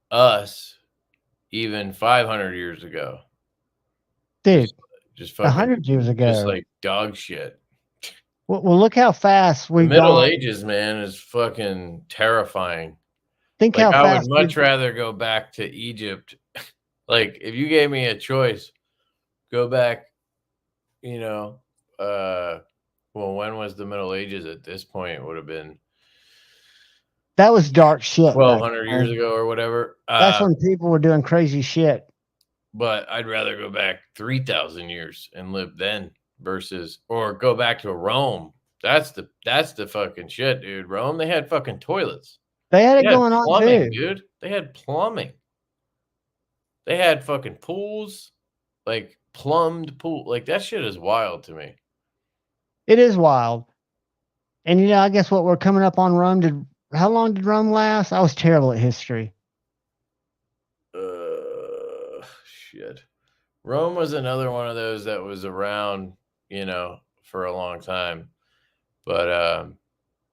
us even 500 years ago. Dude, Just fucking 100 years ago. Just like dog shit. Well, look how fast The we've Middle gone. Ages, man, is fucking terrifying. Think Like, how I would fast much rather go back to Egypt. Like, if you gave me a choice, go back, well, when was the Middle Ages at this point? It would have been that was dark shit. 1,200 years ago or whatever. That's when people were doing crazy shit. But I'd rather go back 3,000 years and live then or go back to Rome. That's the fucking shit, dude. Rome, they had fucking toilets. They had it going on plumbing, too, dude. They had plumbing. They had fucking pools, like plumbed pool. Like, that shit is wild to me. It is wild. And I guess what we're coming up on Rome. How long did Rome last? I was terrible at history. Shit. Rome was another one of those that was around, for a long time. But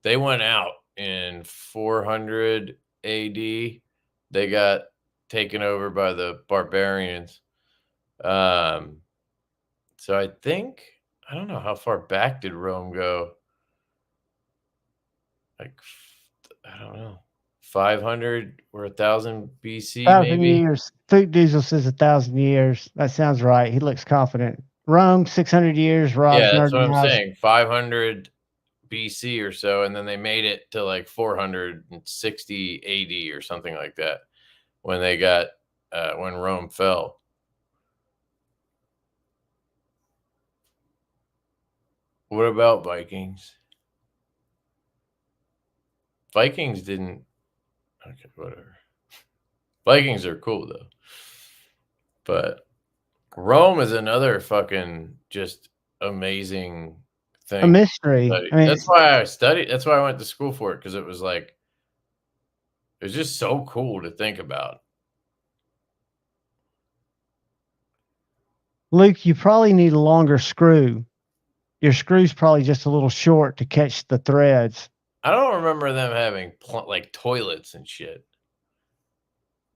they went out in 400 AD. They got taken over by the barbarians. So I think, I don't know, how far back did Rome go? Like, I don't know, 500 or 1,000 BC, 1,000 maybe. years. Food Diesel says 1,000 years. That sounds right. He looks confident. Rome, 600 years. Rob's Yeah, that's what I'm Nerd saying. 500 BC or so, and then they made it to like 460 AD or something like that when they got when Rome fell. What about Vikings? Vikings didn't. Okay, whatever. Vikings are cool though, but Rome is another fucking just amazing thing. A mystery. I mean, That's why I studied. That's why I went to school for it, because it was like, it was just so cool to think about. Luke, you probably need a longer screw. Your screw's probably just a little short to catch the threads. I don't remember them having like toilets and shit.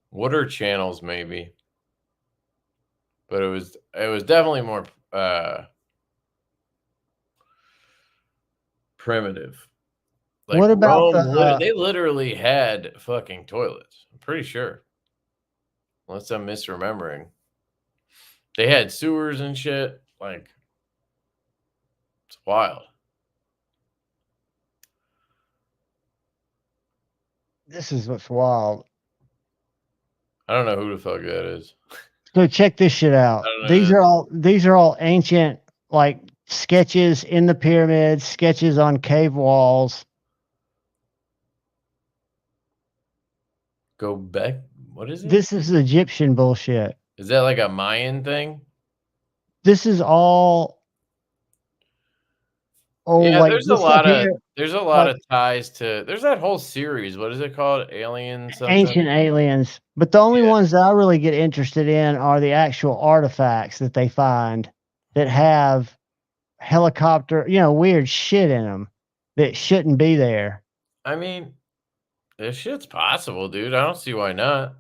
Water channels, maybe, but it was definitely more primitive. Like What about Rome, they literally had fucking toilets. I'm pretty sure. Unless I'm misremembering. They had sewers and shit. Like, it's wild. this is what's wild. I don't know who the fuck that is. So check this shit out. I don't know. These are all ancient like sketches in the pyramids, sketches on cave walls. Go back. What is it? This is Egyptian bullshit. Is that like a Mayan thing? This is all Yeah, like there's a this stuff lot of here, there's a lot like of ties to. There's that whole series. What is it called? Alien something. ancient aliens. But the only Yeah. ones that I really get interested in are the actual artifacts that they find that have helicopter, weird shit in them that shouldn't be there. I mean, this shit's possible, dude. I don't see why not.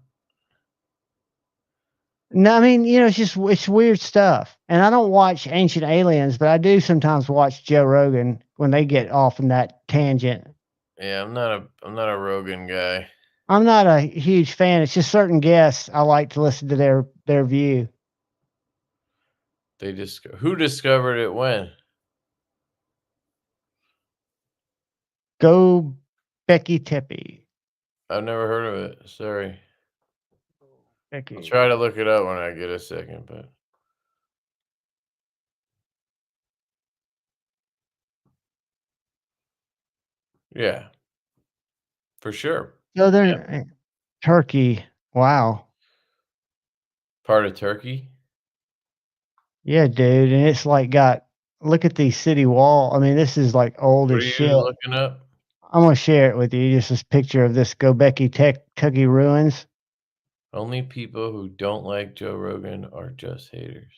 No, I mean, it's weird stuff. And I don't watch Ancient Aliens, but I do sometimes watch Joe Rogan when they get off in that tangent. Yeah, I'm not a Rogan guy. I'm not a huge fan. It's just certain guests I like to listen to their view. Who discovered it when? Go Becky Tippy. I've never heard of it. Sorry. Becky. I'll try to look it up when I get a second, but yeah, for sure. Southern Turkey. Wow. Part of Turkey. Yeah, dude. And it's like look at these city wall. I mean, this is like old What as are shit. you looking up? I'm gonna share it with you. Just this picture of this Göbekli Tepe ruins. Only people who don't like Joe Rogan are just haters.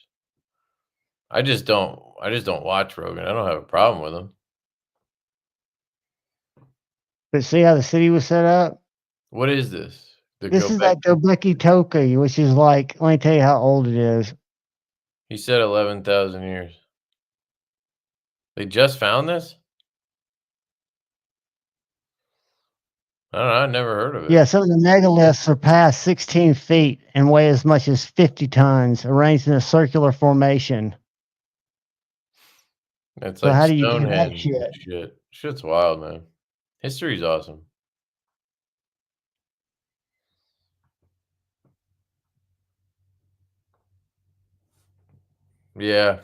I just don't watch Rogan. I don't have a problem with him. But see how the city was set up? What is this? This is that Göbekli Tepe, which is like, let me tell you how old it is. He said 11,000 years. They just found this? I don't know. I never heard of it. Yeah, some of the megaliths surpass 16 feet and weigh as much as 50 tons, arranged in a circular formation. It's So like how do you do that Stonehenge shit? and shit. Shit's wild, man. History's awesome. Yeah.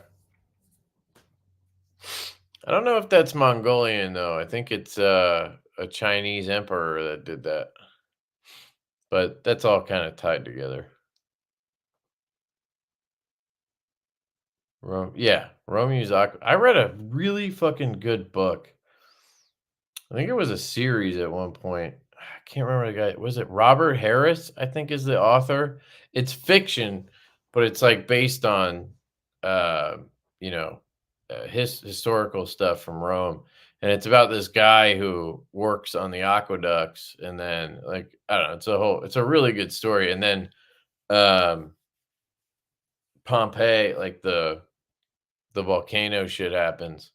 I don't know if that's Mongolian though. I think it's a Chinese emperor that did that. But that's all kind of tied together. Romeo's I read a really fucking good book. I think it was a series at one point. I can't remember the guy. Was it Robert Harris? I think is the author. It's fiction, but it's like based on, uh, you know, historical stuff from Rome, and it's about this guy who works on the aqueducts, and then like I don't know, it's a really good story, and then um, Pompeii, like the volcano shit happens,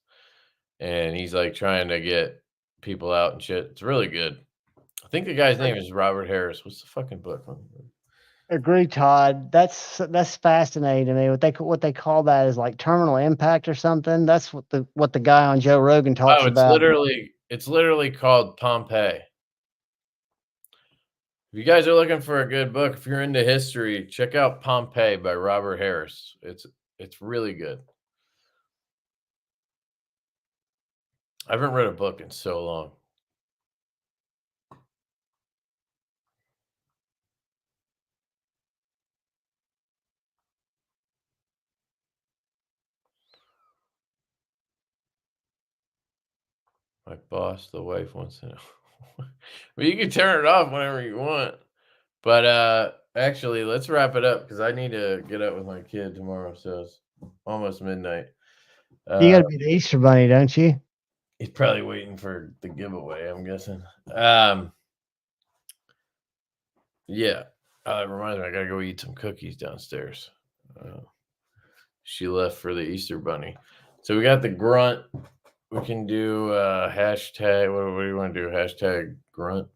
and he's like trying to get people out and shit. It's really good. I think the guy's name is Robert Harris. What's the fucking book? Agree, Todd. That's fascinating to me. What they call that is like terminal impact or something. That's what the guy on Joe Rogan talks Oh, about. it's literally called Pompeii. If you guys are looking for a good book, if you're into history, check out Pompeii by Robert Harris. It's really good. I haven't read a book in so long. My boss, the wife wants to know. Well, you can turn it off whenever you want. But actually, let's wrap it up because I need to get up with my kid tomorrow. So it's almost midnight. You got to be the Easter Bunny, don't you? He's probably waiting for the giveaway, I'm guessing. Yeah. It reminds me, I gotta go eat some cookies downstairs. She left for the Easter Bunny. So we got the grunt. We can do hashtag. What do you want to do? Hashtag grunt.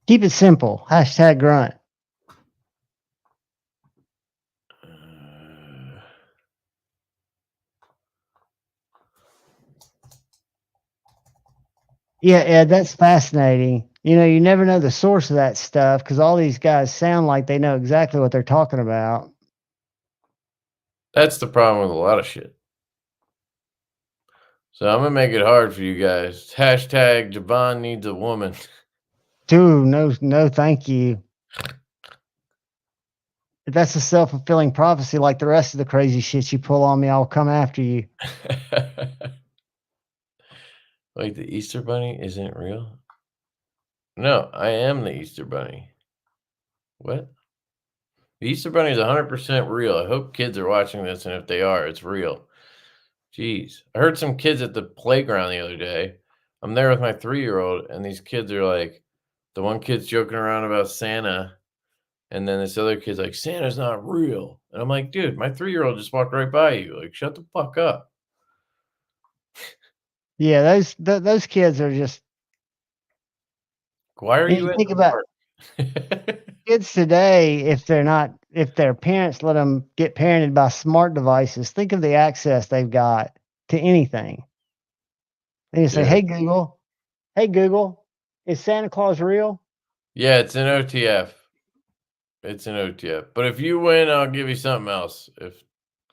Keep it simple. Hashtag grunt. Yeah, Ed, that's fascinating. You know, you never know the source of that stuff because all these guys sound like they know exactly what they're talking about. That's the problem with a lot of shit. So I'm gonna make it hard for you guys. Hashtag JuhVon needs a woman. Dude, no, thank you. If that's a self-fulfilling prophecy like the rest of the crazy shit you pull on me, I'll come after you. Wait, the Easter Bunny isn't real? No, I am the Easter Bunny. What? The Easter Bunny is 100% real. I hope kids are watching this, and if they are, it's real. Jeez. I heard some kids at the playground the other day. I'm there with my 3-year-old, and these kids are like, the one kid's joking around about Santa, and then this other kid's like, Santa's not real. And I'm like, dude, my 3-year-old just walked right by you. Like, shut the fuck up. Yeah, those kids are just. Why are And you you at think the about park? kids today, if their parents let them get parented by smart devices, think of the access they've got to anything. They just say, Yeah. hey Google, is Santa Claus real? Yeah, it's an OTF. It's an OTF. But if you win, I'll give you something else. If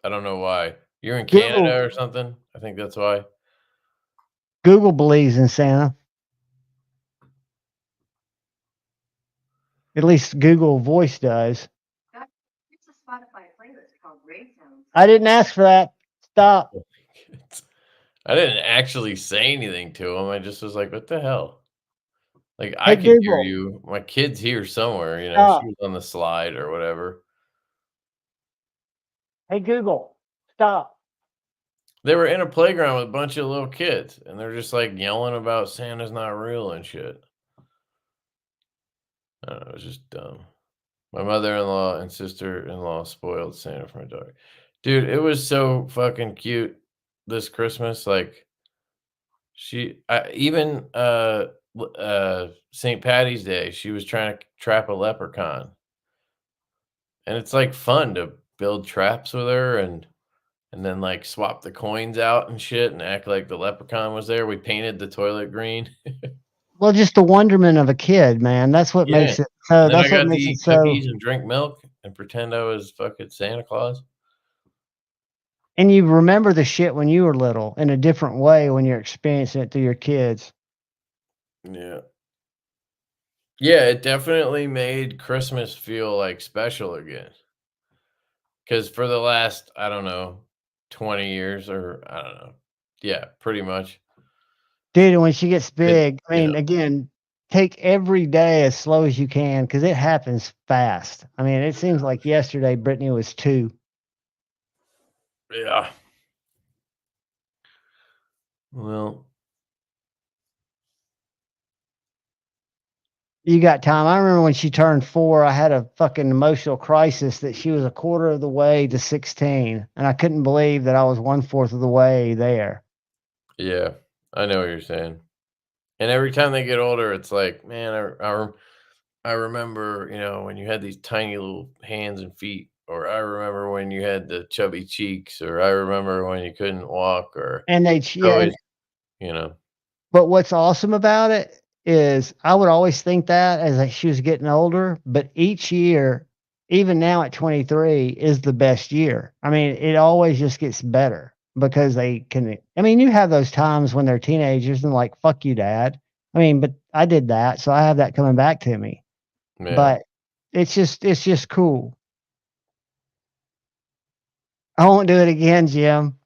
I don't know why. You're in Canada or something? I think that's why. Google believes in Santa. At least Google Voice does. It's a Spotify playlist called Rave Sounds. I didn't ask for that. Stop. I didn't actually say anything to him. I just was like, what the hell? Like, I Hey could hear Google, you. My kid's here somewhere, you know, stop. she was on the slide or whatever. Hey Google, stop. They were in a playground with a bunch of little kids, and they're just like yelling about Santa's not real and shit. I don't know, it was just dumb. My mother-in-law and sister-in-law spoiled Santa for my daughter. Dude, it was so fucking cute this Christmas. Like, even St. Patty's Day, she was trying to trap a leprechaun. And it's like fun to build traps with her and then like swap the coins out and shit and act like the leprechaun was there. We painted the toilet green. Well, just the wonderment of a kid, man. That's what Yeah. makes it so. And then I That's what got to makes it eat so. cookies and drink milk and pretend I was fucking Santa Claus. And you remember the shit when you were little in a different way when you're experiencing it through your kids. Yeah. Yeah, it definitely made Christmas feel like special again. Because for the last, I don't know, 20 years or I don't know. Yeah, pretty much. Dude, and when she gets It, big, I you mean, know, again, take every day as slow as you can because it happens fast. I mean, it seems like yesterday Brittany was 2. yeah. Well, You got time. I remember when she turned 4, I had a fucking emotional crisis that she was a quarter of the way to 16. And I couldn't believe that I was 1/4 of the way there. yeah, I know what you're saying. And every time they get older, it's like, man, I remember, you know, when you had these tiny little hands and feet, or I remember when you had the chubby cheeks, or I remember when you couldn't walk, or And yeah, always, you know, but what's awesome about it is I would always think that as like she was getting older, but each year, even now at 23, is the best year. I mean, it always just gets better because they can. I mean, you have those times when they're teenagers and like, fuck you, dad. I mean, but I did that, so I have that coming back to me. yeah. But it's just cool. I won't do it again, Jim.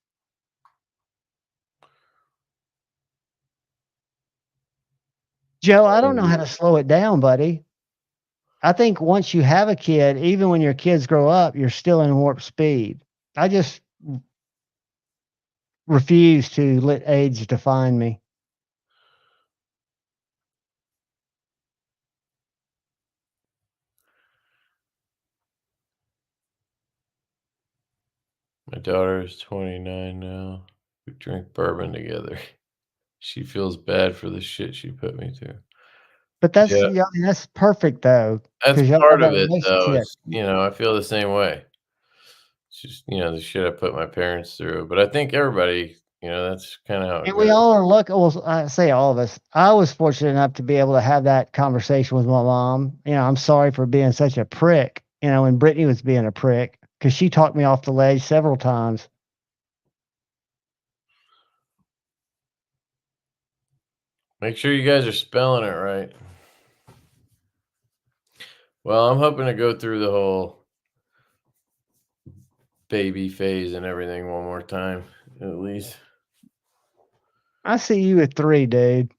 Joe, I don't know how to slow it down, buddy. I think once you have a kid, even when your kids grow up, you're still in warp speed. I just refuse to let age define me. My daughter is 29 now. We drink bourbon together. She feels bad for the shit she put me through. But that's Yeah. I mean, that's perfect though, That's because y'all have part that of it, though. relationship. It's, I feel the same way. It's just, the shit I put my parents through. But I think everybody, that's kind of how it And goes. we all are lucky. Well, I say all of us. I was fortunate enough to be able to have that conversation with my mom. I'm sorry for being such a prick. When Brittany was being a prick, because she talked me off the ledge several times. Make sure you guys are spelling it right. Well, I'm hoping to go through the whole baby phase and everything one more time, at least. I see you at 3, dude.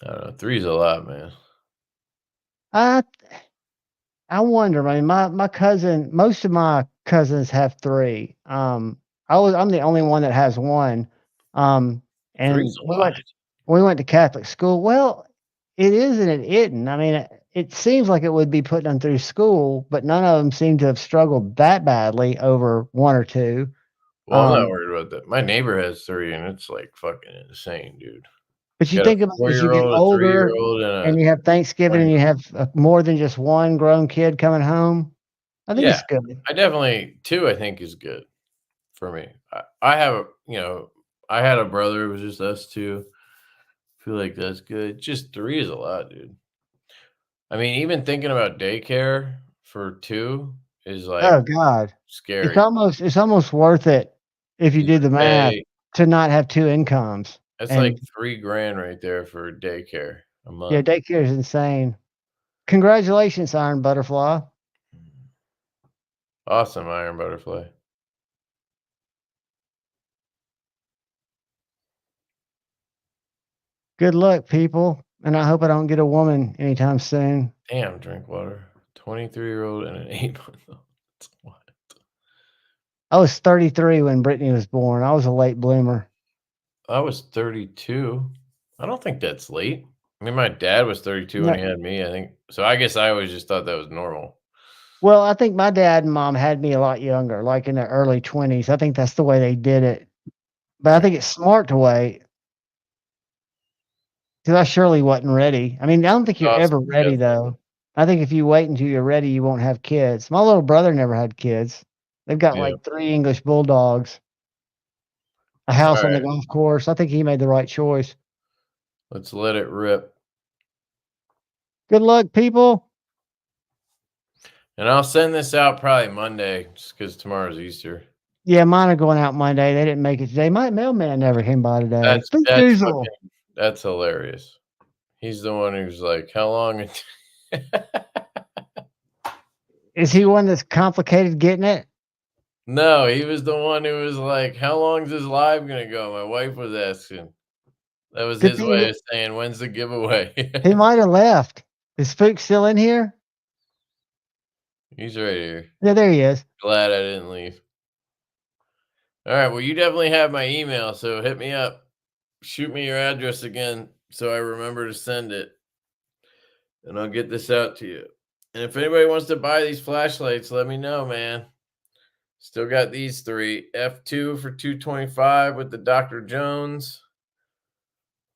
I don't know. 3's a lot, man. I wonder. I mean, my cousin. Most of my cousins have 3. I'm the only one that has 1. And 3's a lot. we went to Catholic school. Well, it is and it isn't. I mean, it seems like it would be putting them through school, but none of them seem to have struggled that badly over 1 or 2. Well, I'm not worried about that. My neighbor has 3, and it's like fucking insane, dude. But you Got a think about as you get 4-year-old, a older 3-year-old, and you have Thanksgiving and you have more than just one grown kid coming home, I think Yeah, it's good. I definitely 2, I think, is good for me. I have I had a brother. It was just us 2. Feel like that's good. Just 3 is a lot, dude. I mean, even thinking about daycare for 2 is like Oh God, scary. it's almost worth it if you do the math Hey, to not have 2 incomes. that's like And $3,000 right there for daycare a yeah, month. daycare is insane. Congratulations, Iron Butterfly. Awesome, Iron Butterfly. Good luck, people. And I hope I don't get a woman anytime soon. Damn, drink water. 23-year-old and an 8-month-old. That's wild. I was 33 when Brittany was born. I was a late bloomer. I was 32. I don't think that's late. I mean, my dad was 32 when No, he had me, I think. So I guess I always just thought that was normal. well, I think my dad and mom had me a lot younger, like in the early 20s. I think that's the way they did it. But I think it's smart to wait because I surely wasn't ready. I mean, I don't think you're ever Awesome. ready, Yeah. though. I think if you wait until you're ready, you won't have kids. My little brother never had kids. They've got Yeah. like 3 English bulldogs, a All house on the right. golf course. I think he made the right choice. Let's let it rip. Good luck, people. And I'll send this out probably Monday just because tomorrow's Easter. Yeah, mine are going out Monday. They didn't make it today. My mailman never came by today. That's Big that's Diesel. fucking that's hilarious. He's the one who's like, how long? Is he one that's complicated getting it? No, he was the one who was like, how long's this live gonna go? My wife was asking. That was Good his thing way of saying, when's the giveaway? he might have left. Is Spook still in here? He's right here. Yeah, there he is. Glad I didn't leave. All right. Well, you definitely have my email, so hit me up. Shoot me your address again so I remember to send it, and I'll get this out to you. And if anybody wants to buy these flashlights, let me know, man. Still got these 3. F2 for $225 with the Dr. Jones.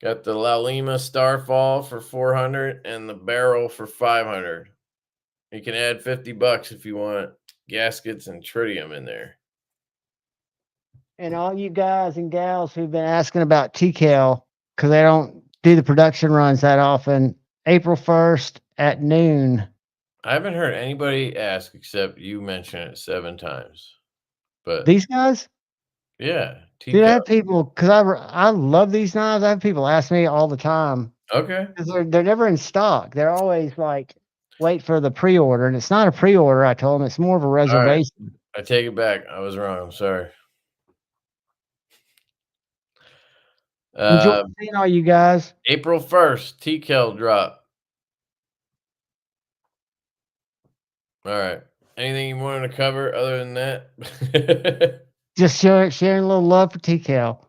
Got the La Lima Starfall for $400 and the Barrel for $500. You can add $50 if you want gaskets and tritium in there. And all you guys and gals who've been asking about TCAL, because they don't do the production runs that often, April 1st at noon. I haven't heard anybody ask except you mention it 7 times. But These guys? yeah, Dude, I TCAL. have people, because I love these knives. I have people ask me all the time. Okay. Because they're never in stock. They're always like, wait for the pre-order. And it's not a pre-order, I told them. It's more of a All right. reservation. I take it back. I was wrong. I'm sorry. Enjoy seeing all you guys. April 1st, TCAL drop. All right. Anything you wanted to cover other than that? Just sharing a little love for TCAL. All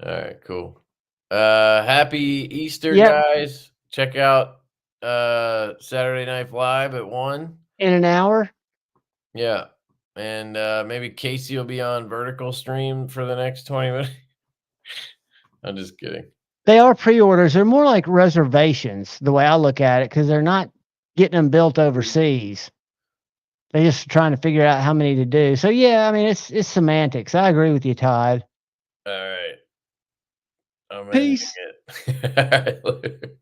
right, cool. Happy Easter, Yep. guys. Check out Saturday Night Live at 1. In an hour. Yeah. And maybe Casey will be on vertical stream for the next 20 minutes. I'm just kidding. They are pre-orders. They're more like reservations, the way I look at it, because they're not getting them built overseas. They're just trying to figure out how many to do. So yeah, I mean it's semantics. I agree with you, Todd. All right. I'm Peace. ending it.